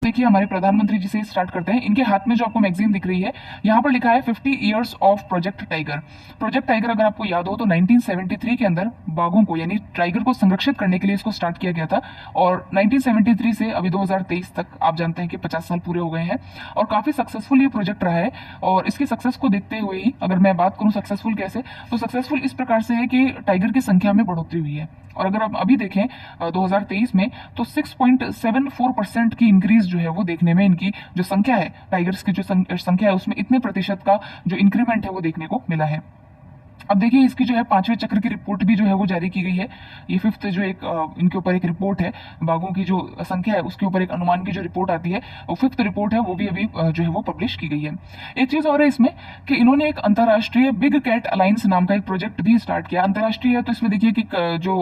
देखिए हमारे प्रधानमंत्री जी से स्टार्ट करते हैं। इनके हाथ में जो आपको मैगजीन दिख रही है, यहाँ पर लिखा है 50 years of project tiger. Project tiger अगर आपको याद हो तो 1973 के अंदर बाघों को यानी टाइगर को संरक्षित करने के लिए इसको स्टार्ट किया गया था। और 1973 से अभी 2023 तक आप जानते हैं कि 50 साल पूरे हो गए हैं और काफी सक्सेसफुल ये प्रोजेक्ट रहा है। और इसकी सक्सेस को देखते हुए ही अगर मैं बात करूं सक्सेसफुल कैसे, तो सक्सेसफुल इस प्रकार से है कि टाइगर की संख्या में बढ़ोतरी हुई है। और अगर आप अभी देखें 2023 में तो 6.74% की इंक्रीज जो है वो देखने में इनकी जो संख्या है, टाइगर्स की जो संख्या है उसमें इतने प्रतिशत का जो इंक्रीमेंट है वो देखने को मिला है। अब देखिए इसकी जो है 5वें चक्र की रिपोर्ट भी जो है वो जारी की गई है। ये 5th जो एक इनके ऊपर एक रिपोर्ट है, बाघों की जो संख्या है उसके ऊपर एक अनुमान की जो रिपोर्ट आती है, वो 5th रिपोर्ट है, वो भी अभी जो है वो पब्लिश की गई है। एक चीज और है इसमें कि इन्होंने एक अंतर्राष्ट्रीय बिग कैट अलायंस नाम का एक प्रोजेक्ट भी स्टार्ट किया। अंतर्राष्ट्रीय है तो इसमें देखिए कि जो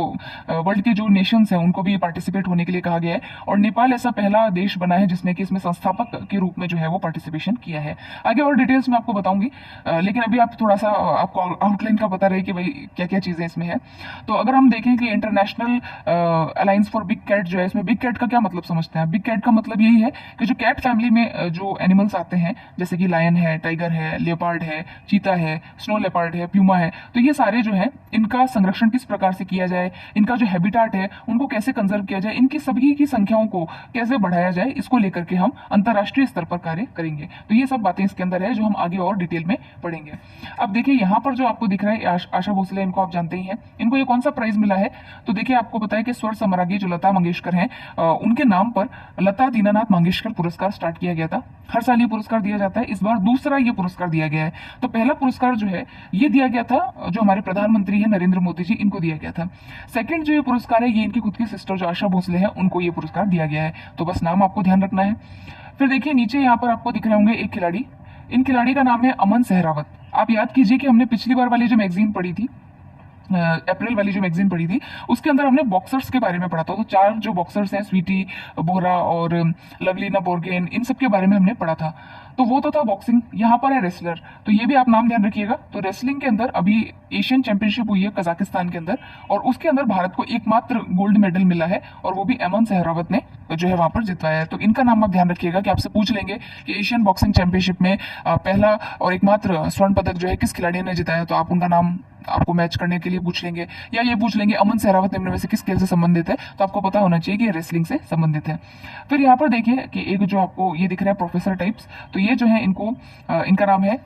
वर्ल्ड के जो नेशंस हैं उनको भी पार्टिसिपेट होने के लिए कहा गया है। और नेपाल ऐसा पहला देश बना है जिसने कि इसमें संस्थापक के रूप में जो है वो पार्टिसिपेशन किया है। आगे और डिटेल्स में आपको बताऊंगी, लेकिन अभी आप थोड़ा सा आपको आउटलाइन का पता रहे कि भाई क्या क्या चीजें इसमें है। तो अगर हम देखें कि international alliance for big cat जो है, इसमें बिग कैट का क्या मतलब समझते हैं? बिग कैट का मतलब यही है कि जो कैट फैमिली में जो एनिमल्स आते हैं जैसे कि लायन है, टाइगर है, लेपर्ड है, चीता है, स्नो लेपर्ड है, प्यूमा है, तो ये सारे जो है इनका संरक्षण किस प्रकार से किया जाए, इनका जो हैबिटाट है उनको कैसे कंजर्व किया जाए, इनकी सभी की संख्याओं को कैसे बढ़ाया जाए, इसको लेकर के हम अंतरराष्ट्रीय स्तर पर कार्य करेंगे। तो ये सब बातें इसके अंदर है जो हम आगे और डिटेल में पढ़ेंगे। अब देखिए यहाँ पर जो आपको दिख रहा है आशा भोसले, इनको आप जानते ही हैं। इनको ये कौन सा प्राइज मिला है? तो देखिए आपको पता है कि स्वर सम्राज्ञी जो लता मंगेशकर हैं, उनके नाम पर लता दीनानाथ मंगेशकर पुरस्कार स्टार्ट किया गया था। हर साल ये पुरस्कार दिया जाता है, इस बार दूसरा ये पुरस्कार दिया गया है। तो पहला पुरस्कार जो है ये दिया गया था जो हमारे प्रधानमंत्री हैं नरेंद्र मोदी जी, इनको दिया गया था। सेकंड जो ये पुरस्कार है ये इनकी खुद की सिस्टर जो आशा भोसले हैं उनको ये पुरस्कार दिया गया है। तो बस नाम आपको ध्यान रखना है। फिर देखिए नीचे यहाँ पर आपको दिख रहे होंगे एक खिलाड़ी, इन खिलाड़ी का नाम है अमन सहरावत। आप याद कीजिए कि हमने पिछली बार वाली जो मैगजीन पढ़ी थी, अप्रैल वाली जो मैगजीन पढ़ी थी, उसके अंदर हमने बॉक्सर्स के बारे में पढ़ा था। तो 4 जो बॉक्सर्स हैं, स्वीटी बोहरा और लवलीना बोर्गेन, इन सब के बारे में हमने पढ़ा था। तो वो तो था बॉक्सिंग। यहाँ पर है रेसलर, तो ये भी आप नाम ध्यान रखिएगा। तो रेसलिंग के अंदर अभी एशियन चैंपियनशिप हुई है कजाकिस्तान के अंदर, और उसके अंदर भारत को एकमात्र गोल्ड मेडल मिला है और वो भी अमन सहरावत ने जो है वहां पर जितवाया है। तो इनका नाम आप ध्यान रखिएगा कि आपसे पूछ लेंगे कि एशियन बॉक्सिंग चैंपियनशिप में पहला और एकमात्र स्वर्ण पदक जो है किस खिलाड़ी ने जिताया, तो आप उनका नाम आपको मैच करने के लिए पूछ लेंगे, या ये पूछ लेंगे अमन सहरावत निम्न में से किस खेल से संबंधित है, तो आपको पता होना चाहिए कि ये रेसलिंग से संबंधित है। फिर यहाँ पर देखिए कि एक जो आपको ये दिख रहा है प्रोफेसर टाइप्स, तो ये जो है इनको इनका नाम है,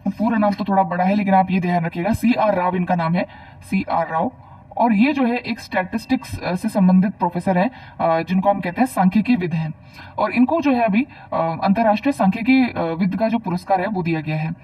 पूरा नाम तो थोड़ा बड़ा है लेकिन आप ये ध्यान रखिएगा, CR राव इनका नाम है, CR राव। और ये जो है एक स्टैटिस्टिक्स से संबंधित प्रोफेसर हैं जिनको हम कहते हैं सांख्यिकी विद हैं। और इनको जो है अभी अंतर्राष्ट्रीय सांख्यिकी विद का जो पुरस्कार है वो दिया गया है।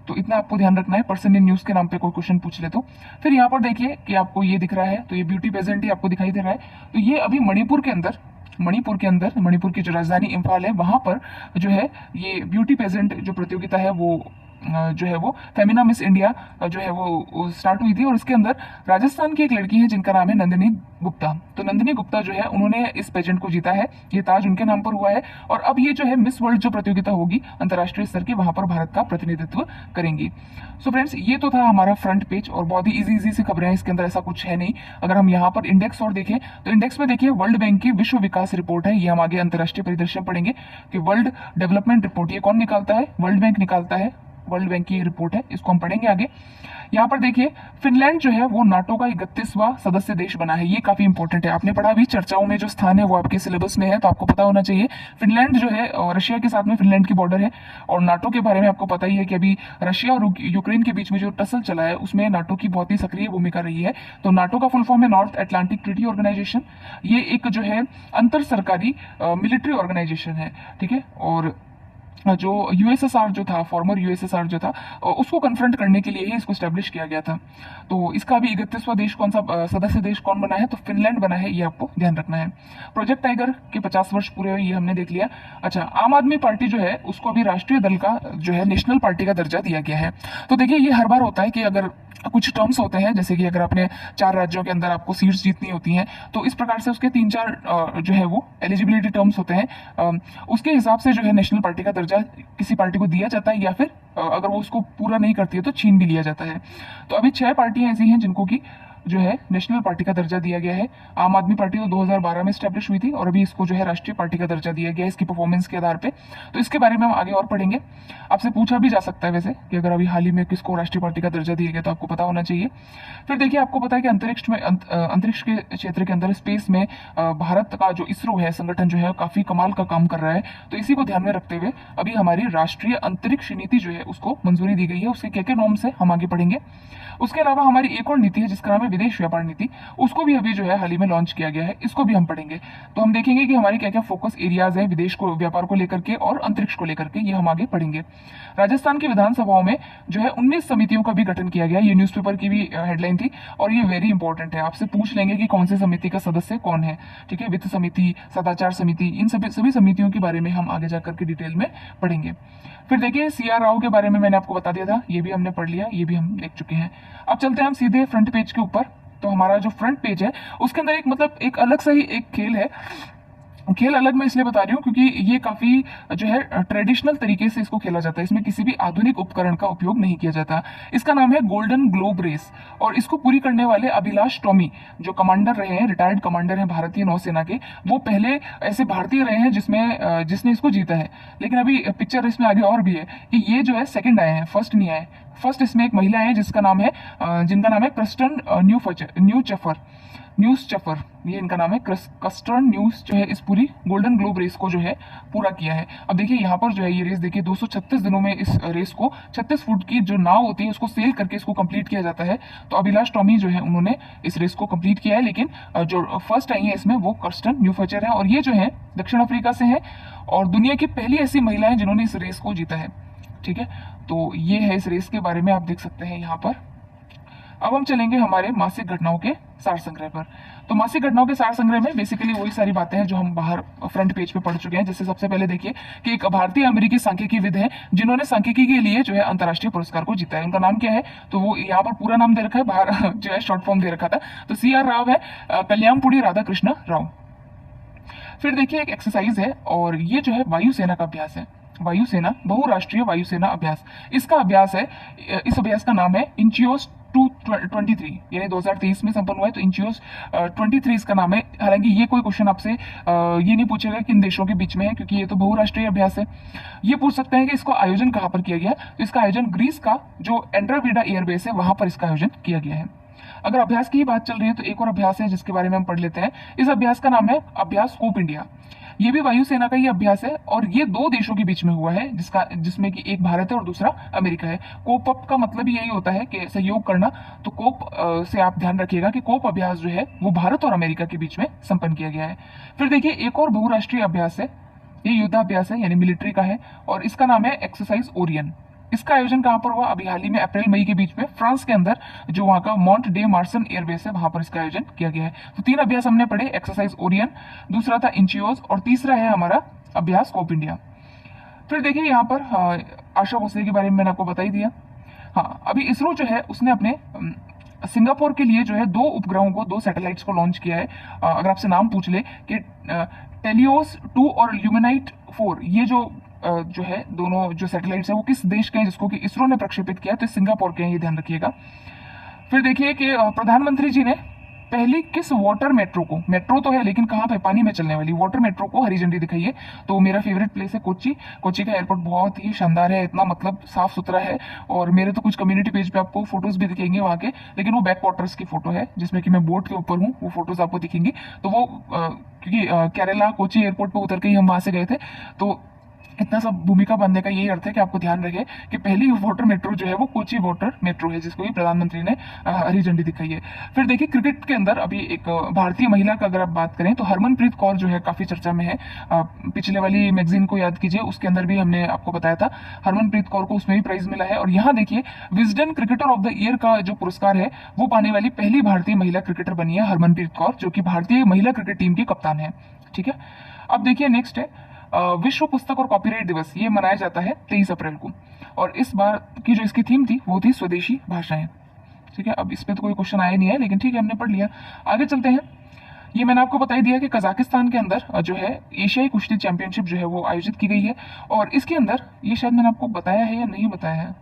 तो इतना आपको ध्यान रखना है, पर्सन इन न्यूज के नाम पे कोई क्वेश्चन पूछ ले तो। फिर यहाँ पर देखिए कि आपको ये दिख रहा है, तो ये ब्यूटी पेजेंट ही आपको दिखाई दे रहा है। तो ये अभी मणिपुर के अंदर, मणिपुर की जो राजधानी इम्फाल है वहां पर जो है ये ब्यूटी पेजेंट जो प्रतियोगिता है वो जो है वो फेमिना मिस इंडिया जो है वो स्टार्ट हुई थी। और इसके अंदर राजस्थान की एक लड़की है जिनका नाम है नंदिनी गुप्ता। तो नंदिनी गुप्ता जो है उन्होंने इस पेजेंट को जीता है, ये ताज उनके नाम पर हुआ है। और अब ये जो है मिस वर्ल्ड जो प्रतियोगिता होगी अंतर्राष्ट्रीय स्तर की, वहां पर भारत का प्रतिनिधित्व करेंगी। सो फ्रेंड्स, ये तो था हमारा फ्रंट पेज और बहुत ही इजी से खबरें हैं इसके अंदर, ऐसा कुछ है नहीं। अगर हम यहाँ पर इंडेक्स और देखें तो इंडेक्स में देखिए वर्ल्ड बैंक की विश्व विकास रिपोर्ट है, ये हम आगे अंतर्राष्ट्रीय परिदृश्य में पढ़ेंगे कि वर्ल्ड डेवलपमेंट रिपोर्ट ये कौन निकालता है, वर्ल्ड बैंक निकालता है। वर्ल्ड बैंक की रिपोर्ट है, इसको हम पढ़ेंगे आगे। यहाँ पर देखिए फिनलैंड जो है वो नाटो का 31वां सदस्य देश बना है, ये काफी इंपॉर्टेंट है। आपने पढ़ा भी चर्चाओं में जो स्थान है वो आपके सिलेबस में है, तो आपको पता होना चाहिए। फिनलैंड जो है रशिया के साथ में फिनलैंड की बॉर्डर है। और नाटो के बारे में आपको पता ही है कि अभी रशिया और यूक्रेन के बीच में जो टसल चला है उसमें नाटो की बहुत ही सक्रिय भूमिका रही है। तो नाटो का फुल फॉर्म है नॉर्थ अटलांटिक ट्रीटी ऑर्गेनाइजेशन। ये एक जो है अंतर सरकारी मिलिट्री ऑर्गेनाइजेशन है, ठीक है। और जो यूएसएसआर जो था, फॉर्मर यूएसएसआर जो था, उसको कन्फ्रंट करने के लिए ही इसको स्टैब्लिश किया गया था। तो इसका भी 31वां देश कौन सा सदस्य देश कौन बना है, तो फिनलैंड बना है, ये आपको ध्यान रखना है। प्रोजेक्ट टाइगर के 50 वर्ष पूरे हुए, ये हमने देख लिया। अच्छा, आम आदमी पार्टी जो है उसको अभी राष्ट्रीय दल का जो है नेशनल पार्टी का दर्जा दिया गया है। तो देखिए ये हर बार होता है कि अगर कुछ टर्म्स होते हैं, जैसे कि अगर अपने 4 राज्यों के अंदर आपको सीट्स जीतनी होती हैं, तो इस प्रकार से उसके 3-4 जो है वो एलिजिबिलिटी टर्म्स होते हैं, उसके हिसाब से जो है नेशनल पार्टी का दर्जा किसी पार्टी को दिया जाता है, या फिर अगर वो उसको पूरा नहीं करती है तो छीन भी लिया जाता है। तो अभी 6 पार्टियां ऐसी हैं जिनको कि जो है नेशनल पार्टी का दर्जा दिया गया है। आम आदमी पार्टी तो 2012 में स्टैब्लिश हुई थी और अभी इसको जो है राष्ट्रीय पार्टी का दर्जा दिया गया है इसकी परफॉर्मेंस के आधार पे। तो इसके बारे में हम आगे और पढ़ेंगे। आपसे पूछा भी जा सकता है वैसे कि अगर अभी हाल ही में किसको राष्ट्रीय पार्टी का दर्जा दिया गया तो आपको पता होना चाहिए। फिर देखिए, आपको पता है कि अंतरिक्ष के क्षेत्र के अंदर स्पेस में भारत का जो इसरो है संगठन जो है काफी कमाल का काम कर रहा है। तो इसी को ध्यान में रखते हुए अभी हमारी राष्ट्रीय अंतरिक्ष नीति जो है उसको मंजूरी दी गई है। उसके क्या क्या नॉर्म्स है हम आगे पढ़ेंगे। उसके अलावा हमारी एक और नीति है जिसका नाम है विदेश व्यापार नीति, उसको भी अभी जो है हाल ही में लॉन्च किया गया है, इसको भी हम पढ़ेंगे। तो हम देखेंगे कि हमारे क्या क्या फोकस एरियाज है विदेश को व्यापार को लेकर के और अंतरिक्ष को लेकर के, ये हम आगे पढ़ेंगे। राजस्थान की विधानसभाओं में जो है 19 समितियों का भी गठन किया गया। ये न्यूज़पेपर की भी हेडलाइन थी और ये वेरी इंपॉर्टेंट है। आपसे पूछ लेंगे कि कौन सी समिति का सदस्य कौन है, ठीक है। वित्त समिति, सदाचार समिति, इन सभी समितियों के बारे में हम आगे जाकर के डिटेल में पढ़ेंगे। फिर देखिए, CR राव के बारे में मैंने आपको बता दिया था, ये भी हमने पढ़ लिया, ये भी हम देख चुके हैं। अब चलते हैं हम सीधे फ्रंट पेज के ऊपर। तो हमारा जो फ्रंट पेज है उसके अंदर एक मतलब एक अलग सा ही एक खेल है। खेल अलग मैं इसलिए बता रही हूँ क्योंकि ये काफी जो है ट्रेडिशनल तरीके से इसको खेला जाता है। इसमें किसी भी आधुनिक उपकरण का उपयोग नहीं किया जाता। इसका नाम है गोल्डन ग्लोब रेस और इसको पूरी करने वाले अभिलाष टॉमी जो कमांडर रहे हैं, रिटायर्ड कमांडर हैं भारतीय नौसेना के, वो पहले ऐसे भारतीय रहे हैं जिसने इसको जीता है। लेकिन अभी पिक्चर इसमें आगे और भी है कि ये जो है सेकंड आए हैं, फर्स्ट नहीं आए। फर्स्ट इसमें एक महिला है जिनका नाम है क्रस्टन न्यूज चफर, ये इनका नाम है। कस्टर्न न्यूज जो है इस पूरी गोल्डन ग्लोब रेस को जो है पूरा किया है। अब देखिए यहाँ पर जो है ये रेस देखिए 236 दिनों में इस रेस को 36 फुट की जो नाव होती है उसको सेल करके इसको कंप्लीट किया जाता है। तो अभिलाष टॉमी जो है उन्होंने इस रेस को कंप्लीट किया है। लेकिन जो फर्स्ट आई है इसमें वो कर्स्टन न्यूफचर है और ये जो है दक्षिण अफ्रीका से है और दुनिया की पहली ऐसी महिला है जिन्होंने इस रेस को जीता है, ठीक है। तो ये है इस रेस के बारे में, आप देख सकते हैं यहाँ पर। अब हम चलेंगे हमारे मासिक घटनाओं के सार संग्रह पर। तो मासिक घटनाओं के सार संग्रह में बेसिकली वही सारी बातें हैं जो हम बाहर फ्रंट पेज पे पढ़ चुके हैं। जैसे सबसे पहले देखिए कि एक भारतीय अमेरिकी सांख्यिकीविद है जिन्होंने सांख्यिकी के लिए जो है अंतर्राष्ट्रीय पुरस्कार को जीता है। उनका नाम क्या है, तो वो यहाँ पर पूरा नाम दे रखा है, बाहर जो है शॉर्ट फॉर्म दे रखा था। तो CR राव है, कल्याणपुड़ी राधाकृष्ण राव। फिर देखिए एक एक्सरसाइज है और ये जो है वायुसेना का अभ्यास है। वायुसेना, बहुराष्ट्रीय वायुसेना अभ्यास, इसका अभ्यास है। इस अभ्यास का नाम है इंचियोस 23 यानी 2023 में संपन्न हुआ है। तो इंचियोस 23 इसका नाम है। हालांकि ये कोई क्वेश्चन आपसे ये नहीं पूछेगा किन देशों के बीच में है क्योंकि ये तो बहुराष्ट्रीय अभ्यास है। ये पूछ सकते हैं कि इसको आयोजन कहाँ पर किया गया। तो इसका आयोजन ग्रीस का जो एंड्रावीडा एयरबेस है वहां पर इसका आयोजन किया गया है। अगर अभ्यास की ही बात चल रही है तो एक और अभ्यास है जिसके बारे में हम पढ़ लेते हैं। इस अभ्यास का नाम है अभ्यास कोप इंडिया। ये भी वायुसेना का ही अभ्यास है और ये दो देशों के बीच में हुआ है जिसमें कि एक भारत है और दूसरा अमेरिका है। कोप अप का मतलब यही होता है कि सहयोग करना। तो कोप से आप ध्यान रखिएगा कि कोप अभ्यास जो है वो भारत और अमेरिका के बीच में संपन्न किया गया है। फिर देखिए एक और बहुराष्ट्रीय अभ्यास है, ये युद्धाभ्यास है यानी मिलिट्री का है और इसका नाम है एक्सरसाइज ओरियन। इसका आयोजन कहां पर हुआ, अभी हाल ही में अप्रैल मई के बीच में फ्रांस के अंदर जो वहां का मॉन्ट डे मार्सन एयरबेस है वहां पर इसका आयोजन किया गया है। तो 3 अभ्यास हमने पढ़े, एक्सरसाइज ओरियन, दूसरा था इंचियोस और तीसरा है हमारा अभ्यास कोप इंडिया। फिर देखिए यहाँ पर आशा भोसले के बारे में मैंने आपको बता ही दिया। हाँ, अभी इसरो जो है उसने अपने सिंगापुर के लिए जो है 2 उपग्रहों को, 2 सैटेलाइट्स को लॉन्च किया है। अगर आपसे नाम पूछ ले कि टेलियोस 2 और ल्यूमिनाइट 4, ये जो है दोनों जो सैटेलाइट्स है वो किस देश के हैं जिसको कि इसरो ने प्रक्षेपित किया, तो सिंगापुर के हैं, ये ध्यान रखिएगा। फिर देखिए कि प्रधानमंत्री जी ने पहली किस वाटर मेट्रो को, मेट्रो तो है लेकिन कहाँ पे, पानी में चलने वाली वाटर मेट्रो को हरी झंडी दिखाई है। तो मेरा फेवरेट प्लेस है कोच्चि। कोच्चि का एयरपोर्ट बहुत ही शानदार है, इतना मतलब साफ सुथरा है और मेरे तो कुछ कम्युनिटी पेज पे आपको फोटोज भी दिखेंगे वहाँ के, लेकिन वो बैक वाटर्स की फोटो है जिसमें कि मैं बोट के ऊपर हूँ, वो फोटोज आपको दिखेंगी। तो वो क्योंकि केरला कोच्चि एयरपोर्ट पर उतर के ही हम वहाँ से गए थे, तो इतना सब भूमिका बनने का यही अर्थ है कि आपको ध्यान रखे कि पहली वाटर मेट्रो जो है वो कोच्चि वाटर मेट्रो है जिसको भी प्रधानमंत्री ने हरी झंडी दिखाई है। फिर देखिए क्रिकेट के अंदर अभी एक भारतीय महिला का अगर आप बात करें तो हरमनप्रीत कौर जो है काफी चर्चा में है। पिछले वाली मैगजीन को याद कीजिए, उसके अंदर भी हमने आपको बताया था हरमनप्रीत कौर को उसमें भी प्राइज मिला है। और यहाँ देखिए Wisden cricketer of the year का जो पुरस्कार है वो पाने वाली पहली भारतीय महिला क्रिकेटर बनी है हरमनप्रीत कौर, जो कि भारतीय महिला क्रिकेट टीम की कप्तान है। ठीक है, अब देखिए नेक्स्ट है विश्व पुस्तक और कॉपीराइट दिवस। ये मनाया जाता है 23 अप्रैल को और इस बार की जो इसकी थीम थी वो थी स्वदेशी भाषाएं। ठीक है, अब इस पे तो कोई क्वेश्चन आया नहीं है लेकिन ठीक है हमने पढ़ लिया। आगे चलते हैं। ये मैंने आपको बता ही दिया कि कजाकिस्तान के अंदर जो है एशियाई कुश्ती चैंपियनशिप जो है वो आयोजित की गई है और इसके अंदर ये शायद मैंने आपको बताया है या नहीं बताया है,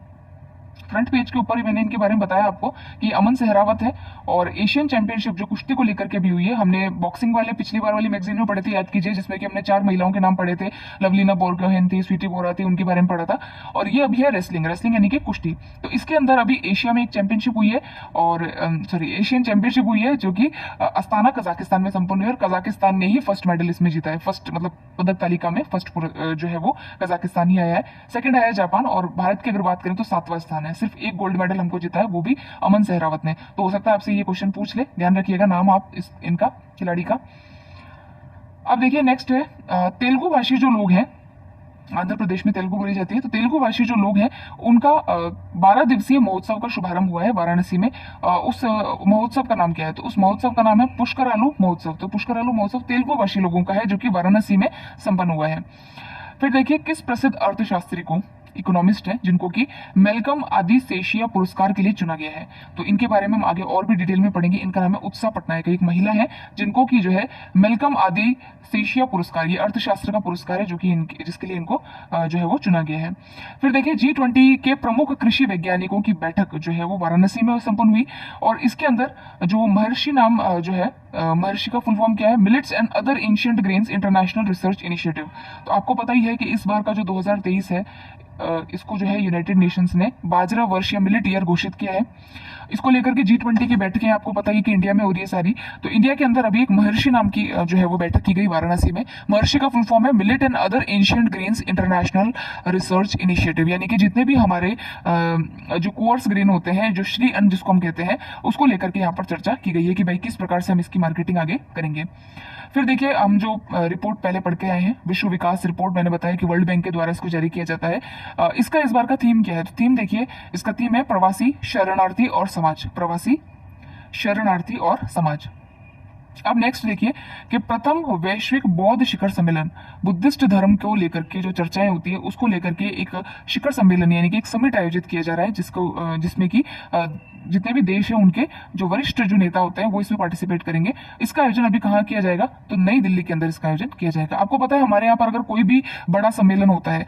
फ्रंट पेज के ऊपर ही मैंने इनके बारे में बताया आपको कि अमन सहरावत है, और एशियन चैंपियनशिप जो कुश्ती को लेकर के भी हुई है, हमने बॉक्सिंग वाले पिछली बार वाली मैगजीन में पढ़े थे, याद कीजिए, जिसमें कि हमने 4 महिलाओं के नाम पढ़े थे, लवलीना बोरगोहेन थी, स्वीटी बोरा थी, उनके बारे में पढ़ा था। और ये अभी है रेसलिंग, रेसलिंग यानी कि कुश्ती। तो इसके अंदर अभी एशिया में एक चैंपियनशिप हुई है, और सॉरी एशियन चैंपियनशिप हुई है, जो कि अस्ताना कजाकिस्तान में संपन्न हुई है, और कजाकिस्तान ने ही फर्स्ट मेडल इसमें जीता है। फर्स्ट मतलब पदक तालिका में फर्स्ट जो है वो कजाकिस्तान ही आया है। सेकंड आया है जापान, और भारत की अगर बात करें तो 7वां स्थान है। सिर्फ एक गोल्ड मेडल हमको जीता है, वो भी अमन सहरावत ने। तो हो सकता है आपसे ये क्वेश्चन पूछ ले, ध्यान रखिएगा नाम आप इनका खिलाड़ी का। अब देखिए नेक्स्ट है तेलुगु भाषी जो लोग हैं, आंध्र प्रदेश में तेलुगु बोली जाती है, तो तेलुगु भाषी जो लोग हैं उनका 12 दिवसीय महोत्सव का शुभारंभ हुआ है वाराणसी में। उस महोत्सव का नाम क्या है? तो उस महोत्सव का नाम है पुष्करालु महोत्सव। तो पुष्करालु महोत्सव तेलुगु भाषी लोगों का है, जो कि वाराणसी में संपन्न हुआ है। फिर देखिए किस प्रसिद्ध अर्थशास्त्री को, इकोनॉमिस्ट हैं, जिनको कि मेलकम आदि सेशिया पुरस्कार के लिए चुना गया है। तो इनके बारे में हम आगे और भी डिटेल में पढ़ेंगे। इनका नाम है उत्सा पटनायक, एक महिला है जिनको कि जो है मेलकम आदि सेशिया पुरस्कार, ये अर्थशास्त्र का पुरस्कार है, जो कि जिसके लिए इनको जो है वो चुना गया है। फिर देखिए G20 के प्रमुख कृषि वैज्ञानिकों की बैठक जो है वो वाराणसी में संपन्न हुई, और इसके अंदर जो महर्षि नाम जो है, महर्षि का फुल फॉर्म क्या है? Millets and other ancient grains international research initiative. तो आपको पता ही है कि इस बार का जो 2023 है, इसको जो है यूनाइटेड नेशंस ने बाजरा वर्ष या मिलेट ईयर घोषित किया है। इसको लेकर के G20 की बैठकें आपको पता ही कि इंडिया में हो रही है सारी। तो इंडिया के अंदर अभी एक महर्षि नाम की जो है वो बैठक की गई वाराणसी में। महर्षि का फुल फॉर्म है millet and other ancient grains international research initiative, यानी कि जितने भी हमारे जो कोर्स ग्रेन होते हैं, जो श्री अन्न जिसको हम कहते हैं, उसको लेकर के यहाँ पर चर्चा की गई है कि भाई किस प्रकार से हम इसकी मार्केटिंग आगे करेंगे। फिर देखिए हम जो रिपोर्ट पहले पढ़ के आए हैं, विश्व विकास रिपोर्ट, मैंने बताया कि वर्ल्ड बैंक के द्वारा इसको जारी किया जाता है। इसका इस बार का थीम क्या है? तो थीम देखिए, इसका थीम है प्रवासी, शरणार्थी और समाज। प्रवासी, शरणार्थी और समाज। अब नेक्स्ट देखिए कि प्रथम वैश्विक बौद्ध शिखर सम्मेलन, बुद्धिस्ट धर्म को लेकर के जो चर्चाएं होती है उसको लेकर के एक शिखर सम्मेलन यानी कि एक समिट आयोजित किया जा रहा है, जिसमें कि जितने भी देश हैं उनके जो वरिष्ठ जो नेता होते हैं वो इसमें पार्टिसिपेट करेंगे। इसका आयोजन अभी कहाँ किया जाएगा? तो नई दिल्ली के अंदर इसका आयोजन किया जाएगा। आपको पता है हमारे यहाँ पर अगर कोई भी बड़ा सम्मेलन होता है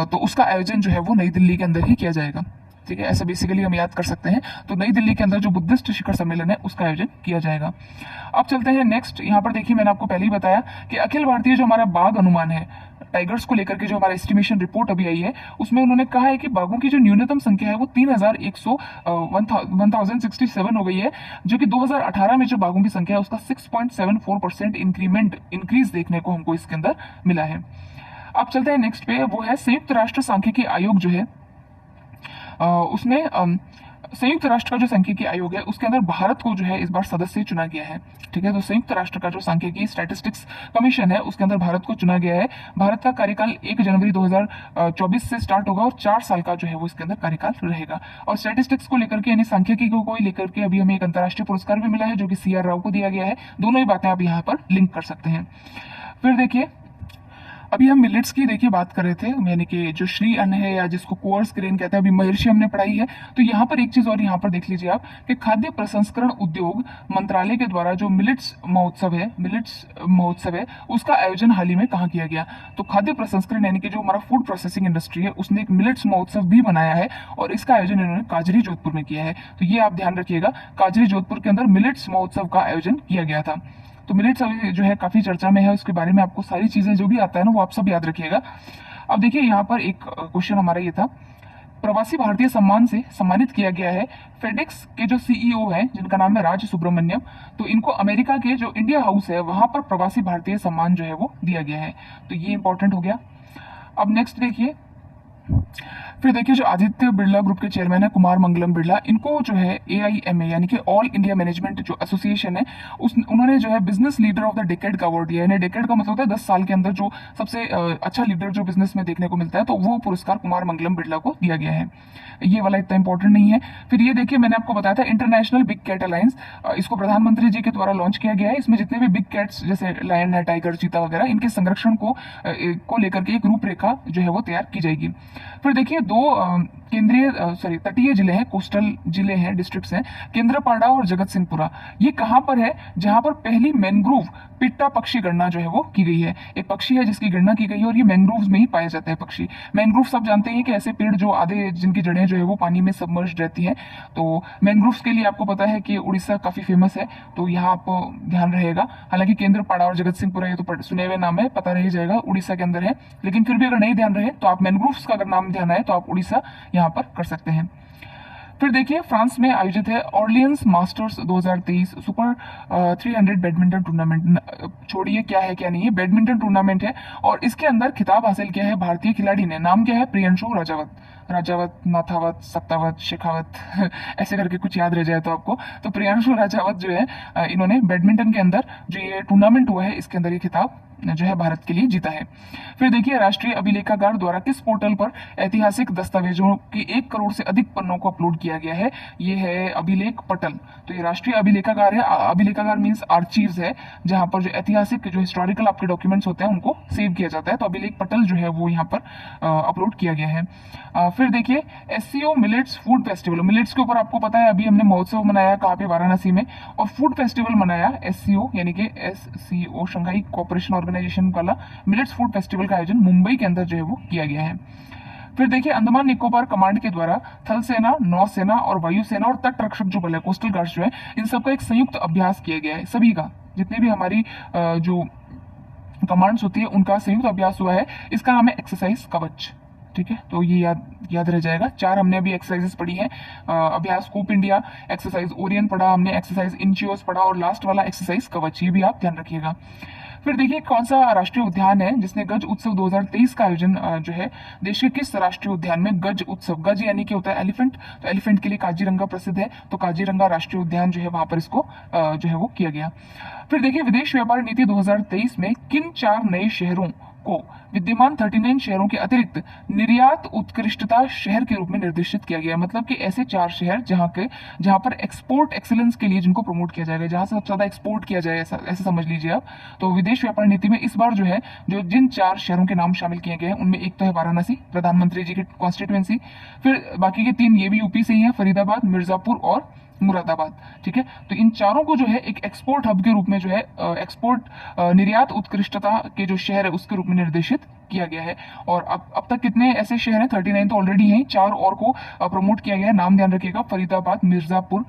तो उसका आयोजन जो है वो नई दिल्ली के अंदर ही किया जाएगा। ठीक है, ऐसा बेसिकली हम याद कर सकते हैं। तो नई दिल्ली के अंदर जो बुद्धिस्ट शिखर सम्मेलन है उसका आयोजन किया जाएगा। अब चलते हैं नेक्स्ट। यहाँ पर देखिए मैंने आपको पहले ही बताया कि अखिल भारतीय जो हमारा बाघ अनुमान है, टाइगर्स को लेकर के जो हमारा एस्टिमेशन रिपोर्ट अभी आई है, उसमें उन्होंने कहा है कि बाघों की जो न्यूनतम संख्या है वो 1067 हो गई है, जो कि 2018 में जो बाघों की संख्या है उसका 6.74% इंक्रीज देखने को हमको इसके अंदर मिला है। अब चलते हैं नेक्स्ट पे, वो है संयुक्त राष्ट्र सांख्यिकी आयोग जो है, उसमें संयुक्त राष्ट्र का जो सांख्यिकी आयोग है उसके अंदर भारत को जो है इस बार सदस्य चुना गया है। ठीक है, तो संयुक्त राष्ट्र का जो सांख्यिकी स्टैटिस्टिक्स कमीशन है उसके अंदर भारत को चुना गया है। भारत का कार्यकाल 1 जनवरी 2024 से स्टार्ट होगा और 4 साल का जो है वो इसके अंदर कार्यकाल रहेगा। और स्टैटिस्टिक्स को लेकर के यानी सांख्यिकी को लेकर के अभी हमें एक अंतर्राष्ट्रीय पुरस्कार भी मिला है, जो कि CR राव को दिया गया है। दोनों ही बातें आप यहाँ पर लिंक कर सकते हैं। फिर देखिए अभी हम मिलेट्स की देखिए बात कर रहे थे, यानी कि जो श्री अन्न है या जिसको कोर्स ग्रेन कहते हैं, अभी महर्षि हमने पढ़ाई है। तो यहाँ पर एक चीज और यहाँ पर देख लीजिए आप कि खाद्य प्रसंस्करण उद्योग मंत्रालय के द्वारा जो मिलेट्स महोत्सव है उसका आयोजन हाल ही में कहाँ किया गया? तो खाद्य प्रसंस्करण यानी कि जो हमारा फूड प्रोसेसिंग इंडस्ट्री है उसने एक मिलेट्स महोत्सव भी बनाया है, और इसका आयोजन इन्होंने काजरी जोधपुर में किया है। तो ये आप ध्यान रखिएगा, काजरी जोधपुर के अंदर मिलेट्स महोत्सव का आयोजन किया गया था। तो मिलेट्स अभी जो है काफी चर्चा में है, उसके बारे में आपको सारी चीजें जो भी आता है ना वो आप सब याद रखिएगा। अब देखिए यहाँ पर एक क्वेश्चन हमारा ये था, प्रवासी भारतीय सम्मान से सम्मानित किया गया है फेडेक्स के जो CEO हैं जिनका नाम है राज सुब्रमण्यम। तो इनको अमेरिका के जो इंडिया हाउस है वहां पर प्रवासी भारतीय सम्मान जो है वो दिया गया है। तो ये इंपॉर्टेंट हो गया। अब नेक्स्ट देखिए, फिर देखिए जो आदित्य बिरला ग्रुप के चेयरमैन है कुमार मंगलम बिरला, इनको जो है AIMA यानी कि ऑल इंडिया मैनेजमेंट जो एसोसिएशन है उन्होंने जो है business leader of the decade का अवार्ड दिया है। डेकेड का मतलब होता है 10 साल के अंदर जो सबसे अच्छा लीडर जो बिजनेस में देखने को मिलता है, तो वो पुरस्कार कुमार मंगलम बिरला को दिया गया है। ये वाला इतना इंपॉर्टेंट नहीं है। फिर ये देखिए मैंने आपको बताया था इंटरनेशनल बिग कैट अलायंस, इसको प्रधानमंत्री जी के द्वारा लॉन्च किया गया है। इसमें जितने भी बिग कैट्स जैसे लायन है, टाइगर, चीता वगैरह, इनके संरक्षण को लेकर के एक रूपरेखा जो है वो तैयार की जाएगी। फिर देखिए दो केंद्रीय तटीय जिले हैं, कोस्टल जिले हैं, डिस्ट्रिक्ट्स हैं, केंद्रपाड़ा और जगत सिंहपुरा। ये कहाँ पर है? जहां पर पहली मैंग्रोव पिट्टा पक्षी गणना जो है वो की गई है। एक पक्षी है जिसकी गणना की गई है और ये मैंग्रोव्स में ही पाया जाता है पक्षी। मैंग्रोव सब जानते हैं कि ऐसे पेड़ जो आधे जिनकी जड़ें जो है वो पानी में सबमर्ज्ड रहती हैं। तो मैंग्रोव्स के लिए आपको पता है कि उड़ीसा काफी फेमस है, तो यहाँ आपको ध्यान रहेगा। हालांकि केंद्रपाड़ा और जगत सिंहपुरा ये तो सुने हुए नाम है, पता रह जाएगा, उड़ीसा के अंदर है। लेकिन फिर भी अगर नहीं ध्यान रहे तो आप मैंग्रोव्स का अगर नाम ध्यान आए तो आप उड़ीसा यहाँ पर कर सकते हैं। फिर देखिए फ्रांस में आयोजित है Orleans masters 2023 super 300 badminton tournament. छोड़िए क्या है क्या नहीं है, बैडमिंटन टूर्नामेंट है और इसके अंदर खिताब हासिल किया है भारतीय खिलाड़ी ने। नाम क्या है? प्रियंशु राजावत, नाथावत, सत्तावत, शेखावत ऐसे करके कुछ याद रह जाए तो आपको। तो प्रियांशु राजावत जो है इन्होंने बैडमिंटन के अंदर जो ये टूर्नामेंट हुआ है इसके अंदर ये खिताब जो है भारत के लिए जीता है। फिर देखिए राष्ट्रीय अभिलेखागार द्वारा किस पोर्टल पर ऐतिहासिक दस्तावेजों की 1 करोड़ से अधिक पन्नों को अपलोड किया गया है? ये है अभिलेख पटल। तो ये राष्ट्रीय अभिलेखागार है, अभिलेखागार मीन्स आर्चीव्स है, जहां पर जो ऐतिहासिक जो हिस्टोरिकल आपके डॉक्यूमेंट्स होते हैं उनको सेव किया जाता है। तो अभिलेख पटल जो है वो यहाँ पर अपलोड किया गया है। फिर देखिए SCO millets food festival. Millets के ऊपर आपको पता है अभी हमने महोत्सव मनाया कहाँ पे? वाराणसी में। और फूड फेस्टिवल मनाया एससीओ यानी कि एससीओ शंघाई कोऑपरेशन ऑर्गेनाइजेशन वाला मिलेट्स फूड फेस्टिवल का आयोजन मुंबई के अंदर जो है वो किया गया है। फिर देखिए अंडमान निकोबार कमांड के द्वारा थल सेना, नौसेना और वायुसेना और तट रक्षक जो बल है, कोस्टल गार्ड्स जो है, इन सबका एक संयुक्त अभ्यास किया गया है। सभी का, जितने भी हमारी जो कमांड्स होती है उनका संयुक्त अभ्यास हुआ है। इसका नाम है एक्सरसाइज कवच। ठीक है, तो ये याद रह जाएगा। 4 हमने अभी एक्सरसाइजेस पढ़ी हैं। अभ्यास कूप इंडिया, एक्सरसाइज ओरियन पढ़ा हमने, एक्सरसाइज इंचियोस पढ़ा और लास्ट वाला एक्सरसाइज कवच, ये भी आप ध्यान रखिएगा। फिर देखिए कौन सा राष्ट्रीय उद्यान है जिसने गज उत्सव 2023 का आयोजन जो है देश के किस राष्ट्रीय उद्यान में गज उत्सव, गज यानी कि होता है एलिफेंट, तो एलिफेंट के लिए काजीरंगा प्रसिद्ध है, तो काजीरंगा राष्ट्रीय उद्यान जो है वहां पर इसको जो है वो किया गया। फिर देखिए विदेश व्यापार नीति 2023 में किन 4 नए शहरों को विद्यमान 39 शहरों के अतिरिक्त निर्यात उत्कृष्टता शहर के रूप में निर्देशित किया गया है? मतलब कि ऐसे 4 शहर जहां पर एक्सपोर्ट एक्सीलेंस के लिए जिनको प्रमोट किया जाएगा, जहां से सबसे ज्यादा एक्सपोर्ट किया जाए, ऐसे समझ लीजिए आप। तो विदेश व्यापार नीति में इस बार जो है जिन 4 शहरों के नाम शामिल किए गए हैं उनमें एक तो है वाराणसी, प्रधानमंत्री जी की कॉन्स्टिट्यूएंसी। फिर बाकी के 3 ये भी यूपी से ही है, फरीदाबाद, मिर्जापुर और मुरादाबाद। ठीक है, तो इन चारों को जो है एक एक्सपोर्ट हब के रूप में जो है एक्सपोर्ट निर्यात उत्कृष्टता के जो शहर है उसके रूप में निर्देशित किया गया है। और अब तक कितने ऐसे शहर हैं? 39 तो ऑलरेडी हैं, 4 और को प्रमोट किया गया है। नाम ध्यान रखिएगा, फरीदाबाद, मिर्जापुर,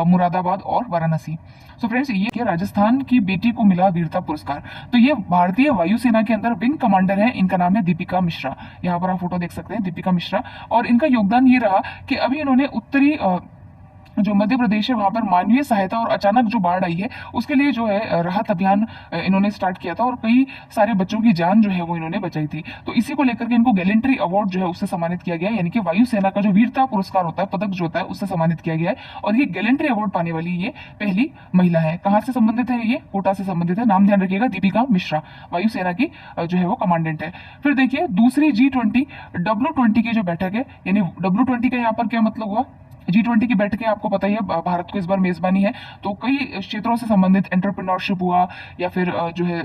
मुरादाबाद और वाराणसी। सो फ्रेंड्स, ये क्या राजस्थान की बेटी को मिला वीरता पुरस्कार। तो ये भारतीय वायुसेना के अंदर विंग कमांडर है, इनका नाम है दीपिका मिश्रा। यहाँ पर आप फोटो देख सकते हैं, दीपिका मिश्रा। और इनका योगदान ये रहा कि अभी इन्होंने उत्तरी जो मध्य प्रदेश है वहां पर मानवीय सहायता और अचानक जो बाढ़ आई है उसके लिए जो है राहत अभियान इन्होंने स्टार्ट किया था और कई सारे बच्चों की जान जो है वो इन्होंने बचाई थी। तो इसी को लेकर के इनको गैलेंट्री अवार्ड जो है उससे सम्मानित किया गया है, यानी कि वायुसेना का जो वीरता पुरस्कार होता है, पदक जो होता है, उससे सम्मानित किया गया है। और ये गैलेंट्री अवार्ड पाने वाली ये पहली महिला है। कहाँ से संबंधित है? ये कोटा से संबंधित है। नाम ध्यान रखिएगा, दीपिका मिश्रा, वायुसेना की जो है वो कमांडेंट है। फिर देखिए दूसरी G20 W20 की जो बैठक है, यानी W20 का यहाँ पर क्या मतलब हुआ? G20 की बैठकें आपको पता ही है, भारत को इस बार मेजबानी है, तो कई क्षेत्रों से संबंधित एंटरप्रेन्योरशिप हुआ या फिर जो है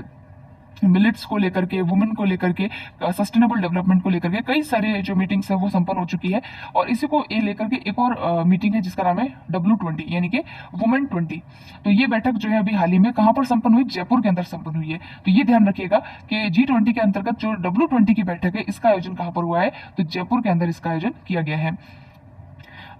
मिलेट्स को लेकर के, वुमेन को लेकर के, सस्टेनेबल डेवलपमेंट को लेकर के कई सारे जो मीटिंग्स है वो संपन्न हो चुकी है। और इसी को लेकर के एक और मीटिंग है जिसका नाम है W20 यानी कि वुमेन 20। तो ये बैठक जो है अभी हाल ही में कहां पर संपन्न हुई? जयपुर के अंदर संपन्न हुई है। तो ये ध्यान रखिएगा कि G20 के अंतर्गत जो W20 की बैठक है इसका आयोजन कहां पर हुआ है? तो जयपुर के अंदर इसका आयोजन किया गया है।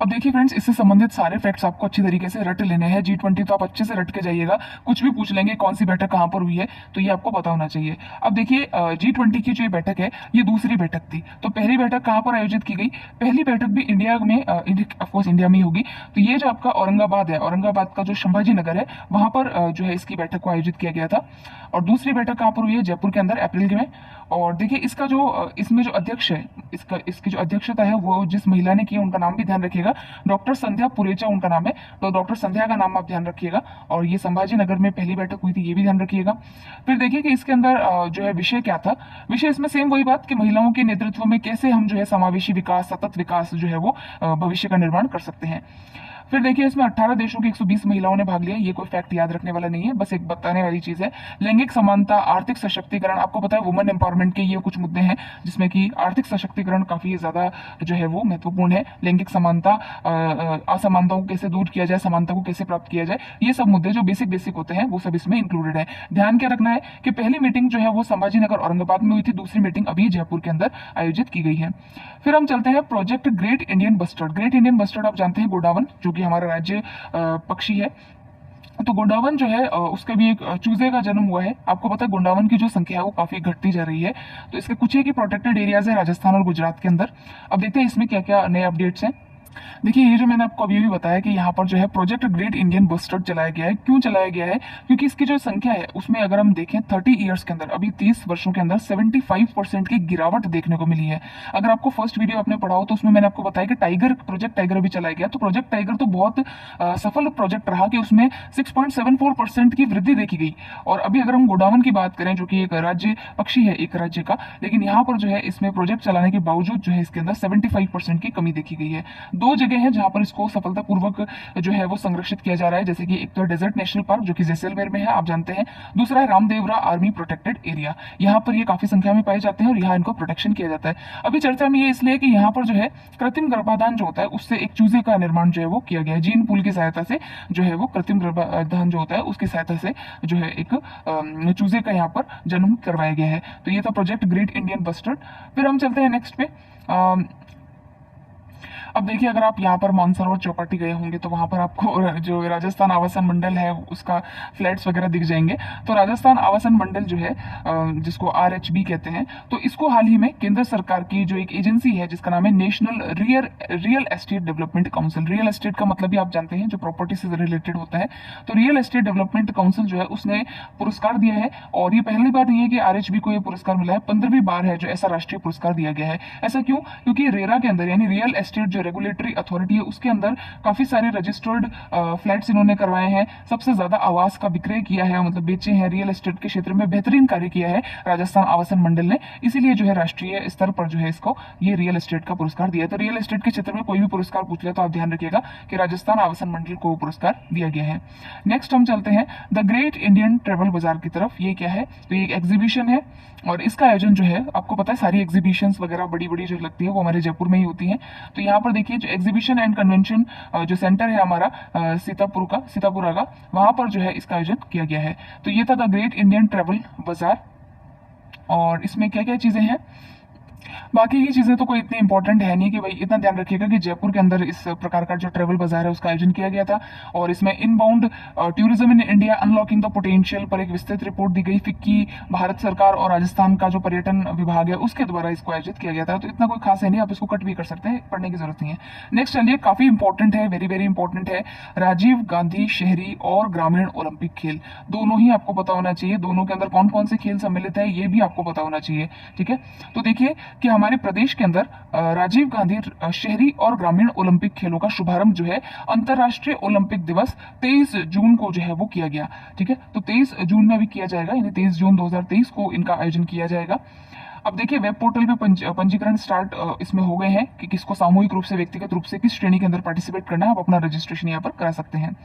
अब देखिए फ्रेंड्स, इससे संबंधित सारे फैक्ट्स आपको अच्छी तरीके से रट लेने हैं। G20 तो आप अच्छे से रट के जाइएगा, कुछ भी पूछ लेंगे कौन सी बैठक कहां पर हुई है तो ये आपको पता होना चाहिए। अब देखिए G20 की जो ये बैठक है ये दूसरी बैठक थी। तो पहली बैठक कहां पर आयोजित की गई? पहली बैठक भी इंडिया में, ऑफकोर्स इंडिया में ही होगी। तो ये जो आपका औरंगाबाद है, औरंगाबाद का जो संभाजी नगर है वहां पर जो है इसकी बैठक को आयोजित किया गया था। और दूसरी बैठक कहां पर हुई है? जयपुर के अंदर, अप्रैल में। और देखिए इसका जो इसमें जो अध्यक्ष है, इसकी जो अध्यक्षता है वो जिस महिला ने की उनका नाम भी ध्यान रखिएगा, डॉक्टर संध्या पुरेचा उनका नाम है। तो डॉक्टर संध्या का नाम आप ध्यान रखिएगा। और ये संभाजी नगर में पहली बैठक हुई थी, ये भी ध्यान रखिएगा। फिर देखिए कि इसके अंदर जो है विषय क्या था। विषय इसमें सेम वही बात कि महिलाओं के नेतृत्व में कैसे हम जो है समावेशी विकास, सतत विकास जो है वो भविष्य का निर्माण कर सकते हैं। फिर देखिए इसमें 18 देशों की 120 महिलाओं ने भाग लिया। ये कोई फैक्ट याद रखने वाला नहीं है, बस एक बताने वाली चीज है। लैंगिक समानता, आर्थिक सशक्तिकरण, आपको पता है वुमेन एम्पावरमेंट के ये कुछ मुद्दे हैं जिसमें कि आर्थिक सशक्तिकरण काफी ज्यादा जो है वो महत्वपूर्ण है। लैंगिक समानता, असमानताओं को कैसे दूर किया जाए, समानता को कैसे प्राप्त किया जाए, ये सब मुद्दे जो बेसिक बेसिक होते हैं वो सब इसमें इंक्लूडेड है। ध्यान क्या रखना है कि पहली मीटिंग जो है वो संभाजी नगर औरंगाबाद में हुई थी, दूसरी मीटिंग अभी जयपुर के अंदर आयोजित की गई है। फिर हम चलते हैं project great Indian bustard. Great Indian bustard आप जानते हैं गोडावन, जो कि हमारा राज्य पक्षी है। तो गोंडावन जो है उसका भी एक चूजे का जन्म हुआ है। आपको पता है गोंडावन की जो संख्या है वो काफी घटती जा रही है। तो इसके कुछ एक ही प्रोटेक्टेड एरियाज है राजस्थान और गुजरात के अंदर। अब देखते हैं इसमें क्या क्या नए अपडेट्स हैं। देखिए ये जो मैंने आपको अभी भी बताया कि यहाँ पर जो है प्रोजेक्ट ग्रेट इंडियन बस्टर्ड चलाया गया है। क्यों चलाया गया है? क्योंकि इसकी जो संख्या है उसमें अगर हम देखें 30 ईयर्स के अंदर, अभी 30 वर्षों के अंदर 75% की गिरावट देखने को मिली है। अगर आपको फर्स्ट वीडियो आपने पढ़ा हो तो उसमें मैंने आपको बताया कि टाइगर, प्रोजेक्ट टाइगर भी चलाया गया। तो प्रोजेक्ट टाइगर तो बहुत सफल प्रोजेक्ट रहा कि उसमें 6.74% की वृद्धि देखी गई। और अभी अगर हम गोडावन की बात करें, जो कि एक राज्य पक्षी है एक राज्य का, लेकिन यहाँ पर जो है इसमें प्रोजेक्ट चलाने के बावजूद जो है इसके अंदर 75% की कमी देखी गई है। दो जगह है जहां पर इसको सफलतापूर्वक जो है वो संरक्षित किया जा रहा है, जैसे कि एक तो डेजर्ट नेशनल पार्क जो कि जैसलमेर में है, आप जानते हैं। दूसरा है रामदेवरा आर्मी प्रोटेक्टेड एरिया। यहाँ पर ये काफी संख्या में पाए जाते हैं और यहाँ इनको प्रोटेक्शन किया जाता है। अभी चर्चा में ये इसलिए कि यहाँ पर जो है कृत्रिम गर्भाधान जो होता है उससे एक चूजे का निर्माण जो है वो किया गया है। जीन पूल की सहायता से जो है वो कृत्रिम गर्भाधान जो होता है उसकी सहायता से जो है एक चूजे का यहाँ पर जन्म करवाया गया है। तो ये था प्रोजेक्ट ग्रेट इंडियन बस्टर्ड। फिर हम चलते हैं नेक्स्ट पे। अब देखिए अगर आप यहाँ पर मानसरोवर चौपाटी गए होंगे तो वहां पर आपको जो राजस्थान आवासन मंडल है उसका फ्लैट्स वगैरह दिख जाएंगे। तो राजस्थान आवासन मंडल जो है जिसको RHB कहते हैं, तो इसको हाल ही में केंद्र सरकार की जो एक एजेंसी है जिसका नाम है national real estate development council. Real estate का मतलब भी आप जानते हैं जो प्रॉपर्टी से रिलेटेड होता है। तो रियल एस्टेट डेवलपमेंट काउंसिल जो है उसने पुरस्कार दिया है। और ये पहली बार नहीं है कि RHB को ये पुरस्कार मिला है, 15वीं बार है जो ऐसा राष्ट्रीय पुरस्कार दिया गया है। ऐसा क्यों? क्योंकि रेरा के अंदर यानी रियल एस्टेट जो रेगुलेटरी अथॉरिटी है उसके अंदर काफी सारे रजिस्टर्ड फ्लैट्स इन्होंने करवाए हैं। सबसे ज्यादा आवास का विक्रय किया है, मतलब बेचे हैं। रियल एस्टेट के क्षेत्र में बेहतरीन कार्य किया है राजस्थान आवासन मंडल ने, इसीलिए जो है राष्ट्रीय स्तर पर जो है इसको ये रियल एस्टेट का पुरस्कार दिया। तो रियल एस्टेट के क्षेत्र में कोई भी पुरस्कार पूछ ले तो आप ध्यान रखिएगा कि राजस्थान आवासन मंडल को पुरस्कार दिया गया है। नेक्स्ट हम चलते हैं द ग्रेट इंडियन ट्रेवल बाजार की तरफ। ये क्या है? तो ये एक एग्जीबिशन है और इसका आयोजन जो है आपको पता है सारी एग्जीबिशंस वगैरह बड़ी बड़ी जो लगती है वो हमारे जयपुर में ही होती हैं। तो यहाँ पर देखिए जो एग्जीबिशन एंड कन्वेंशन जो सेंटर है हमारा सीतापुरा का, वहां पर जो है इसका आयोजन किया गया है। तो ये था द ग्रेट इंडियन ट्रेवल बाजार। और इसमें क्या क्या चीजें हैं, बाकी की चीजें तो कोई इतनी इंपॉर्टेंट है नहीं कि भाई इतना ध्यान रखिएगा कि जयपुर के अंदर इस प्रकार का जो ट्रेवल बाजार है उसका आयोजन किया गया था। और इसमें inbound tourism in India unlocking the potential पर एक विस्तृत रिपोर्ट दी गई। फिक्की, भारत सरकार और राजस्थान का जो पर्यटन विभाग है उसके द्वारा इसको आयोजित किया गया था। तो इतना कोई खास है नहीं, आप इसको कट भी कर सकते हैं, पढ़ने की जरूरत नहीं है। नेक्स्ट चलिए, काफी इंपॉर्टेंट है, वेरी वेरी इंपॉर्टेंट है, राजीव गांधी शहरी और ग्रामीण ओलंपिक खेल। दोनों ही आपको पता होना चाहिए, दोनों के अंदर कौन कौन से खेल सम्मिलित है ये भी आपको पता होना चाहिए। ठीक है, तो देखिए कि हमारे प्रदेश के अंदर राजीव गांधी शहरी और ग्रामीण ओलंपिक खेलों का शुभारंभ जो है अंतरराष्ट्रीय ओलंपिक दिवस 23 जून को जो है वो किया गया। ठीक है, तो 23 जून में अभी किया जाएगा, यानी 23 जून 2023 को इनका आयोजन किया जाएगा। अब देखिए वेब पोर्टल पे पंजीकरण स्टार्ट इसमें हो गए हैं कि किसको सामूहिक रूप से, व्यक्तिगत रूप से किस श्रेणी के अंदर पार्टिसिपेट करना है, आप अपना रजिस्ट्रेशन यहाँ पर करा सकते हैं।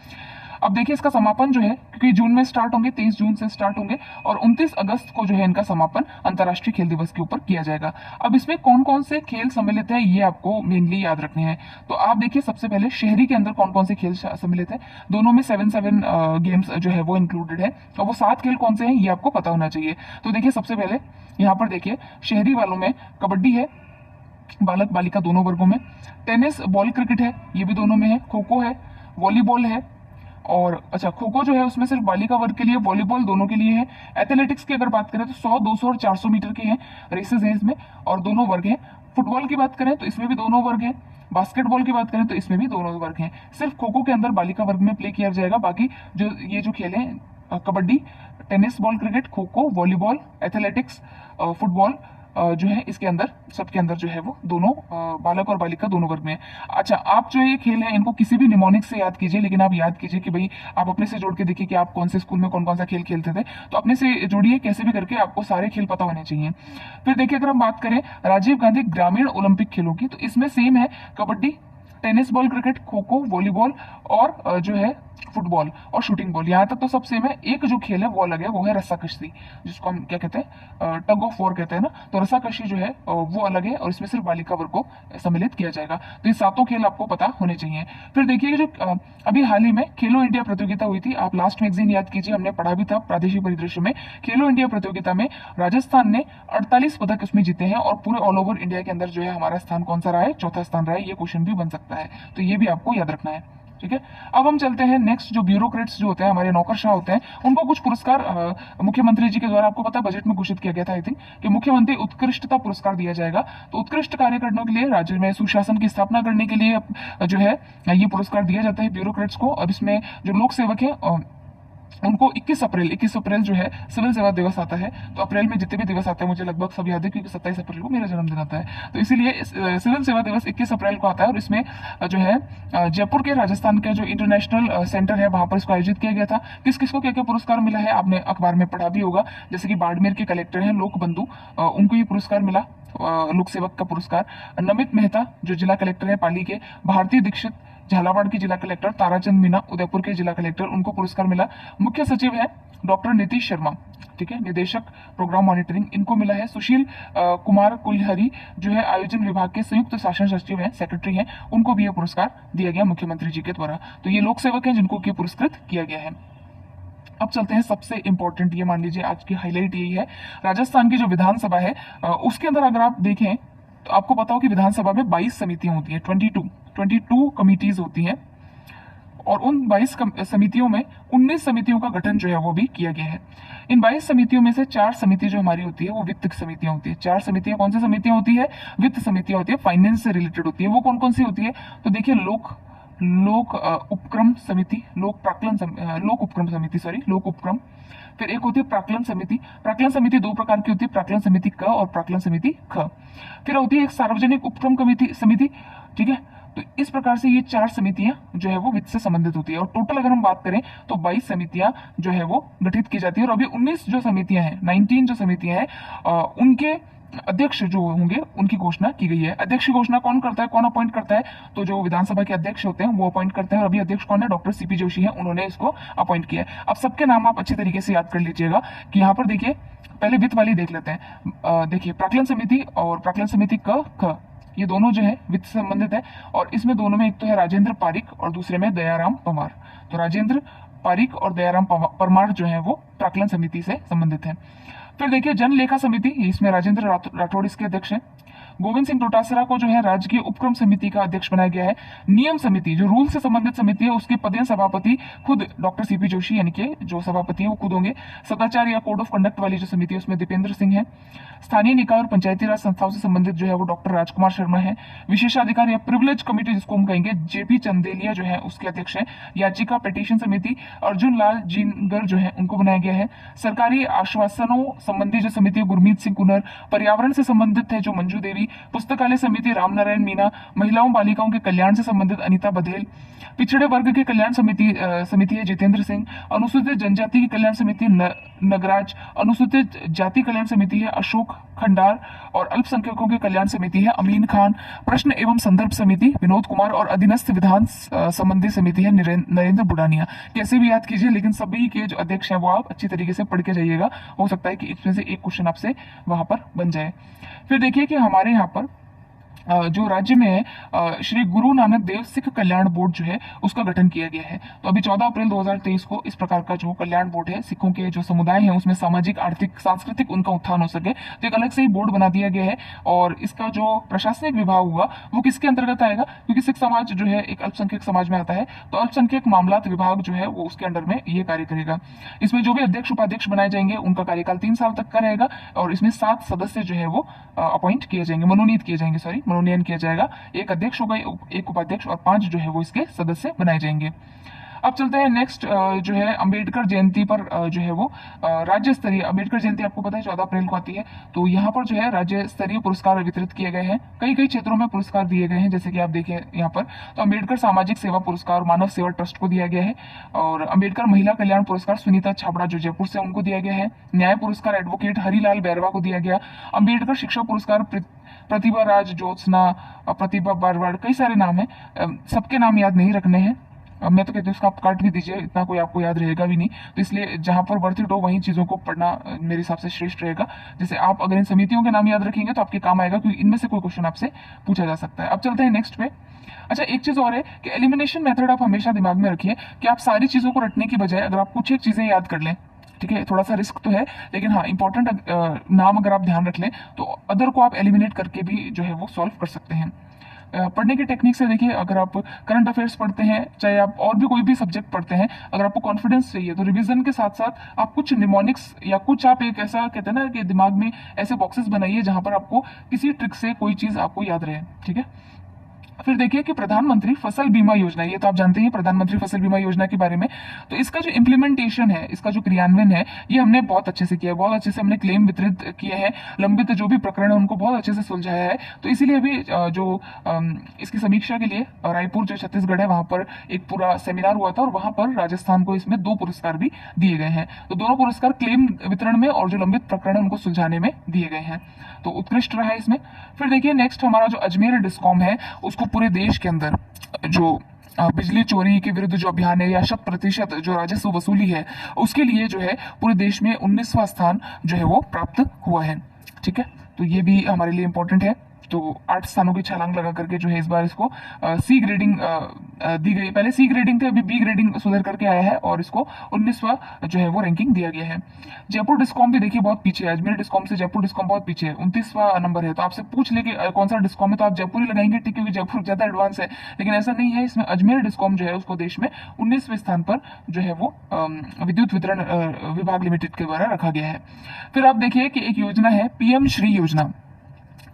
अब देखिए इसका समापन जो है, क्योंकि जून में स्टार्ट होंगे, 23 जून से स्टार्ट होंगे और 29 अगस्त को जो है इनका समापन अंतर्राष्ट्रीय खेल दिवस के ऊपर किया जाएगा। अब इसमें कौन कौन से खेल सम्मिलित है ये आपको मेनली याद रखने हैं। तो आप देखिए सबसे पहले शहरी के अंदर कौन कौन से खेल सम्मिलित है, दोनों में 7 गेम्स जो है वो इंक्लूडेड है। और वो 7 खेल कौन से हैं ये आपको पता होना चाहिए। तो देखिए सबसे पहले यहाँ पर देखिए शहरी वालों में कबड्डी है, बालक बालिका दोनों वर्गों में। टेनिस, बॉल क्रिकेट है, ये भी दोनों में है। खो खो है, वॉलीबॉल है, और अच्छा खो खो जो है उसमें सिर्फ बालिका वर्ग के लिए, वॉलीबॉल दोनों के लिए है। एथलेटिक्स की अगर बात करें तो 100, 200 और 400 मीटर के हैं रेसेस हैं इसमें और दोनों वर्ग हैं। फुटबॉल की बात करें तो इसमें भी दोनों वर्ग हैं। बास्केटबॉल की बात करें तो इसमें भी दोनों वर्ग हैं। सिर्फ खो खो के अंदर बालिका वर्ग में प्ले किया जाएगा। बाकी जो ये जो खेल हैं kabaddi, tennis, ball cricket, kho kho, volleyball, athletics, football जो है इसके अंदर सबके अंदर जो है वो दोनों बालक और बालिका दोनों वर्ग में है। अच्छा, आप जो ये खेल है इनको किसी भी निमोनिक से याद कीजिए, लेकिन आप याद कीजिए कि भाई आप अपने से जोड़ के देखिए कि आप कौन से स्कूल में कौन कौन सा खेल खेलते थे। तो अपने से जोड़िए, कैसे भी करके आपको सारे खेल पता होने चाहिए। फिर देखिए अगर हम बात करें राजीव गांधी ग्रामीण ओलंपिक खेलों की, तो इसमें सेम है, kabaddi, tennis ball cricket, kho kho, volleyball और जो है फुटबॉल और शूटिंग बॉल, यहाँ तक तो सब सेम है। एक जो खेल है वो अलग है, वो है रस्साकशी, जिसको हम क्या कहते हैं, टग ऑफ वॉर कहते हैं ना। तो रस्साकशी जो है वो अलग है और इसमें सिर्फ बालिका वर्ग को सम्मिलित किया जाएगा। तो ये सातों खेल आपको पता होने चाहिए। फिर देखिए जो अभी हाल ही में खेलो इंडिया प्रतियोगिता हुई थी, आप लास्ट मैगजीन याद कीजिए, हमने पढ़ा भी था प्रादेशिक परिदृश्य में। खेलो इंडिया प्रतियोगिता में राजस्थान ने 48 पदक इसमें जीते हैं और पूरे ऑल ओवर इंडिया के अंदर जो है हमारा स्थान कौन सा रहा है, चौथा स्थान रहा है। ये क्वेश्चन भी बन सकता है, तो ये भी आपको याद रखना है। ठीक है, अब हम चलते हैं नेक्स्ट। जो ब्यूरोक्रेट्स जो होते हैं, हमारे नौकरशाह होते हैं, उनको कुछ पुरस्कार मुख्यमंत्री जी के द्वारा, आपको पता है बजट में घोषित किया गया था आई थिंक, कि मुख्यमंत्री उत्कृष्टता पुरस्कार दिया जाएगा। तो उत्कृष्ट कार्य करने के लिए, राज्य में सुशासन की स्थापना करने के लिए जो है ये पुरस्कार दिया जाता है ब्यूरोक्रेट्स को। अब इसमें जो लोक सेवक है उनको 21 अप्रैल जो है सिविल सेवा दिवस आता है। तो अप्रैल में जितने भी दिवस आते हैं मुझे लगभग सब याद है, क्योंकि 27 अप्रैल को मेरा जन्मदिन आता है। तो इसीलिए सिविल सेवा दिवस 21 अप्रैल को आता है। और इसमें जो है जयपुर के राजस्थान का जो इंटरनेशनल सेंटर है वहां पर इसको आयोजित किया गया था। किस किस को क्या क्या पुरस्कार मिला है आपने अखबार में पढ़ा भी होगा। जैसे कि बाड़मेर के कलेक्टर हैं लोक बंधु, उनको ये पुरस्कार मिला, लोक सेवक का पुरस्कार। नमित मेहता जो जिला कलेक्टर है पाली के, भारती दीक्षित झालावाड़ के जिला कलेक्टर, ताराचंद मीना उदयपुर के जिला कलेक्टर, उनको पुरस्कार मिला। मुख्य सचिव है डॉक्टर नीतीश शर्मा, ठीक है, निदेशक प्रोग्राम मॉनिटरिंग, इनको मिला है। सुशील कुमार कुलहरी जो है आयोजन विभाग के संयुक्त शासन सचिव हैं, सेक्रेटरी हैं, उनको भी यह पुरस्कार दिया गया मुख्यमंत्री जी के द्वारा। तो ये लोक सेवक हैं जिनको की पुरस्कृत किया गया है। अब चलते हैं सबसे इंपॉर्टेंट, ये मान लीजिए आज की हाईलाइट यही है, राजस्थान की जो विधानसभा है उसके अंदर अगर आप देखें तो आपको पता हो कि विधानसभा में 22 समितियां होती हैं, 22 कमिटीज होती हैं। और उन 22 समितियों में 19 समितियों का गठन जो है वो भी किया गया है। इन 22 समितियों में से 4 समिति जो हमारी होती है वो वित्त समितियां होती है। 4 समितियां कौन सी समितियां होती है, वित्त समितियां होती है, फाइनेंस से रिलेटेड होती है। वो कौन कौन सी होती है, तो देखिए लोक उपक्रम समिति, लोक उपक्रम। फिर एक होती है प्राक्कलन समिति। प्राक्कलन समिति 2 प्रकार की होती है, प्राक्कलन समिति क और प्राक्कलन समिति ख। फिर होती है एक सार्वजनिक उपक्रम समिति, ठीक है। तो इस प्रकार से ये 4 समितियां जो है वो वित्त से संबंधित होती है। और टोटल अगर हम बात करें तो 22 समितियां जो है वो गठित की जाती है। और अभी 19 जो समितियां हैं, 19 जो समितियां हैं उनके अध्यक्ष जो होंगे उनकी घोषणा की गई है। अध्यक्ष की घोषणा कौन करता है, कौन अपॉइंट करता है, तो जो विधानसभा के अध्यक्ष होते हैं वो अपॉइंट करते हैं। और अभी अध्यक्ष कौन है, डॉक्टर सीपी जोशी है, उन्होंने इसको अपॉइंट किया है। अब सबके नाम आप अच्छे तरीके से याद कर लीजिएगा कि यहाँ पर देखिए पहले वित्त वाली देख लेते हैं। देखिए प्राक्कलन समिति और प्राक्कलन समिति क ये दोनों जो है वित्त से संबंधित है। और इसमें दोनों में एक तो है राजेंद्र पारिक और दूसरे में दयाराम परमार। तो राजेंद्र पारिक और दयाराम परमार जो है वो प्राक्कलन समिति से संबंधित है। फिर देखिए जन लेखा समिति, इसमें राजेंद्र राठौड़ इसके अध्यक्ष हैं। गोविंद सिंह डोटासरा को जो है राजकीय उपक्रम समिति का अध्यक्ष बनाया गया है। नियम समिति जो रूल से संबंधित समिति है उसके पदेन सभापति खुद डॉक्टर सीपी जोशी यानी कि जो सभापति है वो खुद होंगे। सदाचार या कोड ऑफ कंडक्ट वाली जो समिति है उसमें दीपेंद्र सिंह है। स्थानीय निकाय और पंचायती राज संस्थाओं से संबंधित जो है वो डॉक्टर राजकुमार शर्मा है। विशेषाधिकार या प्रिविलेज कमेटी जिसको हम कहेंगे जेपी चंदेलिया जो है उसके अध्यक्ष है। याचिका पिटीशन समिति अर्जुन लाल जिनगर जो है उनको बनाया गया है। सरकारी आश्वासनों संबंधी जो समिति है गुरमीत सिंह कुनर। पर्यावरण से संबंधित है जो मंजू देवी। पुस्तकालय समिति रामनारायण मीना। महिलाओं बालिकाओं के कल्याण से संबंधित अनीता बघेल। पिछड़े वर्ग के कल्याण समिति है जितेंद्र सिंह। अनुसूचित जनजाति की कल्याण समिति नगराज। अनुसूचित जाति कल्याण समिति है अशोक खंडार। और अल्पसंख्यकों के कल्याण समिति है अमीन खान। प्रश्न एवं संदर्भ समिति विनोद कुमार। और अधीनस्थ विधान संबंधी समिति है नरेंद्र बुडानिया। कैसे भी याद कीजिए, लेकिन सभी के जो अध्यक्ष हैं वो आप अच्छी तरीके से पढ़ के जाइएगा, हो सकता है कि इसमें से एक क्वेश्चन आपसे वहां पर बन जाए। फिर देखिए कि हमारे यहाँ पर जो राज्य में है श्री गुरु नानक देव सिख कल्याण बोर्ड जो है उसका गठन किया गया है। तो अभी 14 अप्रैल 2023 को इस प्रकार का जो कल्याण बोर्ड है, सिखों के जो समुदाय है उसमें सामाजिक आर्थिक सांस्कृतिक उनका उत्थान हो सके, तो एक अलग से ही बोर्ड बना दिया गया है। और इसका जो प्रशासनिक विभाग होगा वो किसके अंतर्गत आएगा, क्योंकि सिख समाज जो है एक अल्पसंख्यक समाज में आता है, तो अल्पसंख्यक मामलात विभाग जो है वो उसके अंडर में ये कार्य करेगा। इसमें जो भी अध्यक्ष उपाध्यक्ष बनाए जाएंगे उनका कार्यकाल 3 साल तक का रहेगा। और इसमें 7 सदस्य जो है वो अपॉइंट किए जाएंगे, मनोनयन किया जाएगा। एक अध्यक्ष होगा, एक उपाध्यक्ष और 5 जो है वो इसके सदस्य बनाए जाएंगे। अब चलते हैं नेक्स्ट जो है अंबेडकर जयंती पर जो है वो राज्य स्तरीय अंबेडकर जयंती आपको पता है 14 अप्रैल को आती है। तो यहाँ पर जो है राज्य स्तरीय पुरस्कार वितरित किए गए हैं, कई कई क्षेत्रों में पुरस्कार दिए गए हैं, जैसे कि आप देखें यहाँ पर। तो अंबेडकर सामाजिक सेवा पुरस्कार मानव सेवा ट्रस्ट को दिया गया है, और अंबेडकर महिला कल्याण पुरस्कार सुनीता छाबड़ा जो जयपुर से उनको दिया गया है। न्याय पुरस्कार एडवोकेट हरिलाल बैरवा को दिया गया। अंबेडकर शिक्षक पुरस्कार प्रतिभा राज ज्योत्सना, प्रतिभा बारवाड़, कई सारे नाम है, सबके नाम याद नहीं रखने हैं। अब मैं तो कहती हूँ उसका आप काट भी दीजिए, इतना कोई आपको याद रहेगा भी नहीं। तो इसलिए जहां पर वर्थ इट हो वहीं चीज़ों को पढ़ना मेरे हिसाब से श्रेष्ठ रहेगा। जैसे आप अगर इन समितियों के नाम याद रखेंगे तो आपके काम आएगा, क्योंकि इनमें से कोई क्वेश्चन आपसे पूछा जा सकता है। अब चलते हैं नेक्स्ट पे। अच्छा, एक चीज़ और है कि एलिमिनेशन मेथड आप हमेशा दिमाग में रखिए कि आप सारी चीज़ों को रटने की बजाय अगर आप कुछ एक चीज़ें याद कर लें, ठीक है, थोड़ा सा रिस्क तो है, लेकिन हाँ इंपॉर्टेंट नाम अगर आप ध्यान रख लें तो अदर को आप एलिमिनेट करके भी जो है वो सॉल्व कर सकते हैं। पढ़ने की टेक्निक से देखिए, अगर आप करंट अफेयर्स पढ़ते हैं, चाहे आप और भी कोई भी सब्जेक्ट पढ़ते हैं, अगर आपको कॉन्फिडेंस चाहिए तो रिवीजन के साथ साथ आप कुछ निमोनिक्स या कुछ आप एक ऐसा कहते हैं ना कि दिमाग में ऐसे बॉक्सेस बनाइए जहां पर आपको किसी ट्रिक से कोई चीज आपको याद रहे, ठीक है। फिर देखिए कि प्रधानमंत्री फसल बीमा योजना, ये तो आप जानते हैं प्रधानमंत्री फसल बीमा योजना के बारे में। तो इसका जो इम्प्लीमेंटेशन है, इसका जो क्रियान्वयन है, ये हमने बहुत अच्छे से किया है, बहुत अच्छे से हमने क्लेम वितरित किए हैं, लंबित जो भी प्रकरण है उनको बहुत अच्छे से सुलझाया है। तो इसीलिए अभी जो इसकी समीक्षा के लिए रायपुर जो छत्तीसगढ़ है वहां पर एक पूरा सेमिनार हुआ था, और वहां पर राजस्थान को इसमें 2 पुरस्कार भी दिए गए हैं। तो दोनों पुरस्कार क्लेम वितरण में और जो लंबित प्रकरण है उनको सुलझाने में दिए गए हैं, तो उत्कृष्ट रहा है इसमें। फिर देखिए नेक्स्ट हमारा जो अजमेर डिस्कॉम है, उसको पूरे देश के अंदर जो बिजली चोरी के विरुद्ध जो अभियान है या 100% जो राजस्व वसूली है, उसके लिए जो है पूरे देश में 19वां स्थान जो है वो प्राप्त हुआ है, ठीक है। तो ये भी हमारे लिए इंपॉर्टेंट है। तो 8 स्थानों की छलांग लगा करके जो है इस बार इसको सी ग्रेडिंग दी गई। पहले सी ग्रेडिंग थे, अभी बी ग्रेडिंग सुधर करके आया है, और इसको 19वां जो है वो रैंकिंग दिया गया है। जयपुर डिस्कॉम भी देखिए बहुत पीछे है, अजमेर डिस्कॉम से जयपुर डिस्कॉम बहुत पीछे है, 29वां नंबर है। तो आपसे पूछ ले कि कौन सा डिस्कॉम है, तो आप जयपुर ही लगाएंगे, ठीक, क्योंकि जयपुर ज्यादा एडवांस है, लेकिन ऐसा नहीं है। इसमें अजमेर डिस्कॉम जो है उसको देश में 19वें स्थान पर जो है वो विद्युत वितरण विभाग लिमिटेड के द्वारा रखा गया है। फिर आप देखिए कि एक योजना है पीएम श्री योजना।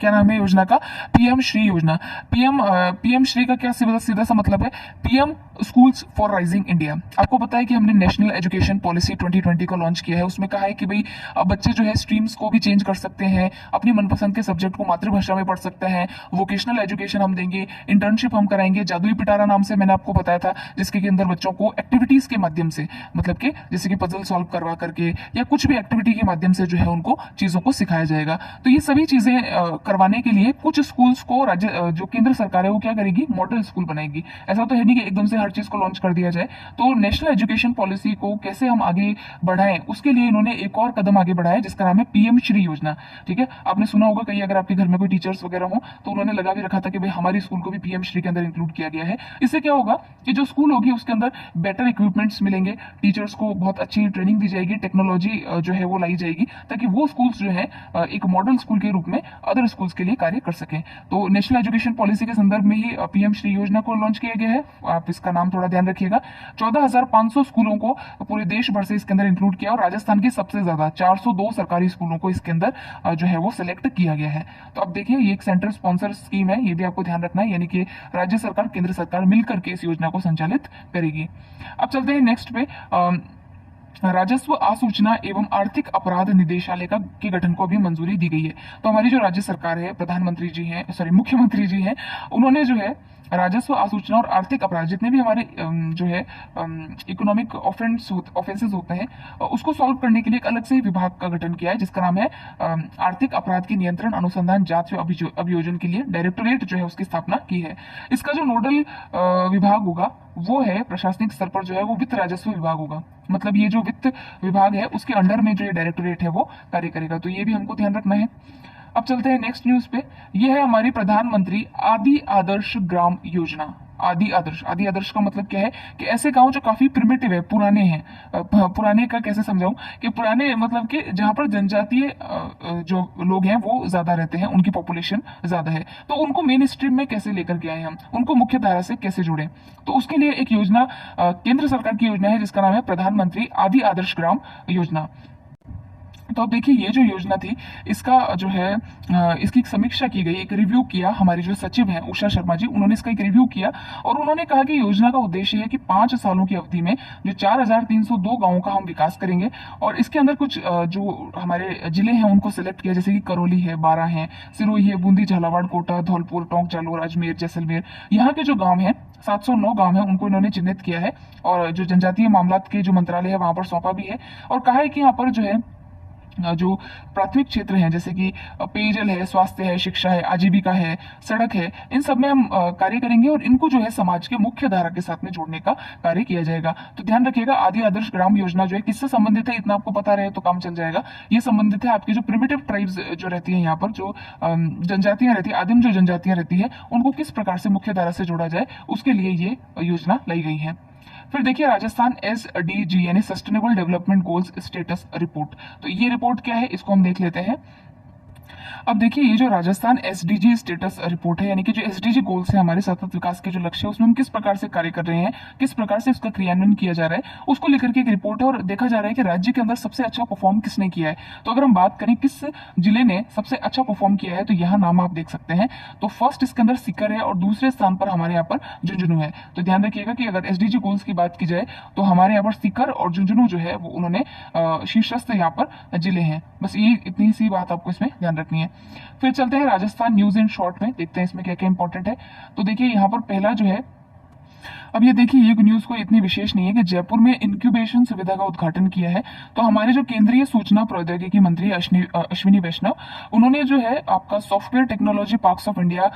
क्या नाम है योजना का? पीएम श्री योजना। पीएम श्री का क्या सीधा सीधा सा मतलब है? PM schools for rising India. आपको पता है कि हमने नेशनल एजुकेशन पॉलिसी 2020 को लॉन्च किया है। उसमें कहा है कि भाई बच्चे जो है स्ट्रीम्स को भी चेंज कर सकते हैं, अपनी मनपसंद के सब्जेक्ट को मातृभाषा में पढ़ सकते हैं, वोकेशनल एजुकेशन हम देंगे, इंटर्नशिप हम कराएंगे। जादुई पिटारा नाम से मैंने आपको बताया था, जिसके अंदर बच्चों को एक्टिविटीज के माध्यम से, मतलब कि जैसे कि पजल सॉल्व करवा करके या कुछ भी एक्टिविटी के माध्यम से जो है उनको चीजों को सिखाया जाएगा। तो ये सभी चीजें करवाने के लिए कुछ स्कूल्स को राज्य जो केंद्र सरकार है वो क्या करेगी, मॉडल स्कूल बनाएगी। ऐसा तो है नहीं कि एकदम से हर चीज को लॉन्च कर दिया जाए। तो नेशनल एजुकेशन पॉलिसी को कैसे हम आगे बढ़ाएं, उसके लिए इन्होंने एक और कदम आगे बढ़ाया जिसका नाम है पीएम श्री योजना, ठीक है। आपने सुना होगा कहीं, अगर आपके घर में कोई टीचर्स वगैरह हो तो उन्होंने लगा भी रखा था कि भाई हमारी स्कूल को भी पीएम श्री के अंदर इंक्लूड किया गया है। इससे क्या होगा कि जो स्कूल होगी उसके अंदर बेटर इक्विपमेंट्स मिलेंगे, टीचर्स को बहुत अच्छी ट्रेनिंग दी जाएगी, टेक्नोलॉजी जो है वो लाई जाएगी, ताकि वो स्कूल्स जो है एक मॉडल स्कूल के रूप में अदर स्कूल्स के लिए कार्य कर सकें। तो नेशनल एजुकेशन पॉलिसी के संदर्भ में ही पीएम श्री योजना को लॉन्च किया गया है। आप इसका नाम थोड़ा ध्यान रखिएगा। 14,500 स्कूलों को पूरे देश भर से इसके अंदर इंक्लूड किया, और राजस्थान की सबसे ज्यादा 402 सरकारी स्कूलों को इसके अंदर जो है वो सिलेक्ट किया गया है। तो अब देखिए ये एक सेंट्रल स्पॉन्सर स्कीम है, ये भी आपको ध्यान रखना है, यानी कि राज्य सरकार केंद्र सरकार मिलकर के इस योजना को संचालित करेगी। अब चलते हैं नेक्स्ट पे। राजस्व आसूचना एवं आर्थिक अपराध निदेशालय का के गठन को भी मंजूरी दी गई है। तो हमारी जो राज्य सरकार है, प्रधानमंत्री जी हैं, सॉरी मुख्यमंत्री जी हैं, उन्होंने जो है राजस्व आसूचना और आर्थिक अपराध जितने भी हमारे जो है इकोनॉमिक ऑफेंसेस होते हैं उसको सॉल्व करने के लिए एक अलग से विभाग का गठन किया है, जिसका नाम है आर्थिक अपराध की नियंत्रण अनुसंधान जांच व अभियोजन के लिए डायरेक्टोरेट जो है उसकी स्थापना की है। इसका जो नोडल विभाग होगा वो है प्रशासनिक स्तर पर जो है वो वित्त राजस्व विभाग होगा। मतलब ये जो वित्त विभाग है उसके अंडर में जो ये डायरेक्टोरेट है वो कार्य करेगा। तो ये भी हमको ध्यान रखना है। अब चलते हैं नेक्स्ट न्यूज पे। ये है हमारी प्रधानमंत्री आदि आदर्श ग्राम योजना। आदि आदर्श का मतलब क्या है कि ऐसे गांव जो काफी प्रिमिटिव है, पुराने हैं। पुराने का कैसे समझाऊं कि पुराने मतलब कि जहां पर जनजातीय जो लोग हैं वो ज्यादा रहते हैं, उनकी पॉपुलेशन ज्यादा है, तो उनको मेन स्ट्रीम में कैसे लेकर के आए हम, उनको मुख्य धारा से कैसे जोड़ें। तो उसके लिए एक योजना केंद्र सरकार की योजना है जिसका नाम है प्रधानमंत्री आदि आदर्श ग्राम योजना। तो अब देखिए ये जो योजना थी इसका जो है इसकी एक समीक्षा की गई, एक रिव्यू किया। हमारी जो सचिव हैं उषा शर्मा जी, उन्होंने इसका एक रिव्यू किया और उन्होंने कहा कि योजना का उद्देश्य है कि 5 सालों की अवधि में जो 4302 गांवों का हम विकास करेंगे और इसके अंदर कुछ जो हमारे जिले हैं उनको सिलेक्ट किया, जैसे कि करौली है, बारां है, सिरोही है, बूंदी, झालावाड़, कोटा, धौलपुर, टोंक, जालोर, अजमेर, जैसलमेर, यहाँ के जो गाँव हैं 709 गांव हैं उनको इन्होंने चिन्हित किया है और जो जनजातीय मामलात के जो मंत्रालय है वहां पर सौंपा भी है और कहा है कि यहाँ पर जो है जो प्राथमिक क्षेत्र हैं जैसे कि पेयजल है, स्वास्थ्य है, शिक्षा है, आजीविका है, सड़क है, इन सब में हम कार्य करेंगे और इनको जो है समाज के मुख्य धारा के साथ में जोड़ने का कार्य किया जाएगा। तो ध्यान रखिएगा, आदि आदर्श ग्राम योजना जो है किससे संबंधित है इतना आपको पता रहे तो काम चल जाएगा। ये संबंधित है आपकी जो प्रिमिटिव ट्राइब्स जो रहती है, यहाँ पर जो जनजातियां रहती है, आदिम जो जनजातियां रहती है, उनको किस प्रकार से मुख्य धारा से जोड़ा जाए उसके लिए ये योजना लाई गई है। फिर देखिए राजस्थान SDG यानी sustainable development goals status report. तो ये रिपोर्ट क्या है इसको हम देख लेते हैं। अब देखिए ये जो राजस्थान SDG स्टेटस रिपोर्ट है, यानी कि जो SDG गोल्स है हमारे सतत विकास के जो लक्ष्य है उसमें हम किस प्रकार से कार्य कर रहे हैं, किस प्रकार से उसका क्रियान्वयन किया जा रहा है, उसको लेकर के एक रिपोर्ट है और देखा जा रहा है कि राज्य के अंदर सबसे अच्छा परफॉर्म किसने किया है। तो अगर हम बात करें किस जिले ने सबसे अच्छा परफॉर्म किया है तो यहाँ नाम आप देख सकते हैं। तो फर्स्ट इसके अंदर सीकर है और दूसरे स्थान पर हमारे यहाँ पर झुंझुनू है। तो ध्यान रखिएगा कि अगर SDG गोल्स की बात की जाए तो हमारे यहाँ पर सीकर और झुंझुनू जो है वो उन्होंने शीर्षस्थ यहाँ पर जिले हैं। बस ये इतनी सी बात आपको इसमें ध्यान रखनी है। फिर चलते हैं राजस्थान न्यूज इन शॉर्ट में, देखते हैं इसमें क्या क्या इंपॉर्टेंट है। तो देखिए यहाँ पर पहला जो है, अब ये देखिए ये न्यूज को इतनी विशेष नहीं है कि जयपुर में इंक्यूबेशन सुविधा का उद्घाटन किया है। तो हमारे जो केंद्रीय सूचना प्रौद्योगिकी मंत्री अश्विनी वैष्णव, उन्होंने जो है आपका software technology parks of India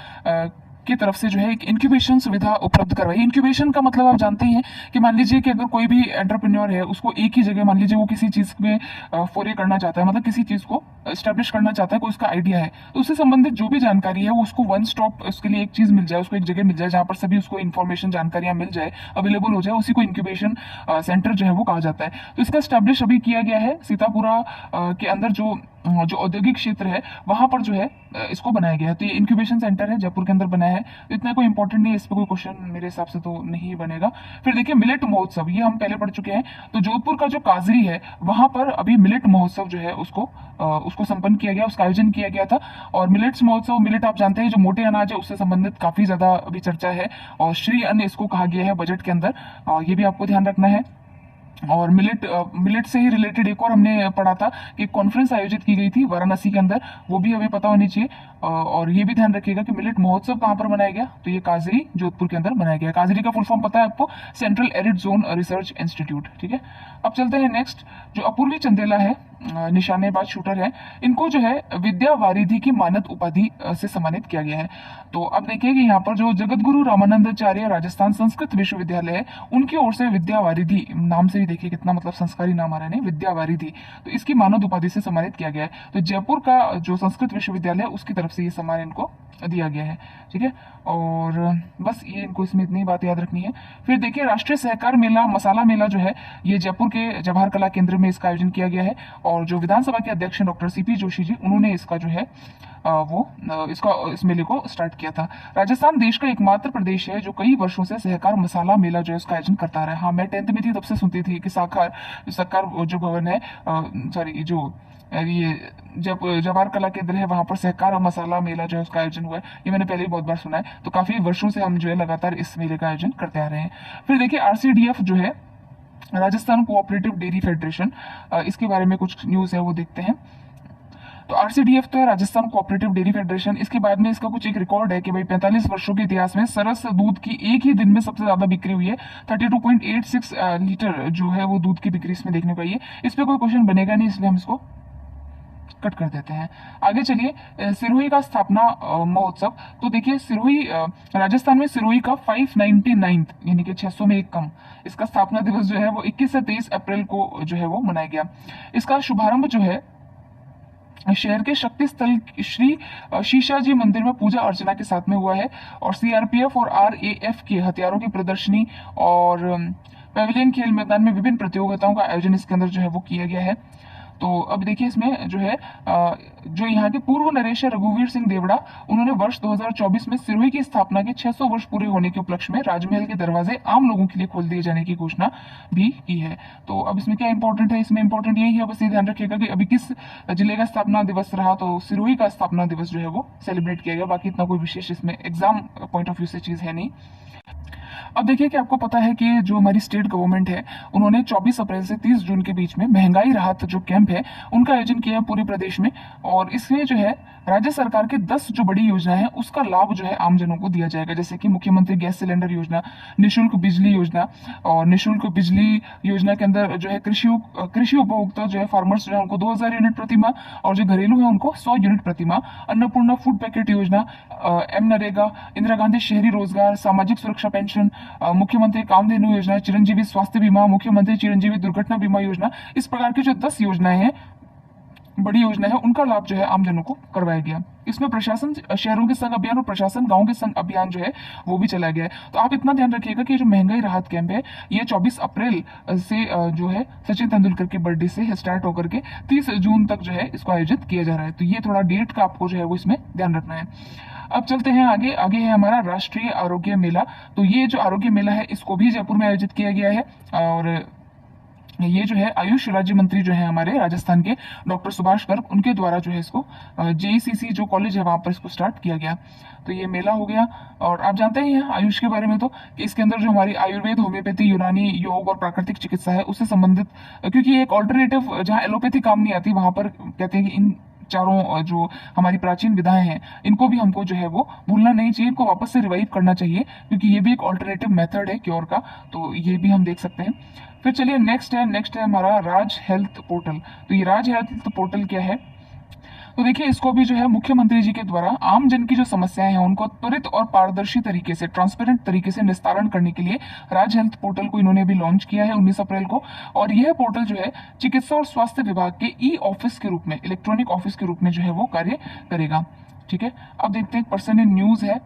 की तरफ से जो है एक इंक्यूबेशन सुविधा उपलब्ध करवाई। इंक्यूबेशन का मतलब आप जानते ही हैं कि मान लीजिए कि अगर कोई भी एंटरप्रेन्योर है उसको एक ही जगह, मान लीजिए वो किसी चीज में फोरे करना चाहता है, मतलब किसी चीज को स्टैब्लिश करना चाहता है, कोई उसका आइडिया है, तो उससे संबंधित जो भी जानकारी है वो उसको वन स्टॉप उसके लिए एक चीज मिल जाए, उसको एक जगह मिल जाए जहां पर सभी उसको इन्फॉर्मेशन जानकारियां मिल जाए, अवेलेबल हो जाए, उसी को इंक्यूबेशन सेंटर जो है वो कहा जाता है। तो इसका स्टैब्लिश अभी किया गया है सीतापुरा के अंदर जो औद्योगिक क्षेत्र है वहां पर जो है इसको बनाया गया है। तो ये इंक्यूबेशन सेंटर है, जयपुर के अंदर बनाया है। तो इतना कोई इंपॉर्टेंट नहीं है, इस पर कोई क्वेश्चन मेरे हिसाब से तो नहीं बनेगा। फिर देखिए मिलेट महोत्सव, ये हम पहले पढ़ चुके हैं। तो जोधपुर का जो काजरी है वहां पर अभी मिलेट महोत्सव जो है उसको संपन्न किया गया, उसका आयोजन किया गया था। और मिलेट्स महोत्सव, मिलेट आप जानते हैं जो मोटे अनाज है उससे संबंधित काफी ज्यादा अभी चर्चा है और श्री अन्न इसको कहा गया है बजट के अंदर, ये भी आपको ध्यान रखना है। और मिलेट से ही रिलेटेड एक और हमने पढ़ा था कि कॉन्फ्रेंस आयोजित की गई थी वाराणसी के अंदर, वो भी हमें पता होनी चाहिए। और ये भी ध्यान रखिएगा कि मिलेट महोत्सव कहाँ पर मनाया गया, तो ये काजरी जोधपुर के अंदर मनाया गया। काजरी का फुल फॉर्म पता है आपको, central arid zone research institute. ठीक है, अब चलते हैं नेक्स्ट। जो अपूर्वी चंदेला है, निशानेबाज शूटर है, इनको जो है विद्या वारिधि की मानद उपाधि से सम्मानित किया गया है। तो अब देखिए कि यहाँ पर जो जगत गुरु रामानंदाचार्य राजस्थान संस्कृत विश्वविद्यालय है उनकी ओर से विद्या वारिधि, नाम से ही देखिए कितना मतलब संस्कारी नाम आ रहा है, नहीं, विद्या वारिधि, तो इसकी मानद उपाधि से सम्मानित किया गया है। तो जयपुर का जो संस्कृत विश्वविद्यालय है उसकी तरफ से ये सम्मान इनको दिया गया है। ठीक है, और बस ये इनको इसमें इतनी बात याद रखनी है। फिर देखिए राष्ट्रीय सहकार मेला, मसाला मेला जो है ये जयपुर के जवाहर कला केंद्र में इसका आयोजन किया गया है और जो विधानसभा के अध्यक्ष डॉक्टर CP जोशी जी, उन्होंने इसका जो है इस मेले को स्टार्ट किया था। राजस्थान देश का एकमात्र प्रदेश है जो कई वर्षों से सहकार मसाला मेला जो है उसका आयोजन करता रहा है। हाँ, मैं 10th में थी तब से सुनती थी कि सरकार जो भवन है, सॉरी जो ये जब जवाहर कला केंद्र है वहां पर सहकार और मसाला मेला जो है उसका आयोजन हुआ है, ये मैंने पहले भी बहुत बार सुना है। तो काफी वर्षों से हम जो है लगातार इस मेले का आयोजन करते आ रहे हैं। फिर देखिए RCDF जो है राजस्थान कोऑपरेटिव डेयरी फेडरेशन, इसके बारे में कुछ न्यूज है वो देखते हैं। तो RCDF तो है राजस्थान कोऑपरेटिव डेयरी फेडरेशन। इसके बाद में इसका कुछ एक रिकॉर्ड है कि भाई 45 वर्षों के इतिहास में सरस दूध की एक ही दिन में सबसे ज्यादा बिक्री हुई है, 32.86 लीटर जो है वो दूध की बिक्री इसमें देखने को आई है। इस पर कोई क्वेश्चन बनेगा नहीं, इसलिए हम इसको कट कर देते हैं। आगे चलिए सिरोही का स्थापना महोत्सव। तो देखिए सिरोही, राजस्थान में सिरोही का 599 यानी कि 600 में एक कम, इसका स्थापना दिवस जो है वो 21 से 23 अप्रैल को जो है वो मनाया गया। इसका शुभारंभ जो है शहर के शक्ति स्थल श्री शीशाजी मंदिर में पूजा अर्चना के साथ में हुआ है और CRPF और RAF के हथियारों की प्रदर्शनी और पेविलियन खेल मैदान में विभिन्न प्रतियोगिताओं का आयोजन इसके अंदर जो है वो किया गया है। तो अब देखिए इसमें जो है जो यहाँ के पूर्व नरेश रघुवीर सिंह देवड़ा, उन्होंने वर्ष 2024 में सिरोही की स्थापना के 600 वर्ष पूरे होने के उपलक्ष्य में राजमहल के दरवाजे आम लोगों के लिए खोल दिए जाने की घोषणा भी की है। तो अब इसमें क्या इंपॉर्टेंट है, इसमें इंपॉर्टेंट यही है, बस ये ध्यान रखिएगा कि अभी किस जिले का स्थापना दिवस रहा, तो सिरोही का स्थापना दिवस जो है वो सेलिब्रेट किया गया। बाकी इतना कोई विशेष इसमें एग्जाम पॉइंट ऑफ व्यू से चीज है नहीं। अब देखिए कि आपको पता है कि जो हमारी स्टेट गवर्नमेंट है, उन्होंने 24 अप्रैल से 30 जून के बीच में महंगाई राहत जो कैंप है उनका आयोजन किया है पूरे प्रदेश में। और इसमें जो है राज्य सरकार के 10 जो बड़ी योजनाएं हैं उसका लाभ जो है आमजनों को दिया जाएगा, जैसे कि मुख्यमंत्री गैस सिलेंडर योजना, निःशुल्क बिजली योजना, और निःशुल्क बिजली योजना के अंदर जो है कृषि उपभोक्ता जो है फार्मर्स जो है उनको 2000 यूनिट प्रति माह, और जो घरेलू है उनको 100 यूनिट प्रति माह। अन्नपूर्णा फूड पैकेट योजना, एम नरेगा, इंदिरा गांधी शहरी रोजगार, सामाजिक सुरक्षा पेंशन, मुख्यमंत्री कामधेनु योजना, चिरंजीवी स्वास्थ्य बीमा, मुख्यमंत्री चिरंजीवी दुर्घटना बीमा योजना, इस प्रकार की जो 10 योजनाएं हैं, बड़ी योजना है, उनका लाभ जो है आमजनों को करवाया गया। इसमें प्रशासन शहरों के संग अभियान और प्रशासन गांव के संग अभियान जो है वो भी चलाया गया है। तो आप इतना ध्यान रखिएगा कि जो महंगाई राहत कैंप है ये 24 अप्रैल से जो है सचिन तेंदुलकर के बर्थडे से स्टार्ट होकर के 30 जून तक जो है इसको आयोजित किया जा रहा है। तो ये थोड़ा डेट का आपको जो है वो इसमें ध्यान रखना है। अब चलते हैं आगे। आगे है हमारा राष्ट्रीय आरोग्य मेला। तो ये जो आरोग्य मेला है इसको भी जयपुर में आयोजित किया गया है, और ये जो है आयुष राज्य मंत्री जो है हमारे राजस्थान के डॉक्टर सुभाष गर्ग, उनके द्वारा जो है इसको जेईसीसी जो कॉलेज है वहां पर इसको स्टार्ट किया गया। तो ये मेला हो गया। और आप जानते ही हैं आयुष के बारे में तो कि इसके अंदर जो हमारी आयुर्वेद, होम्योपैथी, यूनानी, योग और प्राकृतिक चिकित्सा है उससे संबंधित, क्योंकि ये एक ऑल्टरनेटिव जहाँ एलोपैथी काम नहीं आती वहां पर कहते हैं कि इन चारों जो हमारी प्राचीन विधाएं हैं इनको भी हमको जो है वो भूलना नहीं चाहिए, इनको वापस से रिवाइव करना चाहिए, क्योंकि ये भी एक ऑल्टरनेटिव मेथड है क्योर का। तो ये भी हम देख सकते हैं। फिर चलिए नेक्स्ट है हमारा राज हेल्थ पोर्टल। तो ये राज हेल्थ पोर्टल क्या है, तो देखिए इसको भी जो है मुख्यमंत्री जी के द्वारा आम जन की जो समस्याएं हैं उनको त्वरित और पारदर्शी तरीके से, ट्रांसपेरेंट तरीके से निस्तारण करने के लिए राज हेल्थ पोर्टल को इन्होंने भी लॉन्च किया है 19 अप्रैल को। और यह पोर्टल जो है चिकित्सा और स्वास्थ्य विभाग के ई ऑफिस के रूप में, इलेक्ट्रॉनिक ऑफिस के रूप में जो है वो कार्य करेगा। ठीक है, अब देखते हैं पर्सन इन न्यूज है।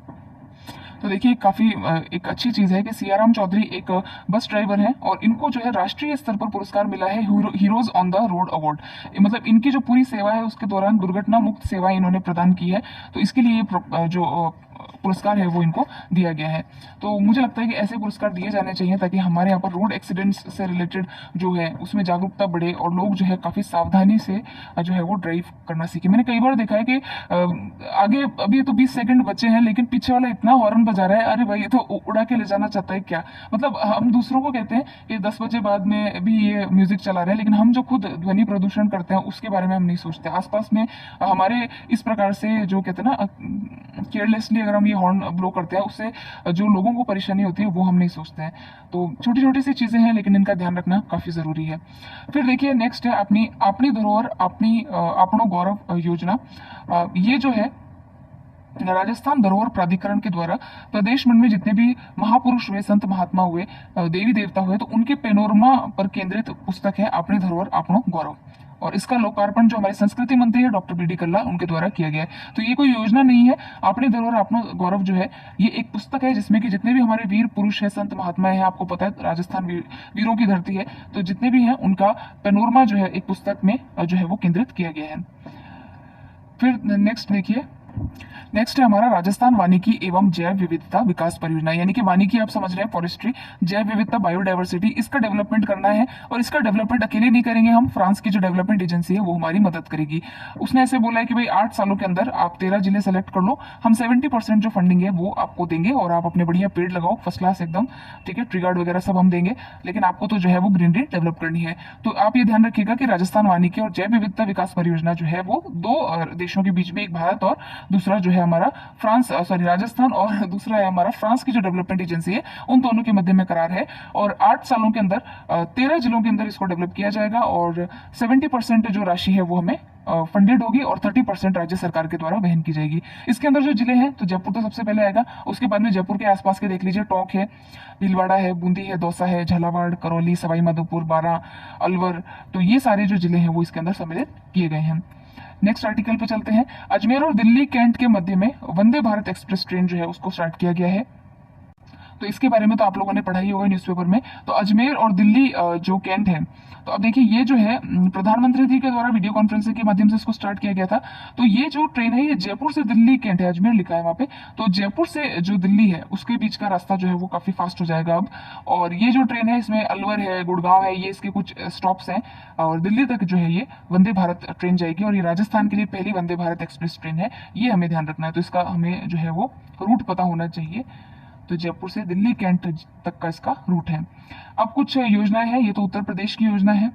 तो देखिए काफी एक अच्छी चीज है कि सियाराम चौधरी एक बस ड्राइवर हैं और इनको जो है राष्ट्रीय स्तर पर पुरस्कार मिला है heroes on the road award. मतलब इनकी जो पूरी सेवा है उसके दौरान दुर्घटना मुक्त सेवा इन्होंने प्रदान की है, तो इसके लिए जो पुरस्कार है वो इनको दिया गया है। तो मुझे लगता है कि ऐसे पुरस्कार दिए जाने चाहिए ताकि हमारे यहाँ पर रोड एक्सीडेंट्स से रिलेटेड जो है उसमें जागरूकता बढ़े और लोग जो है काफ़ी सावधानी से जो है वो ड्राइव करना सीखे। मैंने कई बार देखा है कि आगे अभी तो 20 सेकंड बचे हैं लेकिन पीछे वाला इतना हॉर्न बजा रहा है, अरे भाई ये तो उड़ा के ले जाना चाहता है क्या। मतलब हम दूसरों को कहते हैं कि 10 बजे बाद में भी ये म्यूजिक चला रहे हैं, लेकिन हम जो खुद ध्वनि प्रदूषण करते हैं उसके बारे में हम नहीं सोचते। आसपास में हमारे इस प्रकार से जो कहते हैं ना केयरलेसली अगर हम ये हॉर्न ब्लो करते हैं उससे जो लोगों को परेशानी होती है वो हम नहीं सोचते हैं। तो छोटी छोटी सी चीजें हैं लेकिन इनका ध्यान रखना काफी जरूरी है। फिर देखिए नेक्स्ट है अपनी अपनी धरोहर अपनो गौरव योजना। ये जो है राजस्थान धरोहर प्राधिकरण के द्वारा प्रदेश में जितने भी महापुरुष हुए, संत महात्मा हुए, देवी देवता हुए, तो उनके पेनोरमा पर केंद्रित पुस्तक है अपनी धरोहर अपनो गौरव। और इसका लोकार्पण जो हमारे संस्कृति मंत्री है डॉक्टर बी डी कल्ला उनके द्वारा किया गया है। तो ये कोई योजना नहीं है, अपनी धरोहर अपनो गौरव जो है ये एक पुस्तक है जिसमें कि जितने भी हमारे वीर पुरुष हैं, संत महात्मा हैं, आपको पता है राजस्थान वीरों की धरती है, तो जितने भी हैं उनका पेनोरमा जो है एक पुस्तक में जो है वो केंद्रित किया गया है। फिर नेक्स्ट देखिए, नेक्स्ट है हमारा राजस्थान वानिकी एवं जैव विविधता विकास परियोजना। यानी कि वानिकी आप समझ रहे हैं फॉरेस्ट्री, जैव विविधता बायोडाइवर्सिटी, इसका डेवलपमेंट करना है। और इसका डेवलपमेंट अकेले नहीं करेंगे हम, फ्रांस की जो डेवलपमेंट एजेंसी है वो हमारी मदद करेगी। उसने ऐसे बोला है कि भाई 8 सालों के अंदर आप 13 जिले सेलेक्ट कर लो, हम 70% जो फंडिंग है वो आपको देंगे और आप अपने बढ़िया पेड़ लगाओ फर्स्ट क्लास एकदम, ठीक है, ट्री गार्ड वगैरह सब हम देंगे, लेकिन आपको तो जो है वो ग्रीनरी डेवलप करनी है। तो आप ये ध्यान रखिएगा कि राजस्थान वानिकी और जैव विविधता विकास परियोजना जो है वो 2 देशों के बीच में, एक भारत और दूसरा जो है हमारा फ्रांस, राजस्थान, और दूसरा है हमारा फ्रांस की जो डेवलपमेंट एजेंसी है, उन दोनों के मध्य में करार है। और 8 सालों के अंदर 13 जिलों के अंदर इसको डेवलप किया जाएगा और 70% जो राशि है वो हमें फंडेड होगी और 30% राज्य सरकार के द्वारा वहन की जाएगी। इसके अंदर जो जिले हैं तो जयपुर तो सबसे पहले आएगा, उसके बाद में जयपुर के आसपास के देख लीजिए, टोंक है, भीलवाड़ा है, बूंदी है, दौसा है, झालावाड़, करौली, सवाई माधोपुर, बारां, अलवर, तो ये सारे जो जिले हैं वो इसके अंदर सम्मिलित किए गए हैं। नेक्स्ट आर्टिकल पे चलते हैं। अजमेर और दिल्ली कैंट के मध्य में वंदे भारत एक्सप्रेस ट्रेन जो है उसको स्टार्ट किया गया है। तो इसके बारे में तो आप लोगों ने पढ़ा ही होगा न्यूज़पेपर में। तो अजमेर और दिल्ली जो कैंट है, तो अब देखिए ये जो है प्रधानमंत्री जी के द्वारा वीडियो कॉन्फ्रेंसिंग के माध्यम से इसको स्टार्ट किया गया था। तो ये जो ट्रेन है ये जयपुर से दिल्ली कैंट है, अजमेर लिखा है वहाँ पे, तो जयपुर से जो दिल्ली है उसके बीच का रास्ता जो है वो काफी फास्ट हो जाएगा अब। और ये जो ट्रेन है इसमें अलवर है, गुड़गांव है, ये इसके कुछ स्टॉप्स हैं, और दिल्ली तक जो है ये वंदे भारत ट्रेन जाएगी। और ये राजस्थान के लिए पहली वंदे भारत एक्सप्रेस ट्रेन है, ये हमें ध्यान रखना है। तो इसका हमें जो है वो रूट पता होना चाहिए। तो जयपुर से दिल्ली कैंट तक का इसका रूट है। अब कुछ योजनाएं हैं, ये तो उत्तर प्रदेश की योजना है।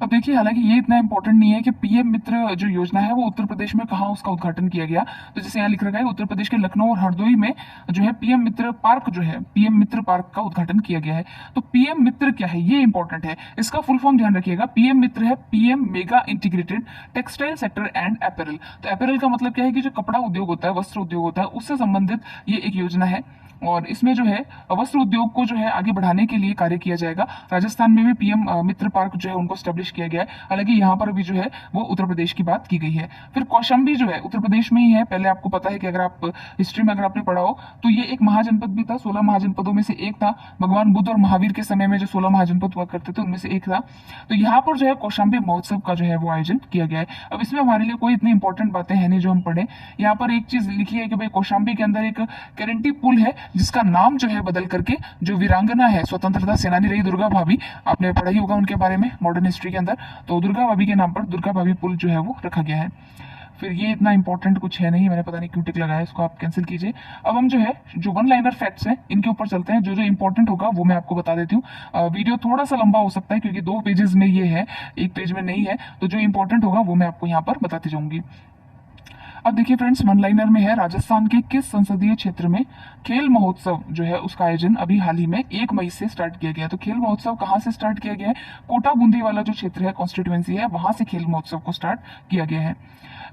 अब देखिए हालांकि ये इतना इंपॉर्टेंट नहीं है कि पीएम मित्र जो योजना है वो उत्तर प्रदेश में कहाँ उसका उद्घाटन किया गया। तो जैसे यहाँ लिख रखा है उत्तर प्रदेश के लखनऊ और हरदोई में जो है पीएम मित्र पार्क जो है, पीएम मित्र पार्क का उद्घाटन किया गया है। तो पीएम मित्र क्या है ये इंपॉर्टेंट है, इसका फुल फॉर्म ध्यान रखिएगा। पीएम मित्र है PM mega integrated textile sector and apparel. तो अपैरल का मतलब क्या है कि जो कपड़ा उद्योग होता है, वस्त्र उद्योग होता है, उससे संबंधित ये एक योजना है। और इसमें जो है वस्त्र उद्योग को जो है आगे बढ़ाने के लिए कार्य किया जाएगा। राजस्थान में भी पीएम मित्र पार्क जो है उनको स्टैब्लिश किया गया है। हालांकि यहाँ पर भी जो है वो उत्तर प्रदेश की बात की गई है। फिर कौशाम्बी जो है उत्तर प्रदेश में ही है। पहले आपको पता है कि अगर आप हिस्ट्री में अगर आपने पढ़ा हो तो ये एक महाजनपद भी था, 16 महाजनपदों में से एक था। भगवान बुद्ध और महावीर के समय में जो 16 महाजनपद हुआ करते थे उनमें से एक था। तो यहाँ पर जो है कौशाम्बी महोत्सव का जो है वो आयोजन किया गया है। अब इसमें हमारे लिए कोई इतनी इंपॉर्टेंट बातें हैं नहीं जो हम पढ़े। यहाँ पर एक चीज लिखी है कि भाई कौशाम्बी के अंदर एक कैरेंटी पुल है जिसका नाम जो है बदल करके जो वीरांगना है, स्वतंत्रता सेनानी रही दुर्गा भाभी, आपने पढ़ा ही होगा उनके बारे में मॉडर्न हिस्ट्री के अंदर, तो दुर्गा भाभी के नाम पर दुर्गा भाभी पुल जो है वो रखा गया है। फिर ये इतना इंपॉर्टेंट कुछ है नहीं, मैंने पता नहीं क्यों टिक लगाया, इसको आप कैंसिल कीजिए। अब हम जो है जो वन लाइनर फैक्ट्स हैं इनके ऊपर चलते हैं। जो जो इंपॉर्टेंट होगा वो मैं आपको बता देती हूँ। वीडियो थोड़ा सा लंबा हो सकता है क्योंकि 2 पेजेस में ये है, एक पेज में नहीं है। तो जो इंपॉर्टेंट होगा वो मैं आपको यहाँ पर बताती जाऊंगी। अब देखिए फ्रेंड्स, वन लाइनर में है राजस्थान के किस संसदीय क्षेत्र में खेल महोत्सव जो है उसका आयोजन अभी हाल ही में 1 मई से स्टार्ट किया गया। तो खेल महोत्सव कहाँ से स्टार्ट किया गया है? कोटा बूंदी वाला जो क्षेत्र है, कॉन्स्टिट्यूएंसी है, वहां से खेल महोत्सव को स्टार्ट किया गया है।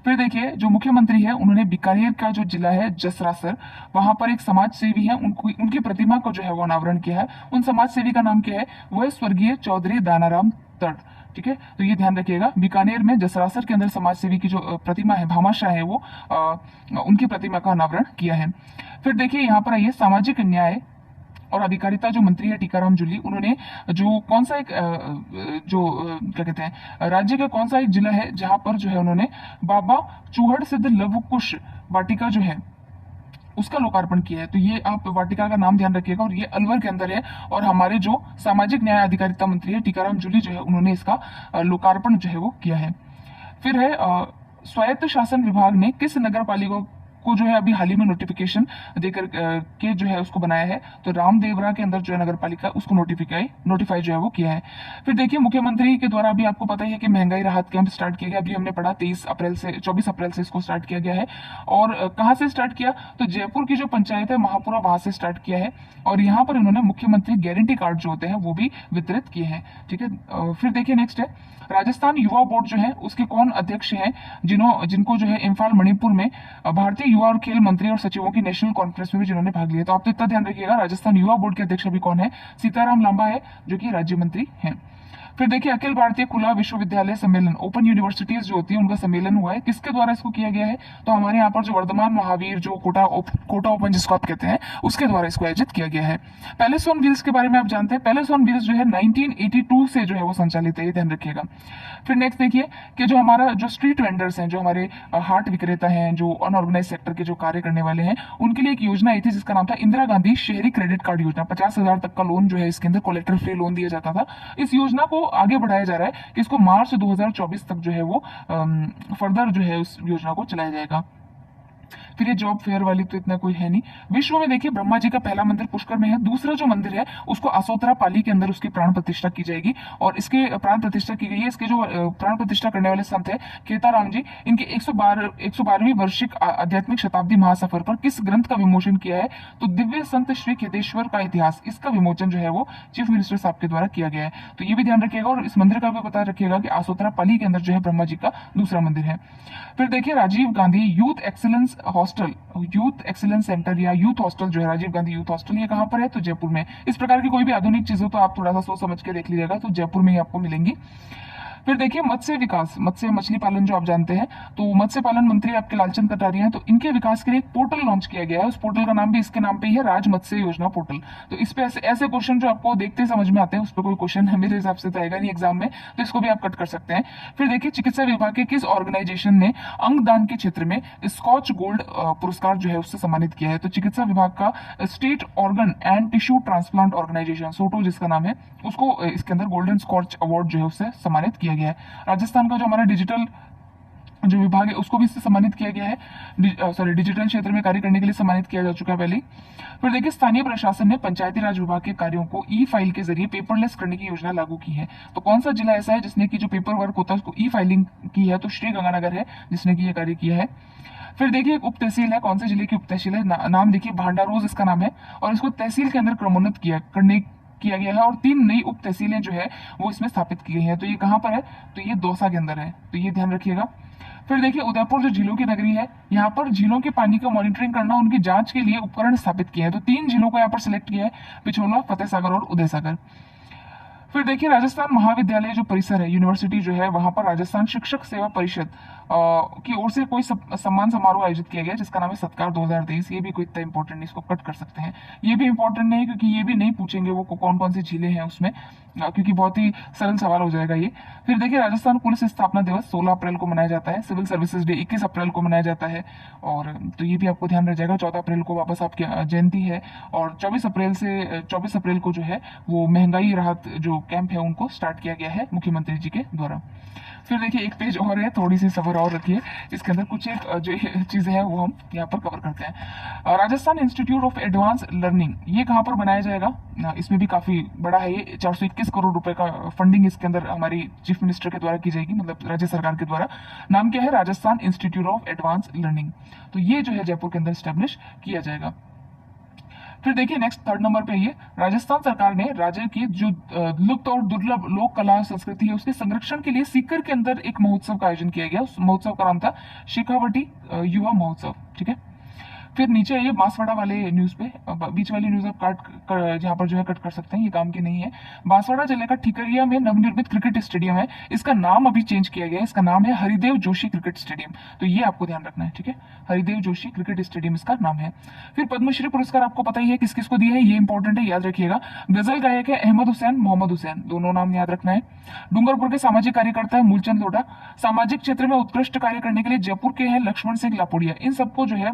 फिर देखिए जो मुख्यमंत्री है उन्होंने बीकानेर का जो जिला है जसरासर, वहां पर एक समाज सेवी है, उनकी प्रतिमा को जो है वो अनावरण किया है। उन समाज सेवी का नाम क्या है? वह स्वर्गीय चौधरी दानाराम तड़। ठीक है, तो ये ध्यान रखिएगा। बीकानेर में जसरासर के अंदर समाज सेवी की जो प्रतिमा है, भामाशाह है, वो उनकी प्रतिमा का अनावरण किया है। फिर देखिए यहाँ पर आइए, सामाजिक न्याय और अधिकारिता जो मंत्री है टीकाराम जूली, उन्होंने जो कौन सा एक क्या कहते हैं, राज्य का कौन सा एक जिला है जहां पर जो है उन्होंने बाबा चूहड़ सिद्ध लव कुश वाटिका जो है उसका लोकार्पण किया है। तो ये आप वाटिका का नाम ध्यान रखिएगा, और ये अलवर के अंदर है। और हमारे जो सामाजिक न्याय अधिकारिता मंत्री है टीकाराम जूली जो है उन्होंने इसका लोकार्पण जो है वो किया है। फिर है स्वायत्त शासन विभाग ने किस नगर पालिका को जो है अभी हाल ही में नोटिफिकेशन देकर के जो है उसको बनाया है? तो रामदेवरा के अंदर जो है नगर पालिका उसको नोटिफाई जो है वो किया है। फिर देखिए मुख्यमंत्री के द्वारा अभी आपको पता ही है कि महंगाई राहत कैंप स्टार्ट किया गया। अभी हमने पढ़ा 24 अप्रैल से इसको स्टार्ट किया गया है। और कहाँ से स्टार्ट किया? तो जयपुर की जो पंचायत है महापुरा, वहां से स्टार्ट किया है। और यहाँ पर इन्होंने मुख्यमंत्री गारंटी कार्ड जो होते हैं वो भी वितरित किए हैं। ठीक है, फिर देखिए नेक्स्ट है राजस्थान युवा बोर्ड जो है उसके कौन अध्यक्ष हैं, जिनको जो है इम्फाल मणिपुर में भारतीय युवा और खेल मंत्री और सचिवों की नेशनल कॉन्फ्रेंस में भी जिन्होंने भाग लिया। तो आप तो इतना ध्यान रखिएगा, राजस्थान युवा बोर्ड के अध्यक्ष अभी कौन है? सीताराम लांबा है, जो कि राज्य मंत्री हैं। फिर देखिए अखिल भारतीय खुला विश्वविद्यालय सम्मेलन, ओपन यूनिवर्सिटीज जो होती है उनका सम्मेलन हुआ है, किसके द्वारा इसको किया गया है? तो हमारे यहाँ पर जो वर्धमान महावीर जो कोटा ओपन जिसको आप कहते हैं उसके द्वारा इसको आयोजित किया गया है। पैलेस ऑन व्हील्स के बारे में आप जानते हैं, पैलेस ऑन व्हील्स जो है 1982 से जो है वो संचालित है, ये ध्यान रखिएगा। फिर नेक्स्ट देखिए कि जो हमारा जो स्ट्रीट वेंडर्स हैं, जो हमारे हाट विक्रेता हैं, जो अनऑर्गेनाइज सेक्टर के जो कार्य करने वाले हैं, उनके लिए एक योजना आई थी जिसका नाम था इंदिरा गांधी शहरी क्रेडिट कार्ड योजना। 50,000 तक का लोन जो है इसके अंदर कोलेक्टर फ्री लोन दिया जाता था। इस योजना को आगे बढ़ाया जा रहा है कि इसको मार्च 2024 तक जो है वो फर्दर जो है उस योजना को चलाया जाएगा। फिर ये जॉब फेयर वाली तो इतना कोई है नहीं। विश्व में देखिए ब्रह्मा जी का पहला मंदिर पुष्कर में है, दूसरा जो मंदिर है उसको असोतरा पाली के अंदर उसकी प्राण प्रतिष्ठा की जाएगी, और इसके प्राण प्रतिष्ठा की गई है। इसके जो प्राण प्रतिष्ठा करने वाले संत है केताराम जी, इनके 112वीं वार्षिक आध्यात्मिक शताब्दी महासफर पर किस ग्रंथ का विमोचन किया है? तो दिव्य संत श्री केतेश्वर का इतिहास, इसका विमोचन जो है वो चीफ मिनिस्टर साहब के द्वारा किया गया है। तो ये भी ध्यान रखिएगा, और इस मंदिर का भी पता रखिएगा कि आसोतरा पाली के अंदर जो है ब्रह्मा जी का दूसरा मंदिर है। फिर देखिए Rajiv Gandhi youth excellence centre या यूथ हॉस्टल जो है राजीव गांधी यूथ हॉस्टल, ये कहां पर है? तो जयपुर में। इस प्रकार की कोई भी आधुनिक चीज हो तो आप थोड़ा सा सोच समझ के देख लीजिएगा, तो जयपुर में ही आपको मिलेंगी। फिर देखिए मत्स्य विकास, मत्स्य मछली पालन जो आप जानते हैं, तो मत्स्य पालन मंत्री आपके लालचंद कटारिया हैं, तो इनके विकास के लिए एक पोर्टल लॉन्च किया गया है। उस पोर्टल का नाम भी इसके नाम पे ही है, राज मत्स्य योजना पोर्टल। तो इस पे ऐसे ऐसे क्वेश्चन जो आपको देखते ही समझ में आते हैं, उस पर कोई क्वेश्चन मेरे हिसाब से तो आएगा नहीं एग्जाम में, तो इसको भी आप कट कर सकते हैं। फिर देखिए चिकित्सा विभाग के किस ऑर्गेनाइजेशन ने अंगदान के क्षेत्र में स्कॉच गोल्ड पुरस्कार जो है उससे सम्मानित किया है? तो चिकित्सा विभाग का state organ and tissue transplant organisation, SOTTO जिसका नाम है, उसको इसके अंदर गोल्डन स्कॉच अवार्ड जो है उससे सम्मानित किया गया है। राजस्थान का जो हमारा डिजिटल जो विभाग है उसको भी इससे सम्मानित किया गया है, सॉरी डिजिटल क्षेत्र में कार्य करने के लिए सम्मानित किया जा चुका है पहले। फिर देखिए स्थानीय प्रशासन ने पंचायती राज विभाग के कार्यों को ई फाइल के जरिए पेपरलेस करने की योजना लागू की है। तो कौन सा जिला ऐसा है जिसने की जो पेपर वर्क होता है उसको ई फाइलिंग की है? तो श्री गंगानगर है जिसने की यह कार्य किया है। फिर देखिए एक उप तहसील है, कौन से जिले की उप तहसील है? नाम देखिए भांडारोज इसका नाम है, और इसको तहसील के अंदर क्रमोन्नत किया गया है, और 3 नई उप तहसीलें जो है वो इसमें स्थापित की गई हैं। तो ये कहाँ पर है? तो ये दौसा के अंदर है, तो ये ध्यान रखिएगा। फिर देखिए उदयपुर जो झीलों की नगरी है, यहाँ पर झीलों के पानी का मॉनिटरिंग करना, उनकी जांच के लिए उपकरण स्थापित किए हैं। तो 3 झीलों को यहाँ पर सिलेक्ट किया है, पिछोला, फतेह सागर और उदय सागर। फिर देखिए राजस्थान महाविद्यालय जो परिसर है, यूनिवर्सिटी जो है, वहां पर राजस्थान शिक्षक सेवा परिषद की ओर से कोई सम्मान समारोह आयोजित किया गया जिसका नाम है सत्कार 2023। ये भी कोई इतना इंपॉर्टेंट नहीं, इसको कट कर सकते हैं। ये भी इंपॉर्टेंट नहीं क्योंकि ये भी नहीं पूछेंगे वो कौन कौन सी झीलें हैं उसमें, क्योंकि बहुत ही सरल सवाल हो जाएगा ये। फिर देखिए राजस्थान पुलिस स्थापना दिवस 16 अप्रैल को मनाया जाता है। सिविल सर्विसेज डे 21 अप्रैल को मनाया जाता है, और तो ये भी आपको ध्यान रह जाएगा। 14 अप्रैल को वापस आपकी जयंती है, और 24 अप्रैल को जो है वो महंगाई राहत जो कैंप है उनको स्टार्ट किया गया है मुख्यमंत्री जी के द्वारा। फिर देखिए एक पेज और है, थोड़ी सी सब्र और रखिए, इसके अंदर कुछ एक जो चीजें हैं वो हम यहाँ पर कवर करते हैं। Rajasthan institute of advance learning, ये कहाँ पर बनाया जाएगा? इसमें भी काफी बड़ा है ये, 421 करोड़ रुपए का फंडिंग इसके अंदर हमारी चीफ मिनिस्टर के द्वारा की जाएगी, मतलब राज्य सरकार के द्वारा। नाम क्या है? Rajasthan institute of advance learning. तो ये जो है जयपुर के अंदर स्टैब्लिश किया जाएगा। फिर देखिए नेक्स्ट 3rd नंबर पे ये राजस्थान सरकार ने राज्य की जो लुप्त और दुर्लभ लोक कला संस्कृति है उसके संरक्षण के लिए सीकर के अंदर एक महोत्सव का आयोजन किया गया। उस महोत्सव का नाम था शेखावटी युवा महोत्सव। ठीक है, फिर नीचे ये बांसवाड़ा वाले न्यूज पे, बीच वाली न्यूज आप यहाँ पर जो है कट कर सकते हैं, ये काम की नहीं है। बांसवाड़ा जिले का ठिकरिया में नवनिर्मित क्रिकेट स्टेडियम है, इसका नाम अभी चेंज किया गया है, इसका नाम है हरिदेव जोशी क्रिकेट स्टेडियम। तो ये आपको ध्यान रखना है, ठीक है, हरिदेव जोशी क्रिकेट स्टेडियम इसका नाम है। फिर पद्मश्री पुरस्कार आपको पता ही है किस किस को दिया है, ये इंपॉर्टेंट है, याद रखिएगा। गजल गायक है अहमद हुसैन, मोहम्मद हुसैन, दोनों नाम याद रखना है। डूंगरपुर के सामाजिक कार्यकर्ता है मूलचंद लोढ़ा। सामाजिक क्षेत्र में उत्कृष्ट कार्य करने के लिए जयपुर के हैं लक्ष्मण सिंह लापोड़िया। इन सबको जो है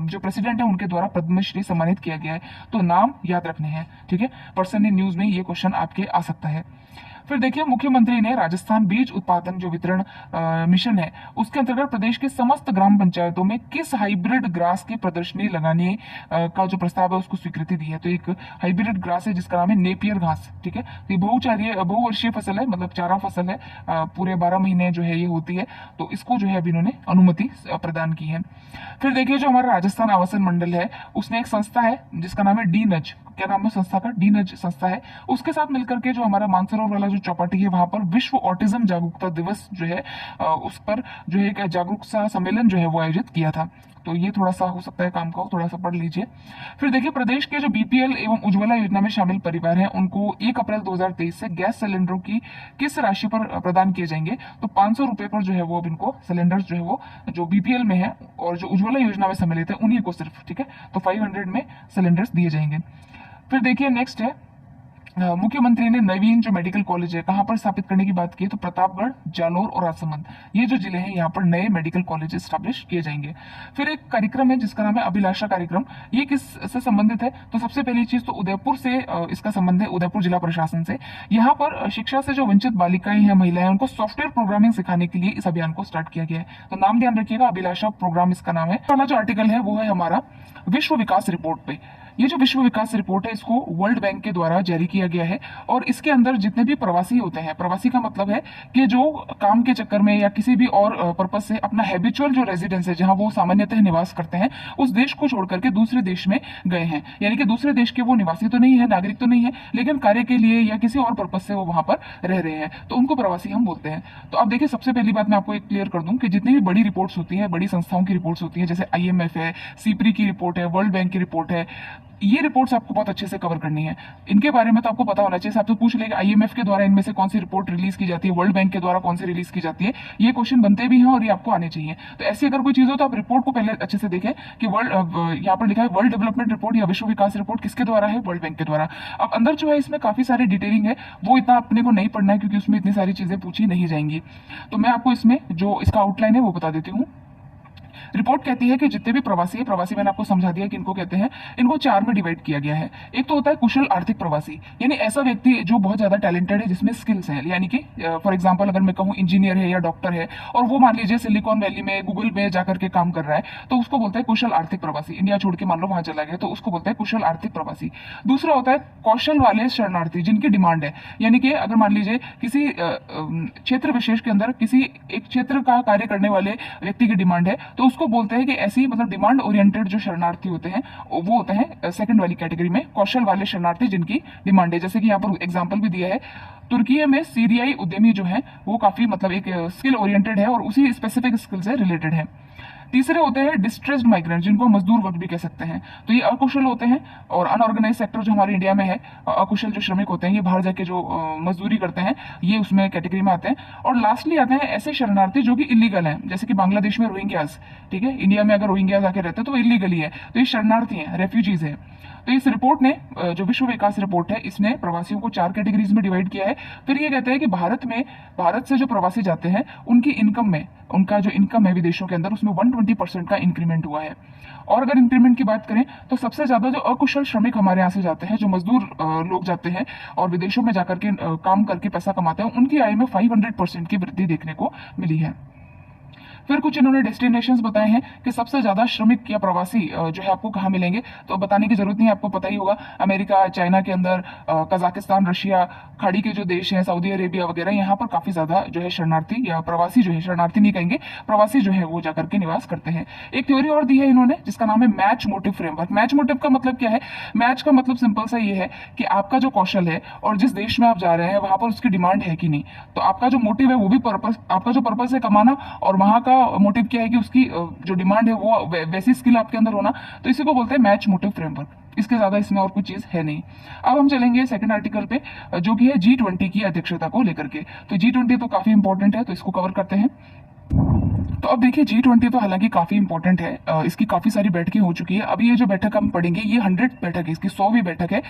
जो प्रेसिडेंट है उनके द्वारा पद्मश्री सम्मानित किया गया है। तो नाम याद रखने हैं, ठीक है। पर्सन इन न्यूज में ये क्वेश्चन आपके आ सकता है। फिर देखिए मुख्यमंत्री ने राजस्थान बीज उत्पादन जो वितरण मिशन है उसके अंतर्गत प्रदेश के समस्त ग्राम पंचायतों में किस हाइब्रिड ग्रास की प्रदर्शनी लगाने का जो प्रस्ताव है उसको स्वीकृति दी है। तो एक हाइब्रिड ग्रास है जिसका नाम है नेपियर घास, ठीक है। तो ये बहुवर्षीय फसल है, मतलब चारा फसल है, पूरे 12 महीने जो है ये होती है। तो इसको जो है अभी इन्होंने अनुमति प्रदान की है। फिर देखिए जो हमारा राजस्थान आवासन मंडल है उसने एक संस्था है जिसका नाम है डी नज, क्या नाम है संस्था का? डी नज संस्था है। उसके साथ मिलकर के जो हमारा मानसरोवर वाला जो चौपाटी है वहां पर विश्व ऑटिज्म जागरूकता दिवस जो है उस पर जो है एक जागरूकता सम्मेलन जो है वो आयोजित किया था। तो ये थोड़ा सा हो सकता है काम का, थोड़ा सा पढ़ लीजिए। फिर देखिए प्रदेश के जो बीपीएल एवं उज्ज्वला योजना में शामिल परिवार हैं उनको 1 अप्रैल 2023 से गैस सिलेंडरों की किस राशि पर प्रदान किए जाएंगे? तो 500 रुपए पर जो है वो अब इनको सिलेंडर्स जो है वो जो बीपीएल में है और जो उज्ज्वला योजना में सम्मिलित है उन्हीं को सिर्फ, ठीक है। तो 500 में सिलेंडर्स दिए जाएंगे। फिर देखिए नेक्स्ट है मुख्यमंत्री ने नवीन जो मेडिकल कॉलेज है कहां पर स्थापित करने की बात की है? तो प्रतापगढ़, जालोर और राजसमंद, ये जो जिले हैं यहाँ पर नए मेडिकल कॉलेज स्टैब्लिश किए जाएंगे। फिर एक कार्यक्रम है जिसका नाम है अभिलाषा कार्यक्रम। ये किस से संबंधित है? तो सबसे पहली चीज तो उदयपुर से इसका संबंध है, उदयपुर जिला प्रशासन से। यहाँ पर शिक्षा से जो वंचित बालिकाएं हैं, महिलाएं, उनको सॉफ्टवेयर प्रोग्रामिंग सिखाने के लिए इस अभियान को स्टार्ट किया गया है। तो नाम ध्यान रखिएगा, अभिलाषा प्रोग्राम इसका नाम है। पहला जो आर्टिकल है वो है हमारा विश्व विकास रिपोर्ट पे। ये जो विश्व विकास रिपोर्ट है इसको वर्ल्ड बैंक के द्वारा जारी किया गया है और इसके अंदर जितने भी प्रवासी होते हैं, प्रवासी का मतलब है कि जो काम के चक्कर में या किसी भी और पर्पज से अपना हैबिचुअल जो रेजिडेंस है जहां वो सामान्यतः निवास करते हैं उस देश को छोड़ करके दूसरे देश में गए हैं, यानी कि दूसरे देश के वो निवासी तो नहीं है, नागरिक तो नहीं है, लेकिन कार्य के लिए या किसी और पर्पज से वो वहां पर रह रहे हैं, तो उनको प्रवासी हम बोलते हैं। तो अब देखिए सबसे पहली बात मैं आपको एक क्लियर कर दूं कि जितनी भी बड़ी रिपोर्ट्स होती है, बड़ी संस्थाओं की रिपोर्ट्स होती है, जैसे IMF है, सीपरी की रिपोर्ट है, वर्ल्ड बैंक की रिपोर्ट है, ये रिपोर्ट्स आपको बहुत अच्छे से कवर करनी है। इनके बारे में तो आपको पता होना चाहिए। आपसे पूछ लेगा आईएमएफ के द्वारा इनमें से कौन सी रिपोर्ट रिलीज की जाती है, वर्ल्ड बैंक के द्वारा कौन सी रिलीज की जाती है, ये क्वेश्चन बनते भी हैं और ये आपको आने चाहिए। तो ऐसी अगर कोई चीज हो तो आप रिपोर्ट को पहले अच्छे से देखें कि वर्ल्ड, यहाँ पर लिखा है वर्ल्ड डेवलपमेंट रिपोर्ट या विश्व विकास रिपोर्ट किसके द्वारा है, वर्ल्ड बैंक के द्वारा। अब अंदर जो है इसमें काफी सारी डिटेलिंग है, वो इतना अपने को नहीं पढ़ना है क्योंकि उसमें इतनी सारी चीजें पूछी नहीं जाएंगी। तो मैं आपको इसमें जो इसका आउटलाइन है वो बता देती हूँ। रिपोर्ट कहती है कि जितने भी प्रवासी है, प्रवासी मैंने आपको समझा दिया कि इनको कहते हैं, इनको 4 में डिवाइड किया गया है। एक तो होता है कुशल आर्थिक प्रवासी, यानी ऐसा व्यक्ति जो बहुत ज्यादा टैलेंटेड है, जिसमें स्किल्स है, यानी कि फॉर एग्जांपल अगर मैं कहूँ इंजीनियर है या डॉक्टर है और वो मान लीजिए सिलिकॉन वैली में गूगल में जाकर के काम कर रहा है, तो उसको बोलते हैं कुशल आर्थिक प्रवासी। इंडिया छोड़ के मान लो वहां चला गया तो उसको बोलते हैं कुशल आर्थिक प्रवासी। दूसरा होता है कौशल वाले शरणार्थी, जिनकी डिमांड है, यानी कि अगर मान लीजिए किसी क्षेत्र विशेष के अंदर किसी एक क्षेत्र का कार्य करने वाले व्यक्ति की डिमांड है, तो उसको बोलते हैं कि ऐसी मतलब डिमांड ओरिएंटेड जो शरणार्थी होते हैं वो होते हैं सेकंड वाली कैटेगरी में, कौशल वाले शरणार्थी जिनकी डिमांड है। जैसे कि यहाँ पर एग्जांपल भी दिया है, तुर्की में सीरियाई उद्यमी जो है वो काफी मतलब एक स्किल ओरिएंटेड है और उसी स्पेसिफिक स्किल से रिलेटेड है। तीसरे होते हैं डिस्ट्रेस्ड माइग्रेंट, जिनको मजदूर वर्ग भी कह सकते हैं। तो ये अकुशल होते हैं और अनऑर्गेनाइज सेक्टर जो हमारे इंडिया में है, अकुशल जो श्रमिक होते हैं, ये बाहर जाके जो मजदूरी करते हैं, ये उसमें कैटेगरी में आते हैं। और लास्टली आते हैं ऐसे शरणार्थी जो कि इलीगल हैं, जैसे कि बांग्लादेश में रोहिंग्यास, ठीक है, इंडिया में अगर रोहिंग्यास आके रहते हैं तो वो इलीगली है, तो ये शरणार्थी हैं, रेफ्यूजीज हैं। तो इस रिपोर्ट ने जो विश्व विकास रिपोर्ट है, इसने प्रवासियों को 4 कैटेगरीज में डिवाइड किया है। फिर ये कहते हैं कि भारत से जो प्रवासी जाते हैं उनकी इनकम में, उनका जो इनकम है विदेशों के अंदर, उसमें 120% का इंक्रीमेंट हुआ है। और अगर इंक्रीमेंट की बात करें तो सबसे ज्यादा जो अकुशल श्रमिक हमारे यहाँ से जाते हैं, जो मजदूर लोग जाते हैं और विदेशों में जाकर के काम करके पैसा कमाते हैं, उनकी आय में 500% की वृद्धि देखने को मिली है। फिर कुछ इन्होंने डेस्टिनेशंस बताए हैं कि सबसे ज्यादा श्रमिक या प्रवासी जो है आपको कहाँ मिलेंगे, तो बताने की जरूरत नहीं है, आपको पता ही होगा, अमेरिका, चाइना के अंदर, कजाकिस्तान, रशिया, खाड़ी के जो देश हैं, सऊदी अरेबिया वगैरह, यहाँ पर काफी ज्यादा जो है शरणार्थी या प्रवासी जो है, शरणार्थी नहीं कहेंगे, प्रवासी जो है वो जाकर के निवास करते हैं। एक थ्योरी और दी है इन्होंने जिसका नाम है match motive framework. Match motive का मतलब क्या है? मैच का मतलब सिंपल सा ये है कि आपका जो कौशल है और जिस देश में आप जा रहे हैं वहां पर उसकी डिमांड है कि नहीं, तो आपका जो मोटिव है वो भी पर्पस, आपका जो पर्पस है कमाना, और वहां का मोटिव क्या है कि उसकी जो डिमांड है वो वैसी स्किल आपके अंदर होना, तो इसी को बोलते हैं मैच मोटिव फ्रेमवर्क। इसके ज्यादा इसमें और कोई चीज है नहीं। अब हम चलेंगे सेकंड आर्टिकल पे, जो कि है G20 की अध्यक्षता को लेकर के। तो G20 तो काफी इंपॉर्टेंट है, तो इसको कवर करते हैं। तो अब देखिए G20 तो हालांकि काफी इंपॉर्टेंट है, इसकी काफी सारी बैठकें हो चुकी है। अभी ये जो बैठक हम पढ़ेंगे ये 100 बैठक है, इसकी 100वीं बैठक है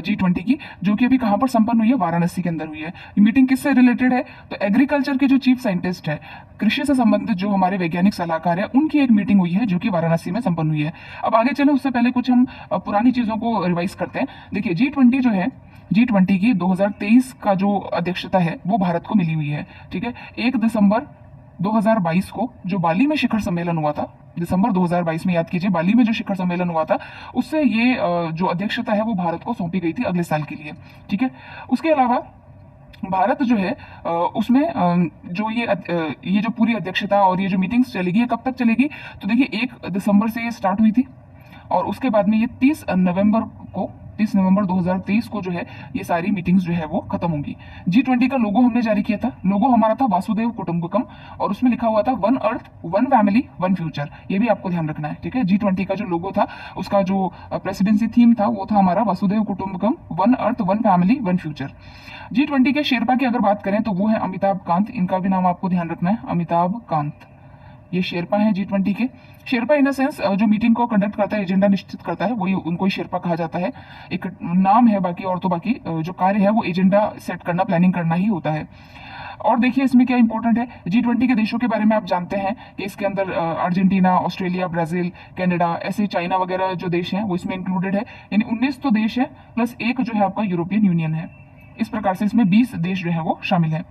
G20 की, जो कि अभी कहां पर संपन्न हुई है? वाराणसी के अंदर हुई है। मीटिंग किससे रिलेटेड है? तो एग्रीकल्चर के जो चीफ साइंटिस्ट है, कृषि से संबंधित जो हमारे वैज्ञानिक सलाहकार है, उनकी एक मीटिंग हुई है जो कि वाराणसी में संपन्न हुई है। अब आगे चले उससे पहले कुछ हम पुरानी चीजों को रिवाइज करते हैं। देखिए G20 जो है, G20 की 2023 का जो अध्यक्षता है वो भारत को मिली हुई है, ठीक है। 1 दिसंबर 2022 को जो बाली में शिखर सम्मेलन हुआ था, दिसंबर 2022 में, याद कीजिए, बाली में जो शिखर सम्मेलन हुआ था, उससे ये जो अध्यक्षता है वो भारत को सौंपी गई थी अगले साल के लिए, ठीक है। उसके अलावा भारत जो है उसमें जो ये जो पूरी अध्यक्षता और ये जो मीटिंग्स चलेगी, ये कब तक चलेगी? तो देखिए 1 दिसंबर से ये स्टार्ट हुई थी और उसके बाद में ये 30 नवंबर 2023 को जो है ये सारी मीटिंग्स जो है वो खत्म होंगी। G20 का लोगो हमने जारी किया था, लोगो हमारा था वासुदेव कुटुंबकम, और उसमें लिखा हुआ था one earth one family one future. ये भी आपको ध्यान रखना है, ठीक है। G20 का जो लोगो था, उसका जो प्रेसिडेंसी थीम था, वो था हमारा वासुदेव कुटुंबकम, one earth one family one future. G20 के शेरपा की अगर बात करें तो वो है अमिताभ कांत, इनका भी नाम आपको ध्यान रखना है, अमिताभ कांत, ये शेरपा है G20 के। शेरपा इन द सेंस जो मीटिंग को कंडक्ट करता है, एजेंडा निश्चित करता है, वही उनको ही शेरपा कहा जाता है। एक नाम है बाकी, और तो बाकी जो कार्य है वो एजेंडा सेट करना, प्लानिंग करना ही होता है। और देखिए इसमें क्या इंपॉर्टेंट है, G20 के देशों के बारे में आप जानते हैं कि इसके अंदर अर्जेंटीना, ऑस्ट्रेलिया, ब्राजील, कनाडा, ऐसे चाइना वगैरह जो देश हैं वो इसमें इंक्लूडेड है, यानी 19 तो देश है, प्लस एक जो है आपका यूरोपियन यूनियन है। इस प्रकार से इसमें 20 देश जो है वो शामिल है।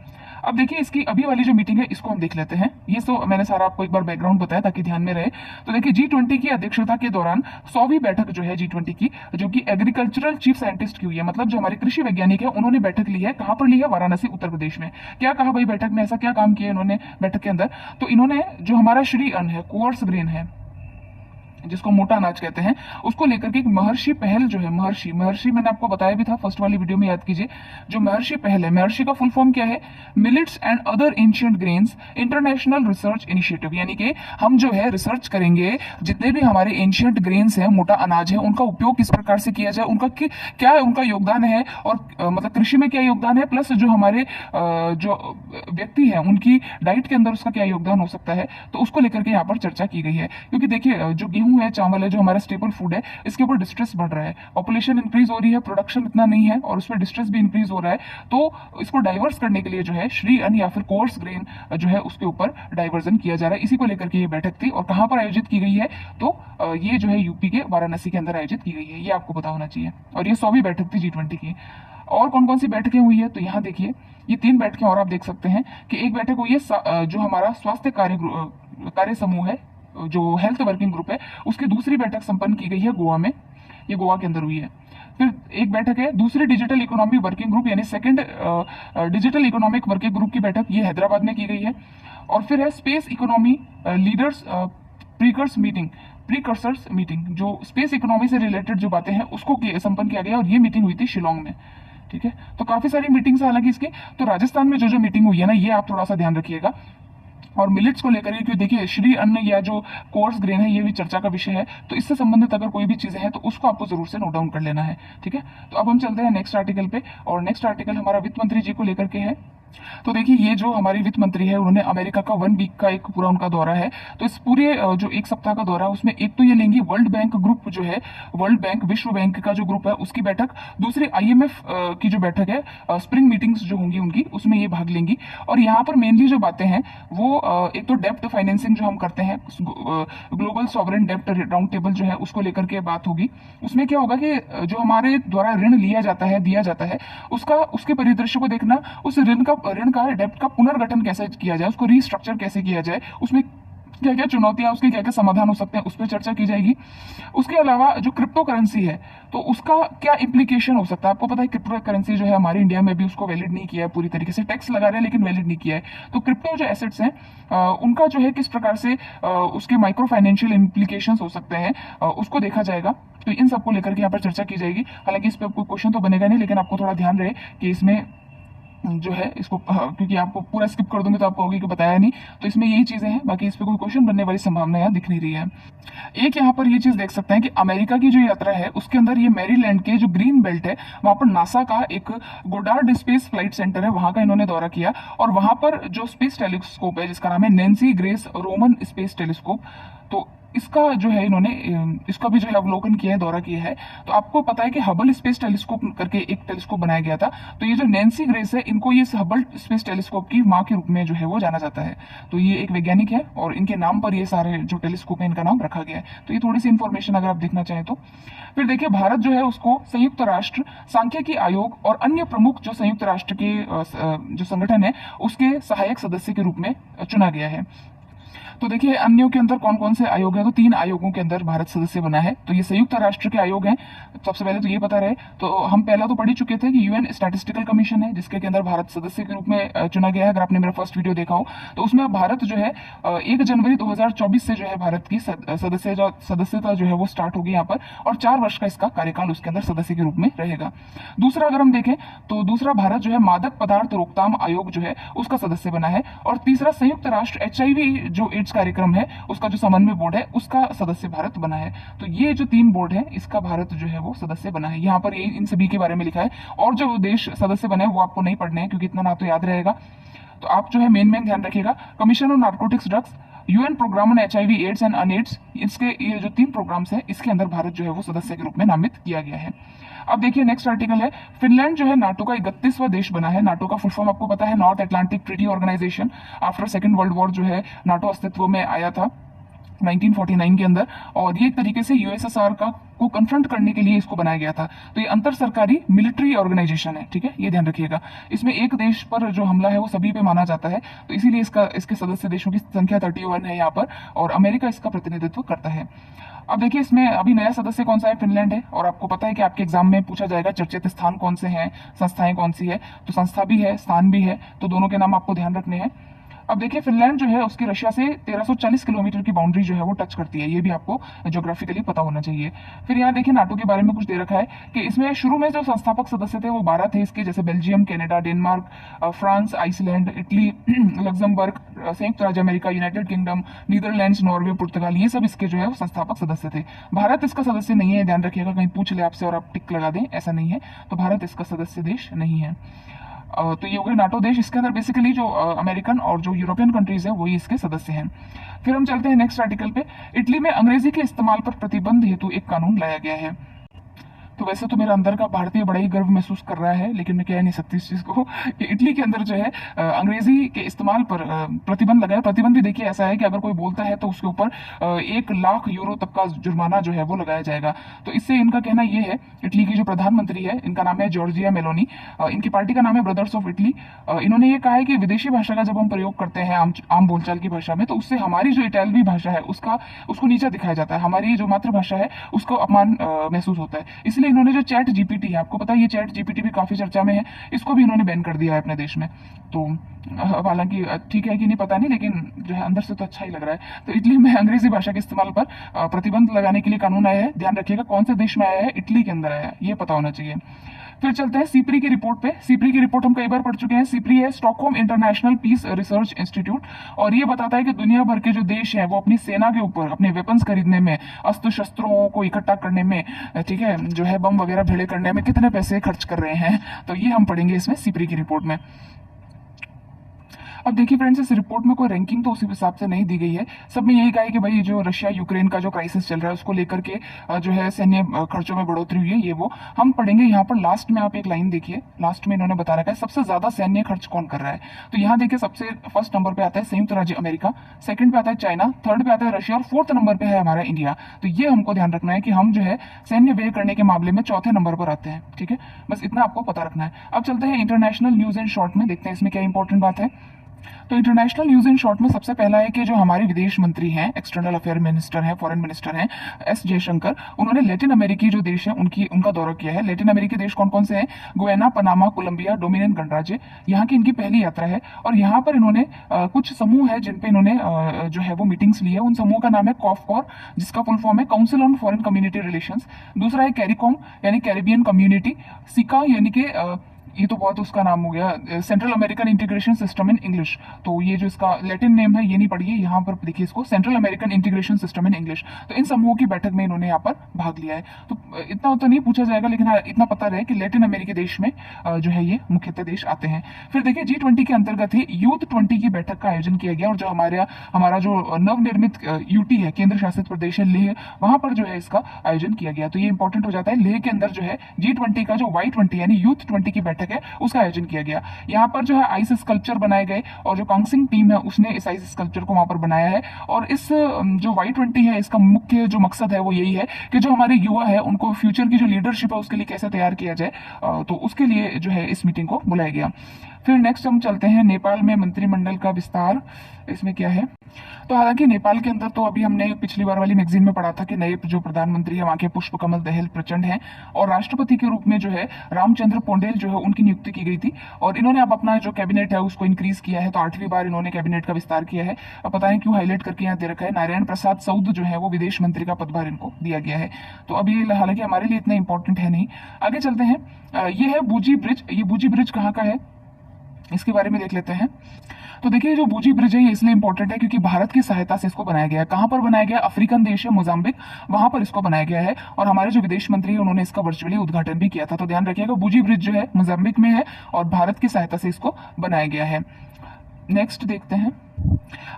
अब देखिए इसकी अभी वाली जो मीटिंग है इसको हम देख लेते हैं। ये तो मैंने सारा आपको एक बार बैकग्राउंड बताया ताकि ध्यान में रहे। तो देखिए G20 की अध्यक्षता के दौरान 100वीं बैठक जो है G20 की, जो कि एग्रीकल्चरल चीफ साइंटिस्ट की हुई है, मतलब जो हमारे कृषि वैज्ञानिक है उन्होंने बैठक ली है। कहां पर ली है? वाराणसी, उत्तर प्रदेश में। क्या कहा भाई बैठक में, ऐसा क्या काम किया इन्होंने बैठक के अंदर? तो इन्होंने जो हमारा श्री अन्न है, कोर्स ग्रेन है, जिसको मोटा अनाज कहते हैं, उसको लेकर के एक महर्षि पहल जो है, महर्षि मैंने आपको बताया भी था फर्स्ट वाली वीडियो में, याद कीजिए। जो महर्षि पहल है, महर्षि का फुल फॉर्म क्या है? Millets and other ancient grains international research initiative. यानी कि हम जो है रिसर्च करेंगे जितने भी हमारे एंशिएंट ग्रेन्स हैं, मोटा अनाज है, उनका उपयोग किस प्रकार से किया जाए, उनका क्या उनका योगदान है, और मतलब कृषि में क्या योगदान है, प्लस जो हमारे जो व्यक्ति हैं उनकी डाइट के अंदर उसका क्या योगदान हो सकता है, तो उसको लेकर के यहाँ पर चर्चा की गई है। क्योंकि देखिए जो गेहूं है, चावल है, जो हमारा स्टेपल फूड है, इसके ऊपर डिस्ट्रेस बढ़ रहा है, पॉपुलेशन इंक्रीज हो रही है, प्रोडक्शन इतना नहीं है, और उस पर डिस्ट्रेस भी इंक्रीज हो रहा है। तो इसको डाइवर्स करने के लिए जो है श्री अन्न या फिर कोर्स ग्रेन जो है उसके ऊपर डाइवर्जन किया जा रहा है। इसी को लेकर के ये बैठक थी, और कहां पर आयोजित की गई है, तो ये जो है यूपी के वाराणसी के अंदर आयोजित की गई है। ये आपको पता होना चाहिए। और ये 100वीं बैठक थी G20 की। और कौन कौन सी बैठकें हुई है, तो यहाँ देखिए ये 3 बैठकें और आप देख सकते हैं कि एक बैठक हुई है जो हमारा स्वास्थ्य कार्य समूह है, जो हेल्थ वर्किंग ग्रुप है, उसकी दूसरी बैठक संपन्न की गई है गोवा में, ये गोवा के अंदर हुई है। फिर एक बैठक है दूसरी डिजिटल इकोनॉमी वर्किंग ग्रुप, यानी second digital economic working group की बैठक, ये हैदराबाद में की गई है। और फिर है space economy leaders precursors meeting, जो स्पेस इकोनॉमी से रिलेटेड जो बातें हैं उसको संपन्न किया गया, और ये मीटिंग हुई थी शिलोंग में। ठीक है, तो काफी सारी मीटिंग्स है हालांकि इसकी। तो राजस्थान में जो मीटिंग हुई है ना, ये आप थोड़ा सा ध्यान रखिएगा। और मिलेट्स को लेकर क्योंकि देखिए श्री अन्न या जो कोर्स ग्रेन है, ये भी चर्चा का विषय है, तो इससे संबंधित अगर कोई भी चीजें हैं तो उसको आपको जरूर से नोट डाउन कर लेना है। ठीक है, तो अब हम चलते हैं नेक्स्ट आर्टिकल पे, और नेक्स्ट आर्टिकल हमारा वित्त मंत्री जी को लेकर के है। तो देखिए ये जो हमारी वित्त मंत्री है, उन्होंने अमेरिका का 1 वीक का एक पूरा उनका दौरा है। तो इस पूरे जो 1 सप्ताह का दौरा है, उसमें एक तो ये लेंगी वर्ल्ड बैंक ग्रुप जो है, वर्ल्ड बैंक विश्व बैंक का जो ग्रुप है उसकी बैठक, दूसरी IMF की जो बैठक है, स्प्रिंग मीटिंग्स जो होंगी उनकी, उसमें ये भाग लेंगी। और यहाँ पर मेनली जो बातें हैं वो एक तो डेप्ट फाइनेंसिंग जो हम करते हैं, ग्लोबल सॉवरेन डेप्ट राउंड टेबल जो है उसको लेकर के बात होगी। उसमें क्या होगा कि जो हमारे द्वारा ऋण लिया जाता है, दिया जाता है, उसके परिदृश्य को देखना, उस ऋण का डेप्ट का पुनर्गठन कैसे किया जाए, उसको रीस्ट्रक्चर कैसे किया जाए, उसमें क्या क्या चुनौतियां, उसके क्या क्या समाधान हो सकते हैं, उस पर चर्चा की जाएगी। उसके अलावा जो क्रिप्टो करेंसी है, तो उसका क्या इम्प्लीकेशन हो सकता है। आपको पता है क्रिप्टो करेंसी जो है हमारे इंडिया में भी उसको वैलिड नहीं किया है पूरी तरीके से, टैक्स लगा रहे हैं लेकिन वैलिड नहीं किया है। तो क्रिप्टो जो एसेट्स हैं उनका जो है किस प्रकार से उसके माइक्रो फाइनेंशियल इम्प्लीकेशन हो सकते हैं, उसको देखा जाएगा। तो इन सबको लेकर के यहाँ पर चर्चा की जाएगी। हालांकि इस पर कोई क्वेश्चन तो बनेगा नहीं, लेकिन आपको थोड़ा ध्यान रहे कि इसमें जो है इसको क्योंकि आपको पूरा स्किप कर दूंगे तो आपको होगी कि बताया नहीं, तो इसमें यही चीजें हैं, बाकी इस पे कोई क्वेश्चन बनने वाली संभावना यहाँ दिख नहीं रही है। एक यहाँ पर ये चीज देख सकते हैं कि अमेरिका की जो यात्रा है उसके अंदर ये मैरीलैंड के जो ग्रीन बेल्ट है, वहां पर नासा का एक गोडार्ड स्पेस फ्लाइट सेंटर है, वहां का इन्होंने दौरा किया। और वहां पर जो स्पेस टेलीस्कोप है जिसका नाम है Nancy grace Roman space telescope, तो इसका जो है इन्होंने इसका भी जो है अवलोकन किया है, दौरा किया है। तो आपको पता है कि हबल स्पेस टेलीस्कोप करके एक टेलीस्कोप बनाया गया था, तो ये जो नैन्सी ग्रेस है, इनको ये हबल स्पेस टेलीस्कोप की मां के रूप में जो है वो जाना जाता है। तो ये एक वैज्ञानिक है और इनके नाम पर ये सारे जो टेलीस्कोप है इनका नाम रखा गया है। तो ये थोड़ी सी इंफॉर्मेशन अगर आप देखना चाहें तो। फिर देखिए भारत जो है उसको संयुक्त राष्ट्र सांख्यिकी आयोग और अन्य प्रमुख जो संयुक्त राष्ट्र के जो संगठन है उसके सहायक सदस्य के रूप में चुना गया है। तो देखिए अन्यों के अंदर कौन कौन से आयोग हैं, तो 3 आयोगों के अंदर भारत सदस्य बना है। तो ये संयुक्त राष्ट्र के आयोग हैं, सबसे पहले तो ये पता रहे। तो हम पहला तो पढ़ ही चुके थे कि यूएन स्टैटिस्टिकल कमीशन है जिसके अंदर भारत सदस्य के रूप में चुना गया है। अगर आपने मेरा फर्स्ट वीडियो देखा हो तो उसमें भारत जो है 1 जनवरी 2024 से जो है भारत की सदस्यता जो है वो स्टार्ट होगी यहाँ पर, और 4 वर्ष का इसका कार्यकाल उसके अंदर सदस्य के रूप में रहेगा। दूसरा अगर हम देखें तो दूसरा भारत जो है मादक पदार्थ रोकथाम आयोग जो है उसका सदस्य बना है। और तीसरा संयुक्त राष्ट्र HIV जो एड्स कार्यक्रम है उसका जो समन्वय बोर्ड है उसका सदस्य भारत बना है। तो ये जो 3 बोर्ड है इसका भारत जो है वो सदस्य बना है। यहाँ पर ये इन सभी के बारे में लिखा है, और जो देश सदस्य बने वो आपको नहीं पढ़ने हैं क्योंकि इतना ना तो याद रहेगा। तो आप जो है मेन ध्यान रखिएगा, commission on narcotics drugs, UN programme on HIV AIDS and UNAIDS, इसके ये जो 3 प्रोग्राम्स है इसके अंदर भारत जो है वो सदस्य के रूप में नामित किया गया है। अब देखिए नेक्स्ट आर्टिकल है, फिनलैंड जो है नाटो का 31वां देश बना है। नाटो का फुल फॉर्म आपको पता है, North Atlantic Treaty Organisation. After Second World War जो है नाटो अस्तित्व में आया था 1949 के अंदर, और ये एक तरीके से USSR को कन्फ्रंट करने के लिए इसको बनाया गया था। तो ये अंतर सरकारी मिलिट्री ऑर्गेनाइजेशन है, ठीक है, ये ध्यान रखिएगा। इसमें एक देश पर जो हमला है वो सभी पे माना जाता है, तो इसीलिए इसके सदस्य देशों की संख्या 31 है यहाँ पर, और अमेरिका इसका प्रतिनिधित्व करता है। अब देखिए इसमें अभी नया सदस्य कौन सा है, फिनलैंड है। और आपको पता है कि आपके एग्जाम में पूछा जाएगा चर्चित स्थान कौन से हैं, संस्थाएं कौन सी है, तो संस्था भी है स्थान भी है, तो दोनों के नाम आपको ध्यान रखने हैं। अब देखिए फिनलैंड जो है उसकी रशिया से 1340 किलोमीटर की बाउंड्री जो है वो टच करती है, ये भी आपको ज्योग्राफिकली पता होना चाहिए। फिर यहाँ देखिए नाटो के बारे में कुछ दे रखा है कि इसमें शुरू में जो संस्थापक सदस्य थे वो 12 थे इसके, जैसे Belgium, Canada, Denmark, France, Iceland, Italy, Luxembourg, संयुक्त राज्य America, United Kingdom, Netherlands, Norway, Portugal, ये सब इसके जो है वो संस्थापक सदस्य थे। भारत इसका सदस्य नहीं है, ध्यान रखिएगा, कहीं पूछ ले आपसे और आप टिक लगा दें, ऐसा नहीं है, तो भारत इसका सदस्य देश नहीं है। तो ये हो गए नाटो देश। इसके अंदर बेसिकली जो अमेरिकन और जो यूरोपियन कंट्रीज है वही इसके सदस्य हैं। फिर हम चलते हैं नेक्स्ट आर्टिकल पे। इटली में अंग्रेजी के इस्तेमाल पर प्रतिबंध हेतु एक कानून लाया गया है। तो वैसे तो मेरा अंदर का भारतीय बड़ा ही गर्व महसूस कर रहा है, लेकिन मैं कह नहीं सकती इस चीज को कि इटली के अंदर जो है अंग्रेजी के इस्तेमाल पर प्रतिबंध लगाया। प्रतिबंध भी देखिए ऐसा है कि अगर कोई बोलता है तो उसके ऊपर 1 लाख यूरो तक का जुर्माना जो है वो लगाया जाएगा। तो इससे इनका कहना ये है, इटली की जो प्रधानमंत्री है इनका नाम है जॉर्जिया मेलोनी, इनकी पार्टी का नाम है ब्रदर्स ऑफ इटली। इन्होंने ये कहा है कि विदेशी भाषा का जब हम प्रयोग करते हैं आम बोलचाल की भाषा में, तो उससे हमारी जो इटालवी भाषा है उसको नीचा दिखाया जाता है, हमारी जो मातृभाषा है उसको अपमान महसूस होता है। इसलिए इन्होंने जो चैट जीपीटी है, आपको पता है ये चैट जीपीटी भी काफी चर्चा में है, इसको भी इन्होंने बैन कर दिया है अपने देश में। तो हालांकि ठीक है कि नहीं पता नहीं, लेकिन जो है अंदर से तो अच्छा ही लग रहा है। तो इटली में अंग्रेजी भाषा के इस्तेमाल पर प्रतिबंध लगाने के लिए कानून आया है। ध्यान रखिएगा कौन से देश में आया है, इटली के अंदर आया है, ये पता होना चाहिए। फिर चलते हैं सीपरी की रिपोर्ट पे। सीपरी की रिपोर्ट हम कई बार पढ़ चुके हैं। सीपरी है Stockholm International Peace Research Institute, और ये बताता है कि दुनिया भर के जो देश हैं वो अपनी सेना के ऊपर, अपने वेपन्स खरीदने में, अस्त्र शस्त्रों को इकट्ठा करने में, ठीक है, जो है बम वगैरह भेड़े करने में कितने पैसे खर्च कर रहे हैं, तो ये हम पढ़ेंगे इसमें सीपरी की रिपोर्ट में। अब देखिए फ्रेंड्स, इस रिपोर्ट में कोई रैंकिंग तो उसी हिसाब से नहीं दी गई है। सब में यही कहा है कि भाई जो रशिया यूक्रेन का जो क्राइसिस चल रहा है उसको लेकर के जो है सैन्य खर्चों में बढ़ोतरी हुई है, ये वो हम पढ़ेंगे। यहाँ पर लास्ट में आप एक लाइन देखिए, लास्ट में इन्होंने बता रखा है सबसे ज्यादा सैन्य खर्च कौन कर रहा है। तो यहाँ देखिए सबसे फर्स्ट नंबर पे आता है संयुक्त राज्य अमेरिका, सेकंड पे आता है चाइना, थर्ड पे आता है रशिया और फोर्थ नंबर पे है हमारा इंडिया। तो ये हमको ध्यान रखना है कि हम जो है सैन्य व्यय करने के मामले में चौथे नंबर पर आते हैं, ठीक है, बस इतना आपको पता रखना है। अब चलते हैं इंटरनेशनल न्यूज एंड शॉर्ट में, देखते हैं इसमें क्या इंपॉर्टेंट बात है। तो इंटरनेशनल न्यूज इन शॉर्ट में सबसे पहला है कि जो हमारे विदेश मंत्री हैं, एक्सटर्नल अफेयर मिनिस्टर हैं, फॉरेन मिनिस्टर हैं, एस जयशंकर, उन्होंने लैटिन अमेरिकी जो देश है उनका दौरा किया है। लैटिन अमेरिकी देश कौन कौन से हैं? गुयाना, पनामा, कोलंबिया, डोमिनिकन गणराज्य, यहाँ की इनकी पहली यात्रा है। और यहाँ पर इन्होंने कुछ समूह है जिन पे इन्होंने जो है वो मीटिंग्स ली है। उन समूह का नाम है कॉफकॉर, जिसका फुल फॉर्म है council on foreign community relations. दूसरा है कैरिकॉम यानी कैरिबियन कम्युनिटी, सिका यानी कि ये तो बहुत उसका नाम हो गया, central American integration system in English. तो ये जो इसका लैटिन नेम है ये नहीं पढ़िए, यहाँ पर देखिए इसको central American integration system in English. तो इन समूहों की बैठक में इन्होंने यहाँ पर भाग लिया है। तो इतना तो नहीं पूछा जाएगा, लेकिन हाँ इतना पता रहे कि लैटिन अमेरिकी देश में जो है ये मुख्यतः देश आते हैं। फिर देखिए G20 के अंतर्गत ही यूथ 20 की बैठक का आयोजन किया गया, और जो हमारा जो नवनिर्मित यूटी है, केंद्र शासित प्रदेश है लेह, वहां पर जो है इसका आयोजन किया गया। तो ये इंपॉर्टेंट हो जाता है, लेह के अंदर जो है G20 का जो Y20 यानी यूथ 20 की बैठक है उसका आयोजन किया गया। यहाँ पर जो है आइस स्कल्पचर बनाए गए, और जो कांगसिंग टीम है उसने इस आइस स्कल्पचर को वहां पर बनाया है। और इस जो Y20 है इसका मुख्य जो मकसद है वो यही है कि जो हमारे युवा है उनको फ्यूचर की जो लीडरशिप है उसके लिए कैसे तैयार किया जाए, तो उसके लिए जो है इस मीटिंग को बुलाया गया। फिर नेक्स्ट हम चलते हैं नेपाल में मंत्रिमंडल का विस्तार, इसमें क्या है। तो हालांकि नेपाल के अंदर तो अभी हमने पिछली बार वाली मैगजीन में पढ़ा था कि नए जो प्रधानमंत्री है वहां के पुष्प कमल दहल प्रचंड हैं, और राष्ट्रपति के रूप में जो है रामचंद्र पौंडेल जो है उनकी नियुक्ति की गई थी। और इन्होंने अब अपना जो कैबिनेट है उसको इंक्रीज किया है, तो 8वीं बार इन्होंने कैबिनेट का विस्तार किया है। अब पता नहीं क्यों हाईलाइट करके यहाँ दे रखा है, नारायण प्रसाद सऊद जो है वो विदेश मंत्री का पदभार इनको दिया गया है। तो अब ये हालांकि हमारे लिए इतना इंपॉर्टेंट है नहीं। आगे चलते हैं, ये है बूजी ब्रिज। ये बूजी ब्रिज कहाँ का है इसके बारे में देख लेते हैं। तो देखिए जो बूजी ब्रिज है ये इसलिए इंपॉर्टेंट है क्योंकि भारत की सहायता से इसको बनाया गया है। कहां पर बनाया गया? अफ्रीकन देश है मोजाम्बिक, वहां पर इसको बनाया गया है। और हमारे जो विदेश मंत्री है उन्होंने इसका वर्चुअली उद्घाटन भी किया था। तो ध्यान रखिएगा बूजी ब्रिज जो है मोजाम्बिक में है और भारत की सहायता से इसको बनाया गया है। नेक्स्ट देखते हैं।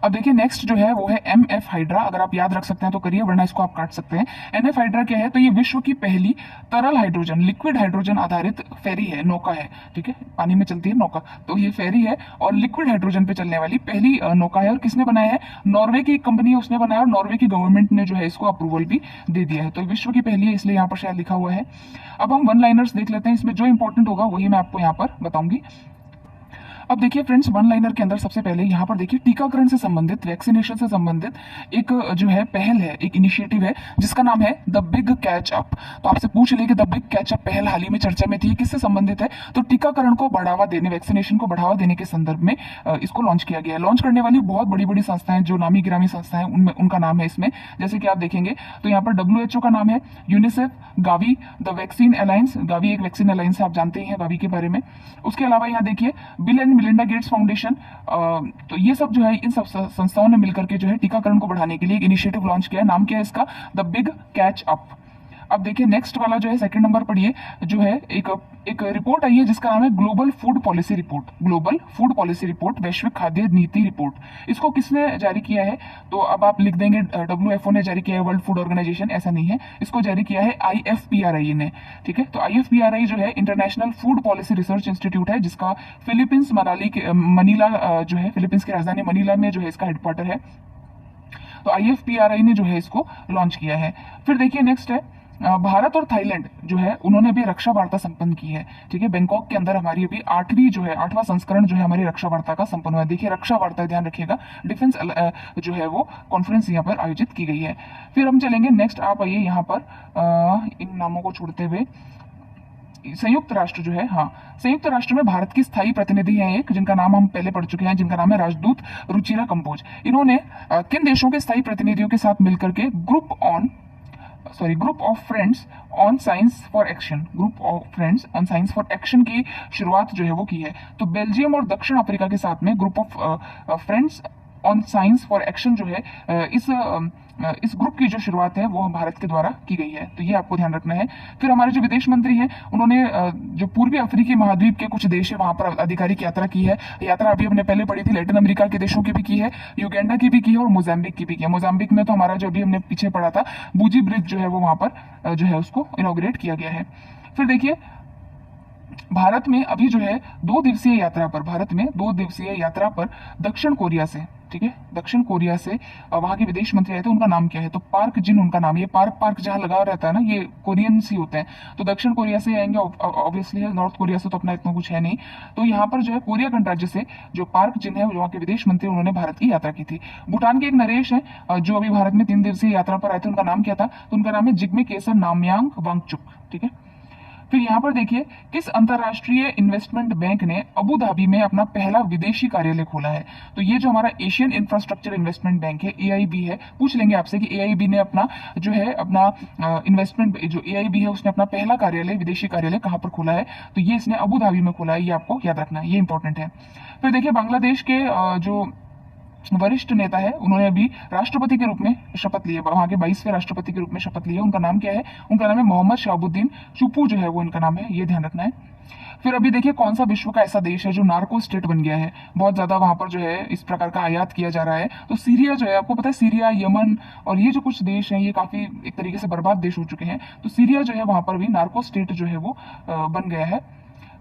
अब देखिए नेक्स्ट जो है वो है MF हाइड्रा। अगर आप याद रख सकते हैं तो करिए, वरना इसको आप काट सकते हैं। MF हाइड्रा क्या है? तो ये विश्व की पहली तरल हाइड्रोजन, लिक्विड हाइड्रोजन आधारित फेरी है, नौका है, ठीक है, पानी में चलती है नौका। तो ये फेरी है और लिक्विड हाइड्रोजन पे चलने वाली पहली नौका है। और किसने बनाया है? नॉर्वे की एक कंपनी है उसने बनाया, और नॉर्वे की गवर्नमेंट ने जो है इसको अप्रूवल भी दे दिया है। तो विश्व की पहली है, इसलिए यहाँ पर शायद लिखा हुआ है। अब हम वन लाइनर्स देख लेते हैं, इसमें जो इंपॉर्टेंट होगा वही मैं आपको यहाँ पर बताऊंगी। अब देखिए फ्रेंड्स, वन लाइनर के अंदर सबसे पहले यहाँ पर देखिए टीकाकरण से संबंधित, वैक्सीनेशन से संबंधित एक जो है पहल है, एक इनिशिएटिव है जिसका नाम है द बिग कैच अप। तो आपसे पूछ ले कि द बिग कैच अप पहल हाल ही में चर्चा में थी, किससे संबंधित है? तो टीकाकरण को बढ़ावा देने, वैक्सीनेशन को बढ़ावा देने के संदर्भ में इसको लॉन्च किया गया है। लॉन्च करने वाली बहुत बड़ी बड़ी संस्थाएं, जो नामी गिरामी संस्थाएं, उनमें उनका नाम है इसमें। जैसे कि आप देखेंगे तो यहाँ पर WHO का नाम है, UNICEF, Gavi, the vaccine alliance, Gavi एक वैक्सीन अलायंस है, आप जानते ही हैं गावी के बारे में। उसके अलावा यहाँ देखिए bill and Melinda Gates foundation. तो ये सब जो है, इन सब संस्थाओं ने मिलकर के जो है टीकाकरण को बढ़ाने के लिए एक इनिशिएटिव लॉन्च किया है। नाम क्या है इसका? The big catch up. अब देखिए नेक्स्ट वाला जो है, सेकंड नंबर पढ़िए, जो है एक रिपोर्ट आई है जिसका नाम है global food policy report. Global food policy report, वैश्विक खाद्य नीति रिपोर्ट। इसको किसने जारी किया है? तो अब आप लिख देंगे WHO ने जारी किया है, वर्ल्ड फूड ऑर्गेनाइजेशन, ऐसा नहीं है। इसको जारी किया है IFPRI ने, ठीक है। तो IFPRI जो है international food policy research institute है, जिसका फिलीपींस मनीला जो है, फिलीपींस की राजधानी मनीला में जो है इसका हेडक्वार्टर है। तो IFPRI ने जो है इसको लॉन्च किया है। फिर देखिए नेक्स्ट है भारत और थाईलैंड जो है, उन्होंने अभी रक्षा वार्ता संपन्न की है, ठीक है। बैंकॉक के अंदर हमारी अभी 8वां संस्करण जो है हमारी रक्षा वार्ता का संपन्न हुआ है। देखिए रक्षा वार्ता, ध्यान रखिएगा, डिफेंस जो है वो कॉन्फ्रेंस यहाँ पर आयोजित की गई है। फिर हम चलेंगे नेक्स्ट, आप आइए यहाँ पर इन नामों को छोड़ते हुए, संयुक्त राष्ट्र जो है, हाँ, संयुक्त राष्ट्र में भारत की स्थायी प्रतिनिधि हैं एक, जिनका नाम हम पहले पढ़ चुके हैं, जिनका नाम है राजदूत रुचिरा कंबोज। इन्होंने किन देशों के स्थायी प्रतिनिधियों के साथ मिलकर के group of friends on science for action, group of friends on science for action की शुरुआत जो है वो की है? तो बेल्जियम और दक्षिण अफ्रीका के साथ में group of friends on science for action जो है, इस ग्रुप की जो शुरुआत है वो भारत के द्वारा की गई है। तो ये आपको ध्यान रखना है। फिर हमारे जो विदेश मंत्री हैं, उन्होंने जो पूर्वी अफ्रीकी महाद्वीप के कुछ देश है वहां पर आधिकारिक यात्रा की है। यात्रा अभी हमने पहले पढ़ी थी, लैटिन अमेरिका के देशों की भी की है, युगांडा की भी की है और मोजाम्बिक की भी की है। मोजाम्बिक में तो हमारा जो अभी हमने पीछे पढ़ा था, बूजी ब्रिज जो है वो वहां पर जो है उसको इनॉग्रेट किया गया है। फिर देखिए भारत में अभी जो है 2 दिवसीय यात्रा पर, भारत में 2 दिवसीय यात्रा पर दक्षिण कोरिया से, ठीक है, दक्षिण कोरिया से वहां के विदेश मंत्री आए थे। उनका नाम क्या है? तो पार्क जिन उनका नाम। ये पार्क जहां लगा रहता है ना, ये कोरियंस ही होते हैं। तो दक्षिण कोरिया से आएंगे, ऑब्वियसली है, नॉर्थ कोरिया से तो अपना इतना कुछ है नहीं। तो यहाँ पर जो है कोरिया गणराज्य से जो पार्क जिन है, वहाँ के विदेश मंत्री, उन्होंने भारत की यात्रा की थी। भूटान के एक नरेश है जो अभी भारत में 3 दिवसीय यात्रा पर आए थे। उनका नाम क्या था? तो उनका नाम है जिग्मे केसर नामयांग वांगचुक, ठीक है। फिर यहाँ पर देखिए किस अंतरराष्ट्रीय इन्वेस्टमेंट बैंक ने अबू धाबी में अपना पहला विदेशी कार्यालय खोला है? तो ये जो हमारा एशियन इंफ्रास्ट्रक्चर इन्वेस्टमेंट बैंक है, AIB है। पूछ लेंगे आपसे कि AIB ने अपना जो है अपना इन्वेस्टमेंट, जो AIB है उसने अपना पहला कार्यालय, विदेशी कार्यालय कहाँ पर खोला है? तो ये इसने अबू धाबी में खोला है। ये आपको याद रखना है, ये इंपॉर्टेंट है। फिर देखिए बांग्लादेश के जो वरिष्ठ नेता है, उन्होंने अभी राष्ट्रपति के रूप में शपथ ली है, वहां के 22वें राष्ट्रपति के रूप में शपथ ली है। उनका नाम क्या है? उनका नाम है मोहम्मद शहाबुद्दीन चुप्पू जो है वो इनका नाम है, ये ध्यान रखना है। फिर अभी देखिए कौन सा विश्व का ऐसा देश है जो नार्को स्टेट बन गया है? बहुत ज्यादा वहां पर जो है इस प्रकार का आयात किया जा रहा है। तो सीरिया जो है, आपको पता है सीरिया, यमन और ये जो कुछ देश हैं, ये काफी एक तरीके से बर्बाद देश हो चुके हैं। तो सीरिया जो है वहां पर भी नार्को स्टेट जो है वो बन गया है।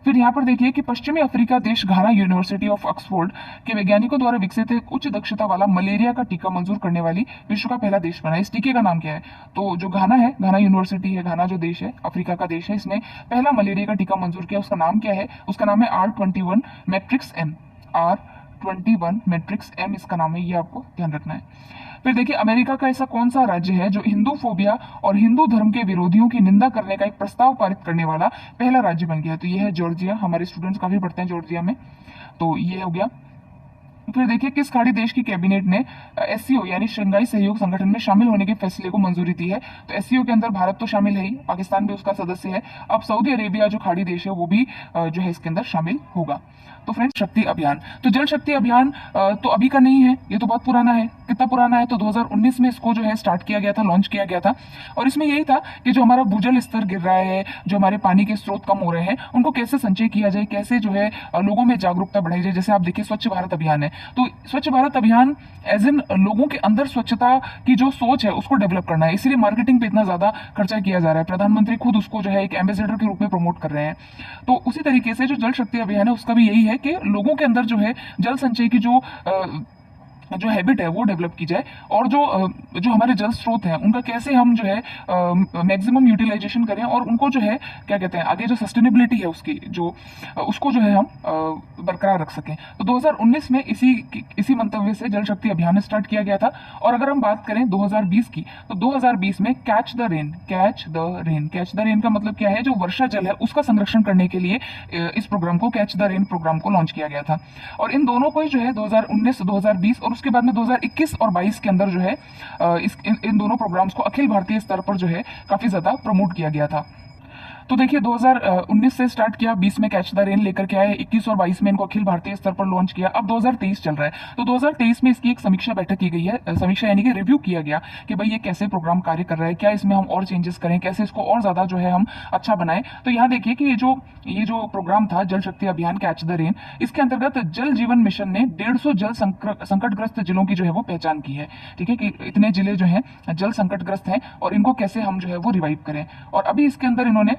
फिर यहाँ पर देखिए कि पश्चिमी अफ्रीका देश घाना यूनिवर्सिटी ऑफ ऑक्सफोर्ड के वैज्ञानिकों द्वारा विकसित एक उच्च दक्षता वाला मलेरिया का टीका मंजूर करने वाली विश्व का पहला देश बना है। इस टीके का नाम क्या है? तो जो घाना है, घाना यूनिवर्सिटी है, घाना जो देश है, अफ्रीका का देश है, इसने पहला मलेरिया का टीका मंजूर किया। उसका नाम क्या है? उसका नाम है R21 matrix M, R21 matrix M इसका नाम है, ये आपको ध्यान रखना है। फिर देखिए अमेरिका का ऐसा कौन सा राज्य है जो हिंदू फोबिया और हिंदू धर्म के विरोधियों की निंदा करने का एक प्रस्ताव पारित करने वाला पहला राज्य बन गया? तो ये है जॉर्जिया। हमारे स्टूडेंट्स काफी पढ़ते हैं जॉर्जिया में, तो ये हो गया। फिर देखिए किस खाड़ी देश की कैबिनेट ने SCO यानी शंघाई सहयोग संगठन में शामिल होने के फैसले को मंजूरी दी है? तो SCO के अंदर भारत तो शामिल है ही, पाकिस्तान भी उसका सदस्य है। अब सऊदी अरेबिया जो खाड़ी देश है वो भी जो है इसके अंदर शामिल होगा। तो फ्रेंड्स शक्ति अभियान, तो जल शक्ति अभियान तो अभी का नहीं है, ये तो बहुत पुराना है। कितना पुराना है? तो 2019 में इसको जो है स्टार्ट किया गया था, लॉन्च किया गया था। और इसमें यही था कि जो हमारा भूजल स्तर गिर रहा है, जो हमारे पानी के स्रोत कम हो रहे हैं, उनको कैसे संचय किया जाए, कैसे जो है लोगों में जागरूकता बढ़ाई जाए। जैसे आप देखिए स्वच्छ भारत अभियान है, तो स्वच्छ भारत अभियान एज इन लोगों के अंदर स्वच्छता की जो सोच है उसको डेवलप करना है, इसीलिए मार्केटिंग पे इतना ज्यादा खर्चा किया जा रहा है। प्रधानमंत्री खुद उसको जो है एक एम्बेसडर के रूप में प्रमोट कर रहे हैं। तो उसी तरीके से जो जल शक्ति अभियान है उसका भी यही है कि लोगों के अंदर जो है जल संचय की जो जो हैबिट है वो डेवलप की जाए, और जो हमारे जल स्रोत हैं उनका कैसे हम जो है मैक्सिमम यूटिलाइजेशन करें, और उनको जो है क्या कहते हैं आगे जो सस्टेनेबिलिटी है उसकी जो उसको जो है हम बरकरार रख सकें। तो 2019 में इसी मंतव्य से जल शक्ति अभियान स्टार्ट किया गया था। और अगर हम बात करें 2020 की, तो 2020 में कैच द रेन का मतलब क्या है, जो वर्षा जल है उसका संरक्षण करने के लिए इस प्रोग्राम को, कैच द रेन प्रोग्राम को लॉन्च किया गया था। और इन दोनों को ही जो है 2019 2020 और उसके बाद में 2021 और 22 के अंदर जो है इन दोनों प्रोग्राम्स को अखिल भारतीय स्तर पर जो है काफी ज्यादा प्रमोट किया गया था। तो देखिए 2019 से स्टार्ट किया, 20 में कैच द रेन लेकर के आए, 21 और 22 में इनको अखिल भारतीय स्तर पर लॉन्च किया। अब 2023 चल रहा है, तो 2023 में इसकी एक समीक्षा बैठक की गई है। समीक्षा यानी कि रिव्यू किया गया कि भाई ये कैसे प्रोग्राम कार्य कर रहा है, क्या इसमें हम और चेंजेस करें, कैसे इसको और ज्यादा जो है हम अच्छा बनाएं। तो यहाँ देखिए कि ये जो प्रोग्राम था जल शक्ति अभियान कैच द रेन, इसके अंतर्गत जल जीवन मिशन ने 150 जल संकटग्रस्त जिलों की जो है वो पहचान की है। ठीक है, कि इतने जिले जो हैं जल संकटग्रस्त हैं और इनको कैसे हम जो है वो रिवाइव करें। और अभी इसके अंदर इन्होंने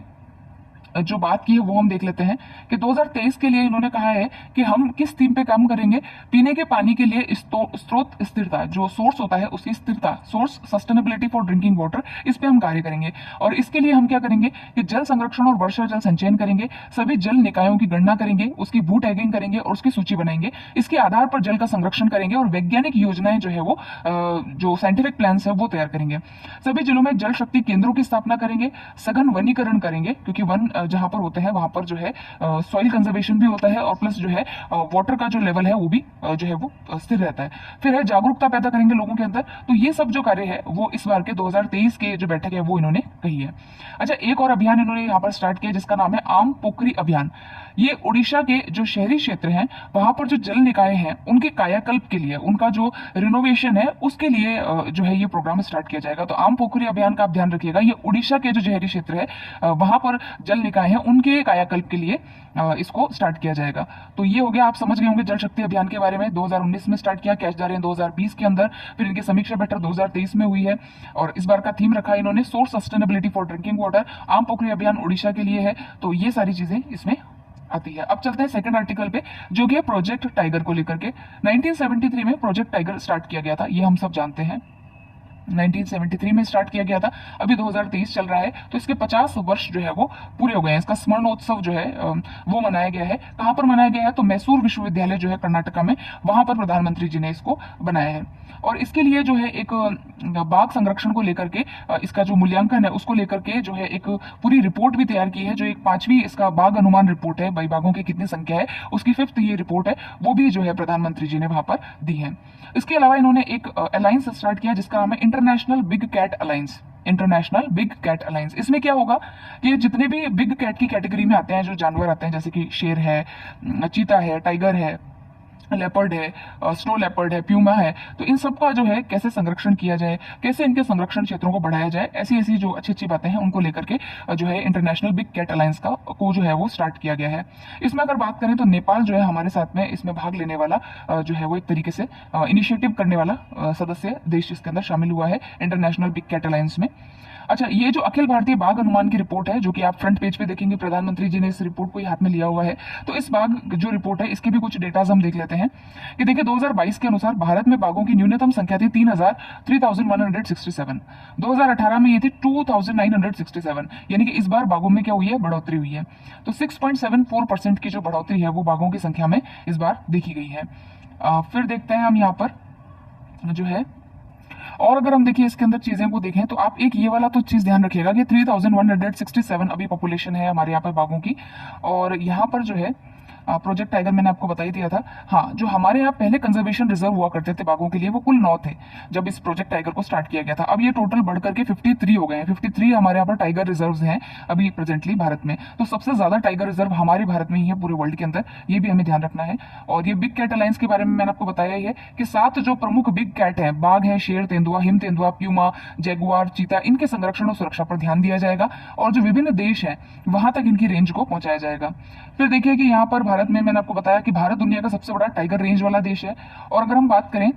जो बात की है वो हम देख लेते हैं कि 2023 के लिए इन्होंने कहा है कि हम किस थीम पे काम करेंगे। पीने के पानी के लिए स्रोत स्थिरता, जो सोर्स होता है उसकी स्थिरता, source sustainability for drinking water, इस पे हम कार्य करेंगे। और इसके लिए हम क्या करेंगे कि जल संरक्षण और वर्षा जल संचयन करेंगे, सभी जल निकायों की गणना करेंगे, उसकी भू टैगिंग करेंगे और उसकी सूची बनाएंगे। इसके आधार पर जल का संरक्षण करेंगे और वैज्ञानिक योजनाएं जो है वो जो साइंटिफिक प्लान्स है वो तैयार करेंगे। सभी जिलों में जल शक्ति केंद्रों की स्थापना करेंगे, सघन वनीकरण करेंगे, क्योंकि वन जहां पर होते हैं वहां पर जो है सॉइल कंजर्वेशन भी होता है और प्लस जो है वाटर का जो लेवल है वो भी जो है वो स्थिर रहता है। फिर है जागरूकता पैदा करेंगे लोगों के अंदर। तो ये सब जो कार्य है वो इस बार के 2023 के जो बैठक है वो इन्होंने कही है। अच्छा, एक और अभियान इन्होंने यहाँ पर स्टार्ट किया जिसका नाम है आम पोखरी अभियान। ये उड़ीसा के जो शहरी क्षेत्र हैं वहां पर जो जल निकाय हैं उनके कायाकल्प के लिए, उनका जो रिनोवेशन है उसके लिए जो है ये प्रोग्राम स्टार्ट किया जाएगा। तो आम पोखरी अभियान का आप ध्यान रखिएगा, ये उड़ीसा के जो शहरी क्षेत्र है वहां पर जल निकाय है उनके कायाकल्प के लिए इसको स्टार्ट किया जाएगा। तो ये हो गया, आप समझ गए होंगे जल शक्ति अभियान के बारे में। 2019 में स्टार्ट किया, कैच द रेन 2020 के अंदर, फिर इनकी समीक्षा बैठक 2023 में हुई है। और इस बार का थीम रखा है इन्होंने source sustainability for drinking water, आम पोखरी अभियान उड़ीसा के लिए है। तो ये सारी चीजें इसमें आती है। अब चलते हैं सेकंड आर्टिकल पे, जो कि है प्रोजेक्ट टाइगर को लेकर के। 1973 में प्रोजेक्ट टाइगर स्टार्ट किया गया था, ये हम सब जानते हैं। 1973 में स्टार्ट किया गया था, अभी 2023 चल रहा है, तो इसके 50 वर्ष जो है वो पूरे हो गए हैं। इसका स्मरणोत्सव जो है वो मनाया गया है। कहाँ पर मनाया गया है, तो मैसूर विश्वविद्यालय जो है कर्नाटका में, वहां पर प्रधानमंत्री जी ने इसको बनाया है। और इसके लिए जो है एक बाघ संरक्षण को लेकर के इसका जो मूल्यांकन है उसको लेकर के जो है एक पूरी रिपोर्ट भी तैयार की है, जो एक 5वीं इसका बाघ अनुमान रिपोर्ट है, भाई बाघों की कितनी संख्या है उसकी 5th ये रिपोर्ट है, वो भी जो है प्रधानमंत्री जी ने वहां पर दी है। इसके अलावा इन्होंने एक अलायंस स्टार्ट किया जिसका नाम है International Big Cat Alliance. International Big Cat Alliance, इसमें क्या होगा कि जितने भी बिग कैट की कैटेगरी में आते हैं, जो जानवर आते हैं जैसे कि शेर है, चीता है, टाइगर है, लेपर्ड है, स्नो लेपर्ड है, प्यूमा है, तो इन सब का जो है कैसे संरक्षण किया जाए, कैसे इनके संरक्षण क्षेत्रों को बढ़ाया जाए, ऐसी ऐसी जो अच्छी अच्छी बातें हैं उनको लेकर के जो है इंटरनेशनल बिग कैट अलायंस का को जो है वो स्टार्ट किया गया है। इसमें अगर बात करें तो नेपाल जो है हमारे साथ में इसमें भाग लेने वाला जो है वो एक तरीके से इनिशिएटिव करने वाला सदस्य देश इसके अंदर शामिल हुआ है इंटरनेशनल बिग कैट अलायंस में। अच्छा, ये जो अखिल भारतीय बाघ अनुमान की रिपोर्ट है, जो कि आप फ्रंट पेज पे देखेंगे, प्रधानमंत्री जी ने इस रिपोर्ट को हाथ में लिया हुआ है। तो इस बाघ जो रिपोर्ट है इसके भी कुछ डेटाज हम देख लेते हैं कि देखिए 2022 के अनुसार भारत में बाघों की न्यूनतम संख्या थी 3167। 2018 में ये थी 2967, यानी कि इस बार बाघों में क्या हुई है, बढ़ोतरी हुई है। तो 6.74% की जो बढ़ोतरी है वो बाघों की संख्या में इस बार देखी गई है। फिर देखते हैं हम यहाँ पर जो है, और अगर हम देखिए इसके अंदर चीजें को देखें तो आप एक ये वाला तो चीज ध्यान रखिएगा कि 3167 अभी पॉपुलेशन है हमारे यहाँ पर बाघों की। और यहाँ पर जो है प्रोजेक्ट टाइगर मैंने आपको बता ही दिया था। हाँ, जो हमारे यहाँ पहले कंजर्वेशन रिजर्व हुआ करते थे बाघों के लिए वो कुल 9 थे जब इस प्रोजेक्ट टाइगर को स्टार्ट किया गया था। अब ये टोटल बढ़ करके 53 हो गए हैं। 53 हमारे यहाँ पर टाइगर रिजर्व हैं अभी प्रेजेंटली भारत में। तो सबसे ज्यादा टाइगर रिजर्व हमारे भारत में ही है पूरे वर्ल्ड के अंदर, ये भी हमें ध्यान रखना है। और ये बिग कैट अलायंस के बारे में मैंने आपको बताया ही है कि 7 जो प्रमुख बिग कैट है, बाघ है, शेर, तेंदुआ, हिम तेंदुआ, प्यूमा, जैगुआर, चीता, इनके संरक्षण और सुरक्षा पर ध्यान दिया जाएगा और जो विभिन्न देश हैं वहां तक इनकी रेंज को पहुंचाया जाएगा। फिर देखिए कि यहाँ पर भारत में मैंने आपको बताया कि भारत दुनिया का सबसे बड़ा टाइगर रेंज वाला देश है। और अगर हम बात करें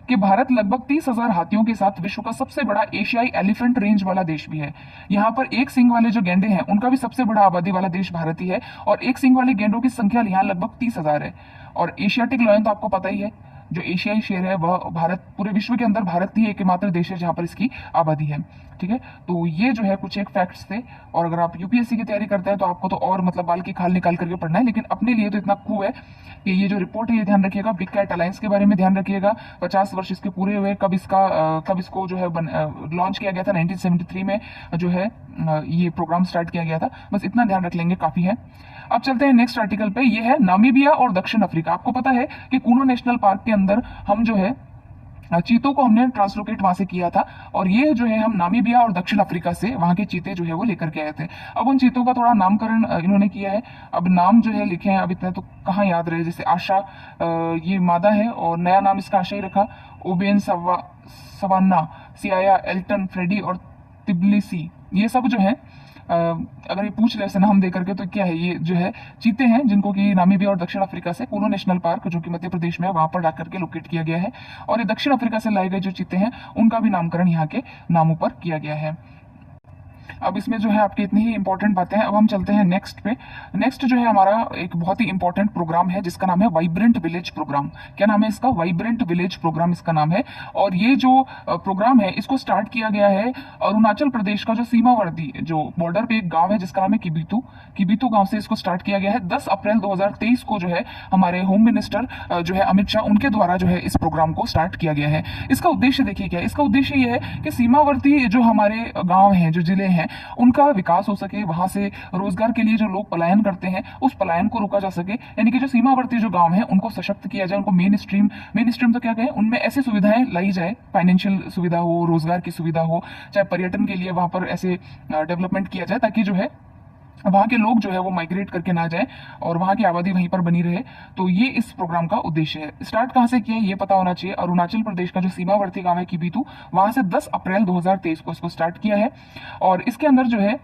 कि भारत लगभग 30,000 हाथियों के साथ विश्व का सबसे बड़ा एशियाई एलिफेंट रेंज वाला देश भी है। यहाँ पर एक सिंग वाले जो गेंडे हैं उनका भी सबसे बड़ा आबादी वाला देश भारत ही है और एक सिंग वाले गेंडों की संख्या यहाँ लगभग 30,000 है। और एशियाटिक लायन तो आपको पता ही है, जो एशियाई शेर है वह भारत, पूरे विश्व के अंदर भारत ही एकमात्र देश है जहाँ पर इसकी आबादी है। ठीक है, तो ये जो है कुछ एक फैक्ट्स थे। और अगर आप यूपीएससी की तैयारी करते हैं तो आपको तो और मतलब बाल की खाल निकाल करके पढ़ना है, लेकिन अपने लिए तो इतना खूब है कि ये जो रिपोर्ट है ये ध्यान रखिएगा। बिग कैट अलायंस के बारे में ध्यान रखिएगा, 50 वर्ष इसके पूरे हुए, कब इसको जो है लॉन्च किया गया था 1973 में जो है ये प्रोग्राम स्टार्ट किया गया था। बस इतना ध्यान रख लेंगे, काफी है। अब चलते हैं नेक्स्ट आर्टिकल पे, ये है नामीबिया और दक्षिण अफ्रीका। आपको पता है कि कूनो नेशनल पार्क के अंदर हम जो है चीतों को हमने ट्रांसलोकेट वहां से किया था, और ये जो है हम नामीबिया और दक्षिण अफ्रीका से वहां के चीते जो है वो लेकर के आए थे। अब उन चीतों का थोड़ा नामकरण इन्होंने किया है। अब नाम जो है लिखे हैं, अब इतने तो कहाँ याद रहे। जैसे आशा, ये मादा है और नया नाम इसका आशा ही रखा। ओबेन, सवाना, सियाया, एल्टन, फ्रेडी और तिब्लिसी, ये सब जो है अगर ये पूछ ले नाम दे करके तो क्या है, ये जो है चीते हैं जिनको कि नामीबिया और दक्षिण अफ्रीका से कूनो नेशनल पार्क जो कि मध्य प्रदेश में है वहां पर ला करके लोकेट किया गया है। और ये दक्षिण अफ्रीका से लाए गए जो चीते हैं उनका भी नामकरण यहाँ के नामों पर किया गया है। अब इसमें जो है आपकी इतनी ही इंपॉर्टेंट बातें हैं। अब हम चलते हैं नेक्स्ट पे। नेक्स्ट जो है हमारा एक बहुत ही इंपॉर्टेंट प्रोग्राम है जिसका नाम है वाइब्रेंट विलेज प्रोग्राम। क्या नाम है इसका? वाइब्रेंट विलेज प्रोग्राम इसका नाम है। और ये जो प्रोग्राम है इसको स्टार्ट किया गया है अरुणाचल प्रदेश का जो सीमावर्ती जो बॉर्डर पे एक गांव है जिसका नाम है किबितू। किबितू गांव से इसको स्टार्ट किया गया है। 10 अप्रैल 2023 को जो है हमारे होम मिनिस्टर जो है अमित शाह, उनके द्वारा जो है इस प्रोग्राम को स्टार्ट किया गया है। इसका उद्देश्य देखिए क्या है। इसका उद्देश्य ये है कि सीमावर्ती जो हमारे गांव हैं, जो जिले हैं, उनका विकास हो सके, वहां से रोजगार के लिए जो लोग पलायन करते हैं उस पलायन को रोका जा सके। यानी कि जो सीमावर्ती जो गांव हैं उनको सशक्त किया जाए, उनको मेन स्ट्रीम तो क्या कहें, उनमें ऐसी सुविधाएं लाई जाए, फाइनेंशियल सुविधा हो, रोजगार की सुविधा हो, चाहे पर्यटन के लिए वहां पर ऐसे डेवलपमेंट किया जाए ताकि जो है वहां के लोग जो है वो माइग्रेट करके ना जाए और वहां की आबादी वहीं पर बनी रहे। तो ये इस प्रोग्राम का उद्देश्य है। स्टार्ट कहां से किया है ये पता होना चाहिए। अरुणाचल प्रदेश का जो सीमावर्ती गांव है किबितू, वहां से 10 अप्रैल 2023 को इसको स्टार्ट किया है। और इसके अंदर जो है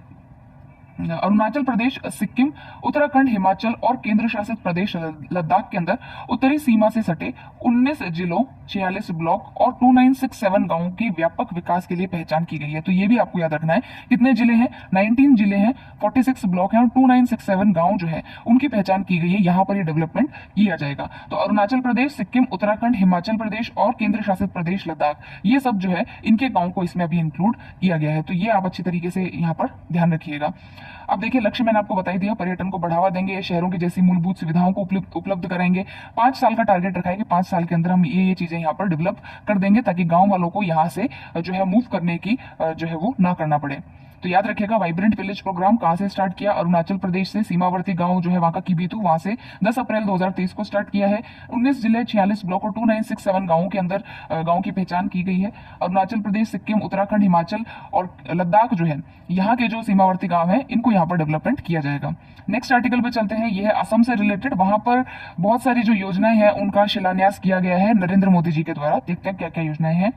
अरुणाचल प्रदेश, सिक्किम, उत्तराखंड, हिमाचल और केंद्र शासित प्रदेश लद्दाख के अंदर उत्तरी सीमा से सटे 19 जिलों, 46 ब्लॉक और 2967 गांवों के व्यापक विकास के लिए पहचान की गई है। तो ये भी आपको याद रखना है। कितने जिले हैं? 19 जिले हैं, 46 ब्लॉक हैं और 2967 गांव जो है उनकी पहचान की गई है। यहाँ पर ये डेवलपमेंट किया जाएगा। तो अरुणाचल प्रदेश, सिक्किम, उत्तराखंड, हिमाचल प्रदेश और केंद्र शासित प्रदेश लद्दाख, ये सब जो है इनके गांव को इसमें अभी इंक्लूड किया गया है। तो ये आप अच्छी तरीके से यहाँ पर ध्यान रखिएगा। अब देखिए लक्ष्य मैंने आपको बता ही दिया, पर्यटन को बढ़ावा देंगे, शहरों की जैसी मूलभूत सुविधाओं को उपलब्ध कराएंगे। 5 साल का टारगेट रखा है कि 5 साल के अंदर हम ये चीजें यहाँ पर डेवलप कर देंगे ताकि गांव वालों को यहाँ से जो है मूव करने की जो है वो ना करना पड़े। तो याद रखिएगा, वाइब्रेंट विलेज प्रोग्राम कहां से स्टार्ट किया? अरुणाचल प्रदेश से, सीमावर्ती गांव जो है वहां का किबितू, वहां से 10 अप्रैल 2023 को स्टार्ट किया है। 19 जिले, 46 ब्लॉक और 2967 गांवों के अंदर गांव की पहचान की गई है। अरुणाचल प्रदेश, सिक्किम, उत्तराखंड, हिमाचल और लद्दाख जो है यहाँ के जो सीमावर्ती गांव है इनको यहाँ पर डेवलपमेंट किया जाएगा। नेक्स्ट आर्टिकल पे चलते हैं। यह है असम से रिलेटेड। वहां पर बहुत सारी जो योजनाएं हैं उनका शिलान्यास किया गया है नरेंद्र मोदी जी के द्वारा। देखते हैं क्या क्या योजनाएं हैं।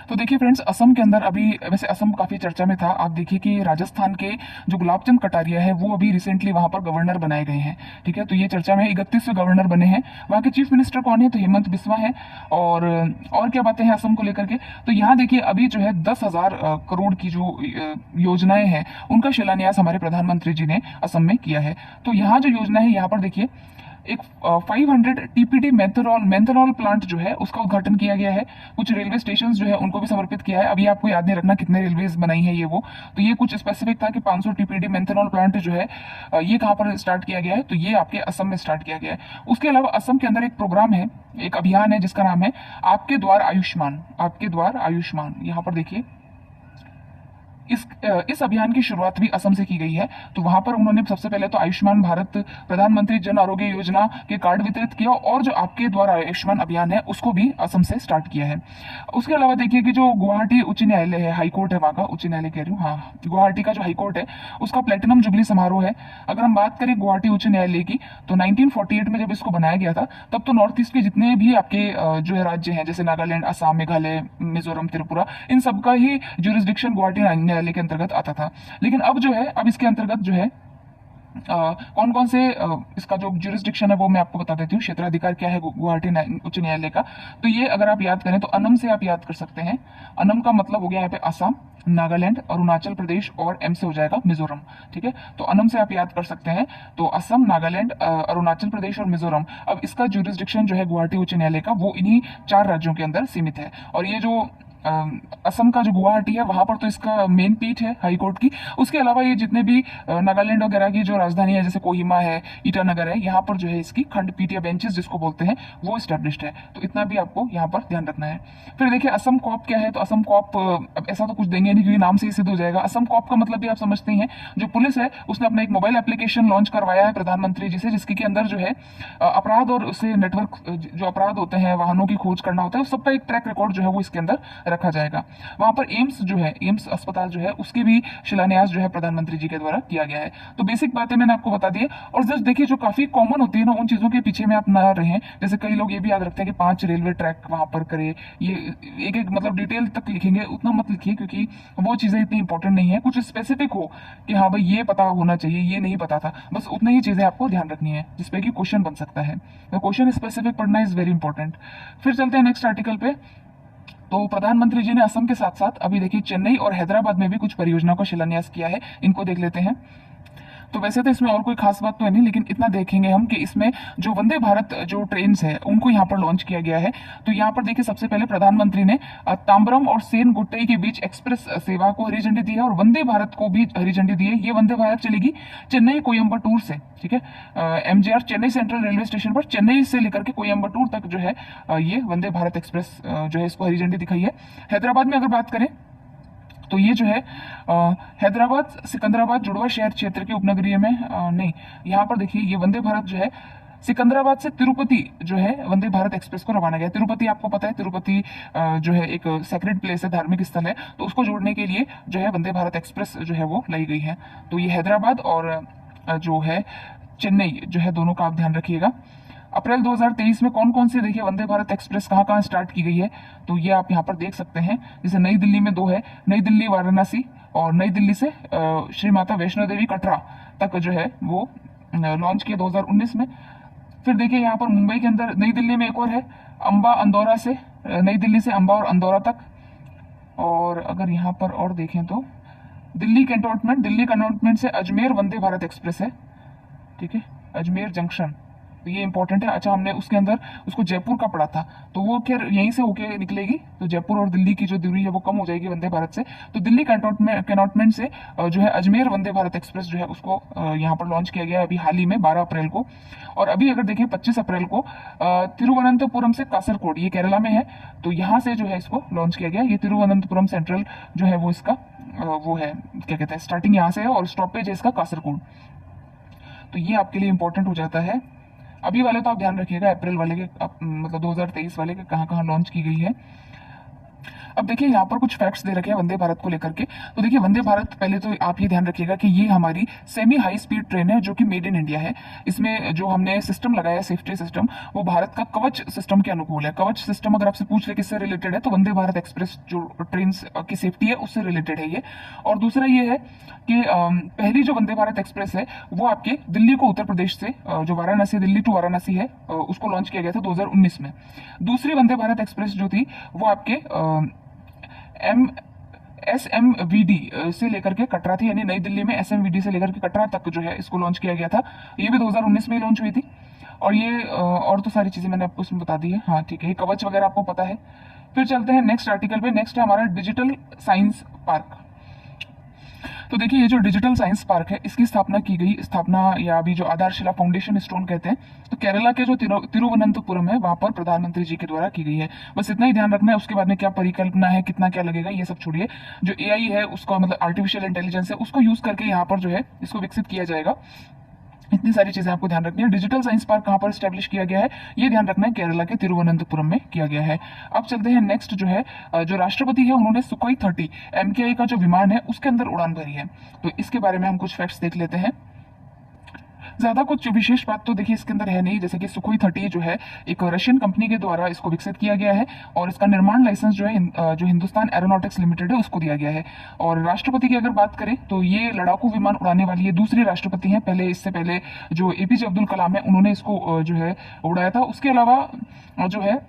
तो देखिए फ्रेंड्स, असम के अंदर अभी, वैसे असम काफी चर्चा में था। आप देखिए कि राजस्थान के जो गुलाबचंद कटारिया है वो अभी रिसेंटली वहां पर गवर्नर बनाए गए हैं। ठीक है, तो ये चर्चा में 31वें गवर्नर बने हैं। वहां के चीफ मिनिस्टर कौन है? तो हेमंत बिस्वा है। और क्या बातें हैं असम को लेकर के? तो यहाँ देखिए अभी जो है 10,000 करोड़ की जो योजनाएं हैं उनका शिलान्यास हमारे प्रधानमंत्री जी ने असम में किया है। तो यहाँ जो योजना है, यहाँ पर देखिए एक 500 टीपीडी मेंथनॉल प्लांट जो है उसका उद्घाटन किया गया है। कुछ रेलवे स्टेशन जो है उनको भी समर्पित किया है। अभी आपको याद नहीं रखना कितने रेलवेज बनाई है ये वो, तो ये कुछ स्पेसिफिक था कि 500 टीपीडी मेंथनॉल प्लांट जो है ये कहाँ पर स्टार्ट किया गया है? तो ये आपके असम में स्टार्ट किया गया है। उसके अलावा असम के अंदर एक प्रोग्राम है, एक अभियान है जिसका नाम है आपके द्वार आयुष्मान। आपके द्वार आयुष्मान, यहाँ पर देखिए इस अभियान की शुरुआत भी असम से की गई है। तो वहां पर उन्होंने सबसे पहले तो आयुष्मान भारत प्रधानमंत्री जन आरोग्य योजना के कार्ड वितरित किया और जो आपके द्वारा आयुष्मान अभियान है उसको भी असम से स्टार्ट किया है। उसके अलावा देखिए कि जो गुवाहाटी उच्च न्यायालय है, हाईकोर्ट है वहां का, उच्च न्यायालय कह रही हूँ, हाँ, गुवाहाटी का जो हाईकोर्ट है उसका प्लेटिनम जुबली समारोह है। अगर हम बात करें गुवाहाटी उच्च न्यायालय की, तो 1948 में जब इसको बनाया गया था तब तो नॉर्थ ईस्ट के जितने भी आपके जो है राज्य हैं, जैसे नागालैंड, असम, मेघालय, मिजोरम, त्रिपुरा, इन सबका ही ज्यूरिसडिक्शन गुवाहाटी न्यायालय के अंतर्गत आता था। लेकिन अब जो है, अब इसके अंतर्गत जो है कौन कौन से इसका जो जुरिस्डिक्शन है वो मैं आपको बता देती हूँ। क्षेत्राधिकार क्या है गुवाहाटी उच्च न्यायालय का, तो ये अगर आप याद करें तो अनम से आप याद कर सकते हैं। अनम का मतलब हो गया यहाँ पे असम, नागालैंड, अरुणाचल प्रदेश और एम से हो जाएगा मिजोरम। ठीक है, तो अनम से आप याद कर सकते हैं। तो असम, नागालैंड, अरुणाचल प्रदेश और मिजोरम। अब इसका जुरिस्डिक्शन जो है गुवाहाटी उच्च न्यायालय का वो इन्हीं 4 राज्यों के अंदर सीमित है। और ये जो असम का जो गुवाहाटी है वहां पर तो इसका मेन पीठ है हाई कोर्ट की। उसके अलावा ये जितने भी नागालैंड वगैरह की जो राजधानी है जैसे कोहिमा है, ईटानगर है, यहाँ पर जो है इसकी खंडपीठ या बेंचेस जिसको बोलते हैं वो स्टैब्लिश्ड है। तो इतना भी आपको यहाँ पर ध्यान रखना है। फिर देखिए असम कॉप क्या है, तो असम कॉप अब ऐसा तो कुछ देंगे नहीं क्योंकि नाम से ही सिद्ध हो जाएगा। असम कॉप का मतलब भी आप समझते ही हैं। जो पुलिस है उसने अपना एक मोबाइल एप्लीकेशन लॉन्च करवाया है प्रधानमंत्री जी से, जिसके के अंदर जो है अपराध और उससे नेटवर्क जो अपराध होते हैं, वाहनों की खोज करना होता है, उस सबका एक ट्रैक रिकॉर्ड जो है वो इसके अंदर रखा जाएगा। वहां पर एम्स जो है, एम्स अस्पताल जो है उसके भी शिलान्यास जो है प्रधानमंत्री जी के द्वारा किया गया है। तो बेसिक बातें मैंने आपको बता दी है। और जस्ट देखिए जो काफी कॉमन होती है ना उन चीजों के पीछे में आप ना रहें। जैसे कई लोग ये भी याद रखते हैं कि 5 रेलवे ट्रैक वहां पर करे, ये एक एक मतलब डिटेल तक लिखेंगे, उतना मत लिखिए क्योंकि वो चीजें इतनी इंपॉर्टेंट नहीं है। कुछ स्पेसिफिक हो कि हाँ भाई ये पता होना चाहिए, ये नहीं पता था, बस उतना ही चीजें आपको ध्यान रखनी है जिसपे कि क्वेश्चन बन सकता है। तो क्वेश्चन स्पेसिफिक पढ़ना इज वेरी इंपॉर्टेंट। फिर चलते हैं नेक्स्ट आर्टिकल पे। तो प्रधानमंत्री जी ने असम के साथ साथ अभी देखिए चेन्नई और हैदराबाद में भी कुछ परियोजनाओं का शिलान्यास किया है। इनको देख लेते हैं। तो वैसे तो इसमें और कोई खास बात तो है नहीं, लेकिन इतना देखेंगे हम कि इसमें जो वंदे भारत जो ट्रेन है उनको यहाँ पर लॉन्च किया गया है। तो यहाँ पर देखिए सबसे पहले प्रधानमंत्री ने ताम्बरम और सेन गुट्टई के बीच एक्सप्रेस सेवा को हरी झंडी दी है और वंदे भारत को भी हरी झंडी दी है। ये वंदे भारत चलेगी चेन्नई कोयम्बटूर से। ठीक है, MGR Chennai central railway station पर चेन्नई से लेकर के कोयम्बटूर तक जो है ये वंदे भारत एक्सप्रेस जो है इसको हरी झंडी दिखाई है। हैदराबाद में अगर बात करें तो ये जो है हैदराबाद सिकंदराबाद जुड़वा शहर क्षेत्र के उपनगरीय में नहीं, यहाँ पर देखिए ये वंदे भारत जो है सिकंदराबाद से तिरुपति जो है वंदे भारत एक्सप्रेस को रवाना गया। तिरुपति आपको पता है, तिरुपति जो है एक सेक्रेड प्लेस है, धार्मिक स्थल है, तो उसको जोड़ने के लिए जो है वंदे भारत एक्सप्रेस जो है वो लाई गई है। तो ये हैदराबाद और जो है चेन्नई जो है दोनों का आप ध्यान रखिएगा। अप्रैल 2023 में कौन कौन से देखिए वंदे भारत एक्सप्रेस कहाँ कहाँ स्टार्ट की गई है, तो ये आप यहाँ पर देख सकते हैं। जैसे नई दिल्ली में 2 है, नई दिल्ली वाराणसी, और नई दिल्ली से श्री माता वैष्णो देवी कटरा तक जो है वो लॉन्च किया 2019 में। फिर देखिए यहाँ पर मुंबई के अंदर नई दिल्ली में एक और है, अंबा अंदौरा से नई दिल्ली से अंबा और अंदौरा तक। और अगर यहाँ पर और देखें तो दिल्ली कैंटोनमेंट से अजमेर वंदे भारत एक्सप्रेस है। ठीक है, अजमेर जंक्शन, तो ये इंपॉर्टेंट है। अच्छा, हमने उसके अंदर उसको जयपुर का पढ़ा था, तो वो खैर यहीं से होके निकलेगी, तो जयपुर और दिल्ली की जो दूरी है वो कम हो जाएगी वंदे भारत से। तो दिल्ली कैंटोनमेंट से जो है अजमेर वंदे भारत एक्सप्रेस जो है उसको यहाँ पर लॉन्च किया गया है अभी हाल ही में 12 अप्रैल को। और अभी अगर देखें 25 अप्रैल को तिरुवनंतपुरम से कासरकोड, ये केरला में है, तो यहाँ से जो है इसको लॉन्च किया गया। ये तिरुवनंतपुरम सेंट्रल जो है वो इसका वो है, क्या कहते हैं, स्टार्टिंग यहाँ से है और स्टॉपेज है इसका कासरकोड। तो ये आपके लिए इंपॉर्टेंट हो जाता है। अभी वाले तो आप ध्यान रखिएगा, अप्रैल वाले के मतलब 2023 वाले के कहाँ कहाँ लॉन्च की गई है। अब देखिए यहाँ पर कुछ फैक्ट्स दे रखे हैं वंदे भारत को लेकर के। तो देखिए वंदे भारत, पहले तो आप ये ध्यान रखिएगा कि ये हमारी सेमी हाई स्पीड ट्रेन है जो कि मेड इन इंडिया है। इसमें जो हमने सिस्टम लगाया है, सेफ्टी सिस्टम, वो भारत का कवच सिस्टम के अनुकूल है। कवच सिस्टम अगर आपसे पूछ ले किससे रिलेटेड है, तो वंदे भारत एक्सप्रेस जो ट्रेन की सेफ्टी है उससे रिलेटेड है ये। और दूसरा ये है कि पहली जो वंदे भारत एक्सप्रेस है वो आपके दिल्ली को उत्तर प्रदेश से जो वाराणसी, दिल्ली टू वाराणसी है, उसको लॉन्च किया गया था 2019 में। दूसरी वंदे भारत एक्सप्रेस जो थी वो आपके SMVD से लेकर के कटरा थी, यानी नई दिल्ली में SMVD से लेकर के कटरा तक जो है इसको लॉन्च किया गया था। ये भी 2019 में लॉन्च हुई थी। और ये और तो सारी चीजें मैंने आपको उसमें बता दी है। हाँ ठीक है, ये कवच वगैरह आपको पता है। फिर चलते हैं नेक्स्ट आर्टिकल पे। नेक्स्ट है हमारा डिजिटल साइंस पार्क। तो देखिए ये जो डिजिटल साइंस पार्क है इसकी स्थापना की गई, स्थापना या अभी जो आधारशिला फाउंडेशन स्टोन कहते हैं, तो केरला के जो तिरुवनंतपुरम है वहां पर प्रधानमंत्री जी के द्वारा की गई है। बस इतना ही ध्यान रखना है। उसके बाद में क्या परिकल्पना है, कितना क्या लगेगा, ये सब छोड़िए। जो AI है उसका मतलब आर्टिफिशियल इंटेलिजेंस है, उसको यूज करके यहाँ पर जो है इसको विकसित किया जाएगा। इतनी सारी चीजें आपको ध्यान रखनी है। डिजिटल साइंस पार्क कहाँ पर स्टैब्लिश किया गया है, ये ध्यान रखना है, केरला के तिरुवनंतपुरम में किया गया है। अब चलते हैं नेक्स्ट जो है जो राष्ट्रपति है उन्होंने सुखोई 30 MKI का जो विमान है उसके अंदर उड़ान भरी है। तो इसके बारे में हम कुछ फैक्ट्स देख लेते हैं। ज्यादा कुछ विशेष बात तो देखिए इसके अंदर है नहीं, जैसे कि सुखोई 30 जो है एक रशियन कंपनी के द्वारा इसको विकसित किया गया है और इसका निर्माण लाइसेंस जो है जो हिंदुस्तान एरोनॉटिक्स लिमिटेड है उसको दिया गया है। और राष्ट्रपति की अगर बात करें तो ये लड़ाकू विमान उड़ाने वाली ये दूसरी राष्ट्रपति हैं। पहले इससे पहले जो एपीजे अब्दुल कलाम है उन्होंने इसको जो है उड़ाया था। उसके अलावा जो है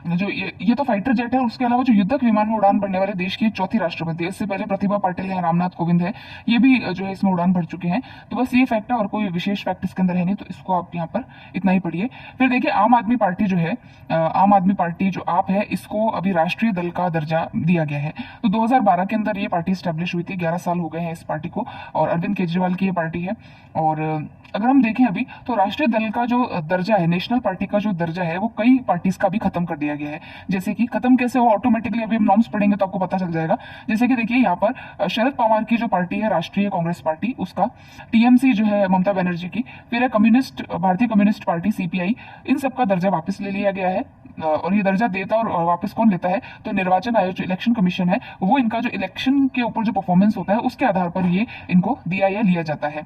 जो ये तो फाइटर जेट है, उसके अलावा जो युद्धक विमान में उड़ान भरने वाले देश की चौथी राष्ट्रपति है। इससे पहले प्रतिभा पाटिल है, रामनाथ कोविंद है, ये भी जो है इसमें उड़ान भर चुके हैं। तो बस ये फैक्ट है और कोई विशेष फैक्ट इसके अंदर है नहीं, तो इसको आप यहाँ पर इतना ही पढ़िए। फिर देखिए आम आदमी पार्टी जो है, आम आदमी पार्टी जो आप है, इसको अभी राष्ट्रीय दल का दर्जा दिया गया है। तो 2012 के अंदर ये पार्टी स्टैब्लिश हुई थी, 11 साल हो गए हैं इस पार्टी को, और अरविंद केजरीवाल की ये पार्टी है। और अगर हम देखें अभी तो राष्ट्रीय दल का जो दर्जा है, नेशनल पार्टी का जो दर्जा है, वो कई पार्टीज का भी खत्म कर दिया गया है। जैसे कि खत्म कैसे हो, ऑटोमेटिकली अभी हम नॉर्म्स पढ़ेंगे तो आपको पता चल जाएगा। जैसे कि देखिए यहाँ पर शरद पवार की जो पार्टी है, राष्ट्रीय कांग्रेस पार्टी, उसका टीएमसी जो है ममता बनर्जी की, फिर है कम्युनिस्ट, भारतीय कम्युनिस्ट पार्टी सीपीआई, इन सबका दर्जा वापस ले लिया गया है। और ये दर्जा देता और वापस कौन लेता है, तो निर्वाचन आयोग जो इलेक्शन कमीशन है, वो इनका जो इलेक्शन के ऊपर जो परफॉर्मेंस होता है उसके आधार पर ये इनको दिया या लिया जाता है।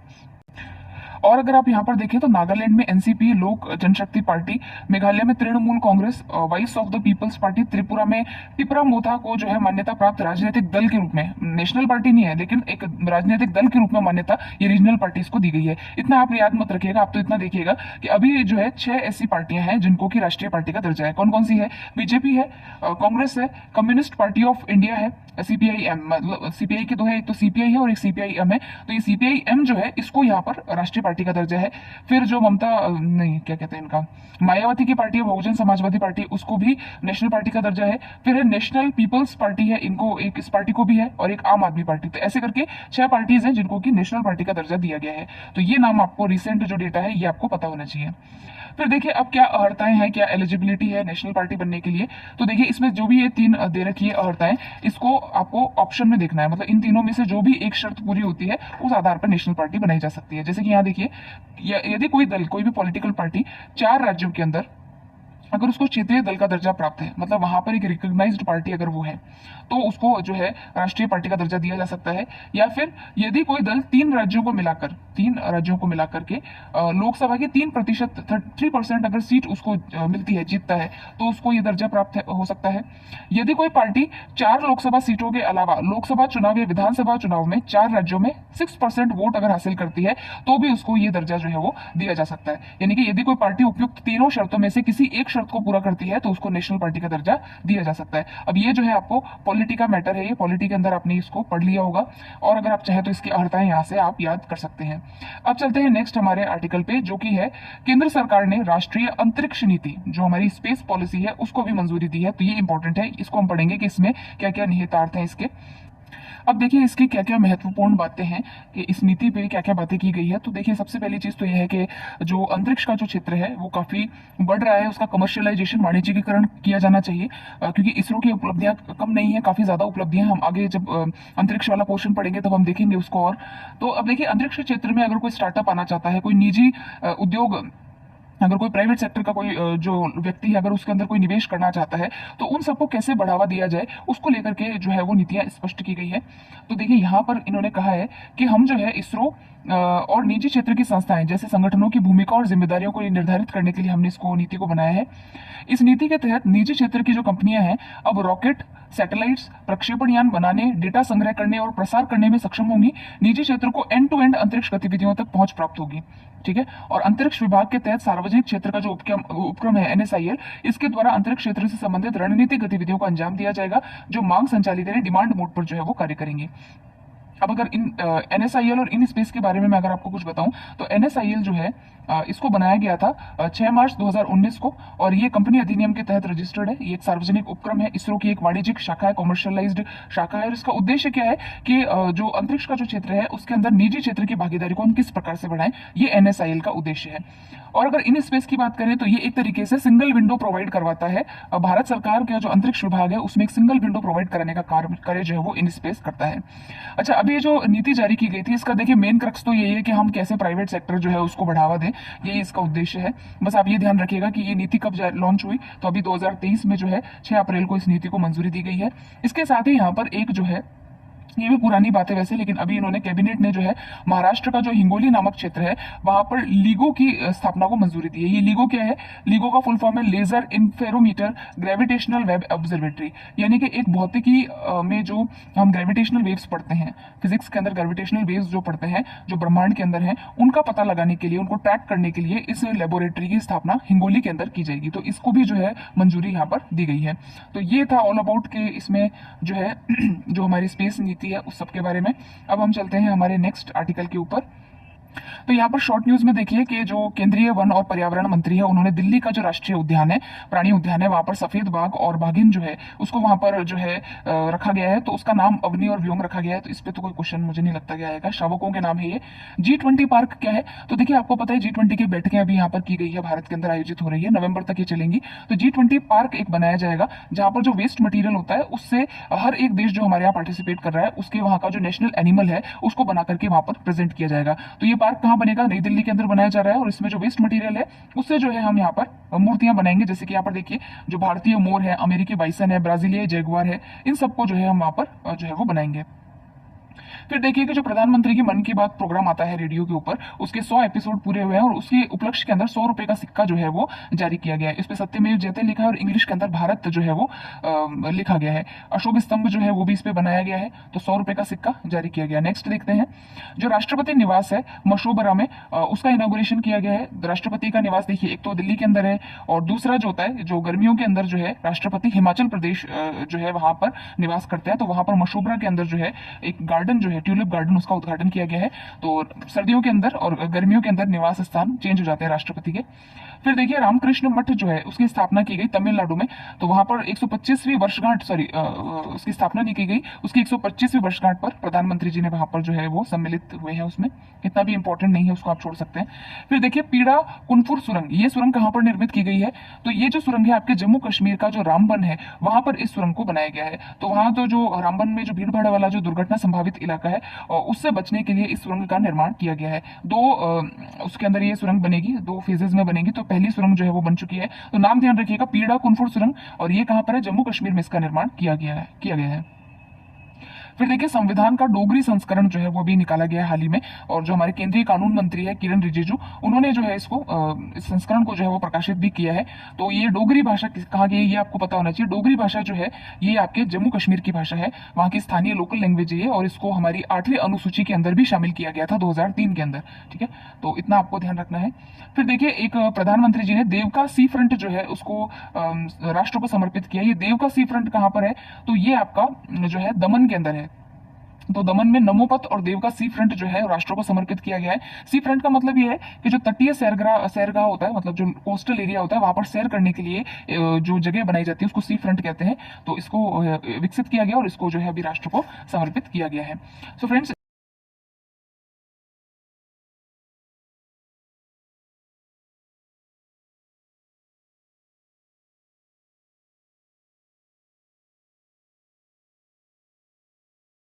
और अगर आप यहाँ पर देखें तो नागालैंड में एनसीपी लोक जनशक्ति पार्टी, मेघालय में Trinamool Congress, Voice of the People's Party, Tripura में टिपरा मोथा को जो है मान्यता प्राप्त राजनीतिक दल के रूप में, नेशनल पार्टी नहीं है लेकिन एक राजनीतिक दल के रूप में मान्यता ये रीजनल पार्टीज को दी गई है। इतना आप याद मत रखिएगा, आप तो इतना देखिएगा कि अभी जो है 6 ऐसी पार्टियां हैं जिनको की राष्ट्रीय पार्टी का दर्जा है। कौन कौन सी है, बीजेपी है, कांग्रेस है, कम्युनिस्ट पार्टी ऑफ इंडिया है, सीपीआई-एम, मतलब सीपीआई की दो है, एक तो सीपीआई है और एक सीपीआई-एम है। तो ये सीपीआई-एम जो है इसको यहाँ पर राष्ट्रीय पार्टी का दर्जा है। फिर जो ममता नहीं क्या कहते हैं इनका, मायावती की पार्टी है, बहुजन समाजवादी पार्टी, उसको भी नेशनल पार्टी का दर्जा है। फिर है नेशनल पीपल्स पार्टी है, इनको एक इस पार्टी को भी है, और एक आम आदमी पार्टी। तो ऐसे करके 6 पार्टीज हैं जिनको की नेशनल पार्टी का दर्जा दिया गया है। तो ये नाम आपको, रिसेंट जो डेटा है ये आपको पता होना चाहिए। फिर देखिए अब क्या अर्हताएं हैं, क्या एलिजिबिलिटी है नेशनल पार्टी बनने के लिए। तो देखिए इसमें जो भी ये 3 दे रखी है अर्हताएं, इसको आपको ऑप्शन में देखना है, मतलब इन तीनों में से जो भी एक शर्त पूरी होती है उस आधार पर नेशनल पार्टी बनाई जा सकती है। जैसे कि यहाँ देखिए, यदि कोई दल, कोई भी पॉलिटिकल पार्टी 4 राज्यों के अंदर अगर उसको क्षेत्रीय दल का दर्जा प्राप्त है, मतलब वहां पर एक रिकॉग्नाइज्ड पार्टी अगर वो है, तो उसको जो है राष्ट्रीय पार्टी का दर्जा दिया जा सकता है। या फिर यदि कोई दल 3 राज्यों को मिलाकर के लोकसभा के 3% 3% अगर सीट उसको मिलती है, जीतता है, तो उसको ये दर्जा प्राप्त हो सकता है। यदि कोई पार्टी 4 लोकसभा सीटों के अलावा लोकसभा चुनाव या विधानसभा चुनाव में 4 राज्यों में 6% वोट अगर हासिल करती है, तो भी उसको ये दर्जा जो है वो दिया जा सकता है। यानी कि यदि कोई पार्टी उपयुक्त तीनों शर्तों में से किसी एक शर्त को पूरा करती है तो उसको नेशनल पार्टी का दर्जा दिया जा सकता है। अब ये जो है आपको पॉलिटी का मैटर है, ये पॉलिटी के अंदर आपने इसको पढ़ लिया होगा, और अगर आप चाहें तो इसकी अर्हताएं यहाँ से आप याद कर सकते हैं। अब चलते हैं नेक्स्ट हमारे आर्टिकल पे, जो कि है केंद्र सरकार ने राष्ट्रीय अंतरिक्ष नीति, जो हमारी स्पेस पॉलिसी है, उसको भी मंजूरी दी है। तो ये इंपॉर्टेंट है, इसको हम पढ़ेंगे कि इसमें क्या क्या निहितार्थ हैं इसके। अब देखिए इसकी क्या क्या महत्वपूर्ण बातें हैं कि इस नीति पे क्या क्या बातें की गई है। तो देखिए सबसे पहली चीज तो यह है कि जो अंतरिक्ष का जो क्षेत्र है वो काफी बढ़ रहा है, उसका कमर्शियलाइजेशन, वाणिज्यिकरण किया जाना चाहिए, क्योंकि इसरो की उपलब्धियां कम नहीं है, काफी ज्यादा उपलब्धियां। हम आगे जब अंतरिक्ष वाला पोर्शन पढ़ेंगे तब हम देखेंगे उसको। और तो अब देखिए अंतरिक्ष क्षेत्र में अगर कोई स्टार्टअप आना चाहता है, कोई निजी उद्योग, अगर कोई प्राइवेट सेक्टर का कोई जो व्यक्ति है अगर उसके अंदर कोई निवेश करना चाहता है, तो उन सबको कैसे बढ़ावा दिया जाए उसको लेकर के जो है वो नीतियां स्पष्ट की गई है। तो देखिए यहाँ पर इन्होंने कहा है कि हम जो है इसरो और निजी क्षेत्र की संस्थाएं जैसे संगठनों की भूमिका और जिम्मेदारियों को निर्धारित करने के लिए हमने इसको नीति को बनाया है। इस नीति के तहत निजी क्षेत्र की जो कंपनियां हैं अब रॉकेट, सैटेलाइट्स, प्रक्षेपण यान बनाने, डेटा संग्रह करने और प्रसार करने में सक्षम होंगी। निजी क्षेत्र को एंड टू एंड अंतरिक्ष गतिविधियों तक पहुंच प्राप्त होगी। ठीक है। और अंतरिक्ष विभाग के तहत सार्वजनिक क्षेत्र का जो उपक्रम है एनएसआईएल, इसके द्वारा अंतरिक्ष क्षेत्र से संबंधित रणनीतिक गतिविधियों को अंजाम दिया जाएगा, जो मांग संचालित यानी डिमांड मोड पर जो है वो कार्य करेंगे। अब अगर इन एनएसआईएल और इन स्पेस के बारे में मैं अगर आपको कुछ बताऊं, तो एनएसआईएल जो है इसको बनाया गया था 6 मार्च 2019 को, और ये कंपनी अधिनियम के तहत रजिस्टर्ड है। ये एक सार्वजनिक उपक्रम है, इसरो की एक वाणिज्यिक शाखा है, कॉमर्शियलाइज्ड शाखा है। और इसका उद्देश्य क्या है कि जो अंतरिक्ष का जो क्षेत्र है उसके अंदर निजी क्षेत्र की भागीदारी को हम किस प्रकार से बढ़ाएं, ये एनएसआईएल का उद्देश्य है। और अगर इन स्पेस की बात करें तो ये एक तरीके से सिंगल विंडो प्रोवाइड करवाता है। भारत सरकार का जो अंतरिक्ष विभाग है उसमें एक सिंगल विंडो प्रोवाइड कराने का कार्य जो है वो इन स्पेस करता है। अच्छा, अभी ये जो नीति जारी की गई थी इसका देखिए मेन क्रक्स तो यही है कि हम कैसे प्राइवेट सेक्टर जो है उसको बढ़ावा दें, यही इसका उद्देश्य है। बस आप ये ध्यान रखिएगा कि ये नीति कब लॉन्च हुई, तो अभी 2023 में जो है 6 अप्रैल को इस नीति को मंजूरी दी गई है। इसके साथ ही यहाँ पर एक जो है ये भी पुरानी बात है वैसे, लेकिन अभी इन्होंने कैबिनेट ने जो है महाराष्ट्र का जो हिंगोली नामक क्षेत्र है वहां पर लीगो की स्थापना को मंजूरी दी है। ये लीगो क्या है? लीगो का फुल फॉर्म है लेजर इंफेरोमीटर ग्रेविटेशनल वेव ऑब्जर्वेटरी, यानी कि एक भौतिकी में जो हम ग्रेविटेशनल वेव्स पढ़ते हैं, फिजिक्स के अंदर ग्रेविटेशनल वेव्स जो पढ़ते हैं जो ब्रह्मांड के अंदर हैं, उनका पता लगाने के लिए, उनको ट्रैक करने के लिए इस लेबोरेटरी की स्थापना हिंगोली के अंदर की जाएगी। तो इसको भी जो है मंजूरी यहाँ पर दी गई है। तो ये था ऑल अबाउट के इसमें जो है जो हमारी स्पेस नीति है उस सब के बारे में। अब हम चलते हैं हमारे नेक्स्ट आर्टिकल के ऊपर। तो यहाँ पर शॉर्ट न्यूज में देखिए कि जो केंद्रीय वन और पर्यावरण मंत्री है उन्होंने दिल्ली का जो राष्ट्रीय उद्यान है, प्राणी उद्यान है, वहां पर सफेद बाघ और बाघिन जो है उसको वहां पर जो है रखा गया है। तो उसका नाम अवनी और व्योम रखा गया है। तो इस पे तो कोई क्वेश्चन मुझे नहीं लगता गया आएगा, शावकों के नाम है ये। G20 पार्क क्या है? तो देखिए आपको पता है G20 की बैठकें अभी यहाँ पर की गई है, भारत के अंदर आयोजित हो रही है, नवंबर तक ये चलेंगी। तो G20 पार्क एक बनाया जाएगा जहां पर जो वेस्ट मटेरियल होता है उससे हर एक देश जो हमारे यहाँ पार्टिसिपेट कर रहा है उसके वहां का जो नेशनल एनिमल है उसको बना करके वहां पर प्रेजेंट किया जाएगा। तो ये पार्क कहाँ बनेगा? नई दिल्ली के अंदर बनाया जा रहा है। और इसमें जो वेस्ट मटेरियल है उससे जो है हम यहाँ पर मूर्तियां बनाएंगे, जैसे कि यहाँ पर देखिए जो भारतीय मोर है, अमेरिकी बाइसन है, ब्राजीलियाई जैगुआर है, इन सबको जो है हम वहां पर जो है वो बनाएंगे। फिर देखिए कि जो प्रधानमंत्री की मन की बात प्रोग्राम आता है रेडियो के ऊपर, उसके 100 एपिसोड पूरे हुए हैं और उसके उपलक्ष्य के अंदर 100 रुपए का सिक्का जो है वो जारी किया गया है। इस पे सत्यमेव जयते लिखा है और इंग्लिश के अंदर भारत जो है वो लिखा गया है। अशोक स्तंभ जो है वो भी इस पे बनाया गया है। तो 100 रुपए का सिक्का जारी किया गया। नेक्स्ट देखते हैं जो राष्ट्रपति निवास है मशोबरा में, उसका इनॉग्रेशन किया गया है। राष्ट्रपति का निवास देखिए एक तो दिल्ली के अंदर है और दूसरा जो होता है जो गर्मियों के अंदर जो है राष्ट्रपति हिमाचल प्रदेश जो है वहां पर निवास करते हैं। तो वहां पर मशोबरा के अंदर जो है एक गार्डन जो है ट्यूलिप गार्डन, उसका उद्घाटन किया गया है। तो सर्दियों के अंदर और गर्मियों के अंदर निवास स्थान चेंज हो जाते हैं राष्ट्रपति के। फिर देखिए रामकृष्ण मठ जो है उसकी स्थापना की गई तमिलनाडु में। तो वहां पर 125वीं वर्षगांठ उसकी स्थापना नहीं की गई, उसकी 125वीं वर्षगांठ पर प्रधानमंत्री जी ने वहां पर जो है वो सम्मिलित हुए हैं। उसमें इतना भी इंपॉर्टेंट नहीं है, उसको आप छोड़ सकते हैं। फिर देखिए पीड़ा कुनफुर सुरंग, ये सुरंग कहां पर निर्मित की गई है? तो ये जो सुरंग है आपके जम्मू कश्मीर का जो रामबन है वहां पर इस सुरंग को बनाया गया है। तो वहां तो जो रामबन में जो भीड़ भाड़ वाला जो दुर्घटना संभावित इलाका है उससे बचने के लिए इस सुरंग का निर्माण किया गया है। उसके अंदर ये सुरंग बनेगी, 2 फेजेस में बनेगी। तो पहली सुरंग जो है वो बन चुकी है। तो नाम ध्यान रखिएगा पीड़ा कुनफुर सुरंग, और ये कहां पर है? जम्मू कश्मीर में इसका निर्माण किया गया है। फिर देखिए संविधान का डोगरी संस्करण जो है वो भी निकाला गया है हाल ही में, और जो हमारे केंद्रीय कानून मंत्री है किरण रिजिजू, उन्होंने जो है इसको इस संस्करण को जो है वो प्रकाशित भी किया है। तो ये डोगरी भाषा कहाँ की है ये आपको पता होना चाहिए। डोगरी भाषा जो है ये आपके जम्मू कश्मीर की भाषा है, वहां की स्थानीय लोकल लैंग्वेज है और इसको हमारी 8वीं अनुसूची के अंदर भी शामिल किया गया था 2003 के अंदर। ठीक है, तो इतना आपको ध्यान रखना है। फिर देखिए एक प्रधानमंत्री जी ने देवका सी फ्रंट जो है उसको राष्ट्र को समर्पित किया। ये देवका सी फ्रंट कहाँ पर है? तो ये आपका जो है दमन के अंदर है। तो दमन में नमोपथ और देवका सी फ्रंट जो है राष्ट्रों को समर्पित किया गया है। सी फ्रंट का मतलब ये है कि जो तटीय सैरगाह होता है, मतलब जो कोस्टल एरिया होता है वहां पर सैर करने के लिए जो जगह बनाई जाती है उसको सी फ्रंट कहते हैं। तो इसको विकसित किया गया और इसको जो है अभी राष्ट्र को समर्पित किया गया है। So friends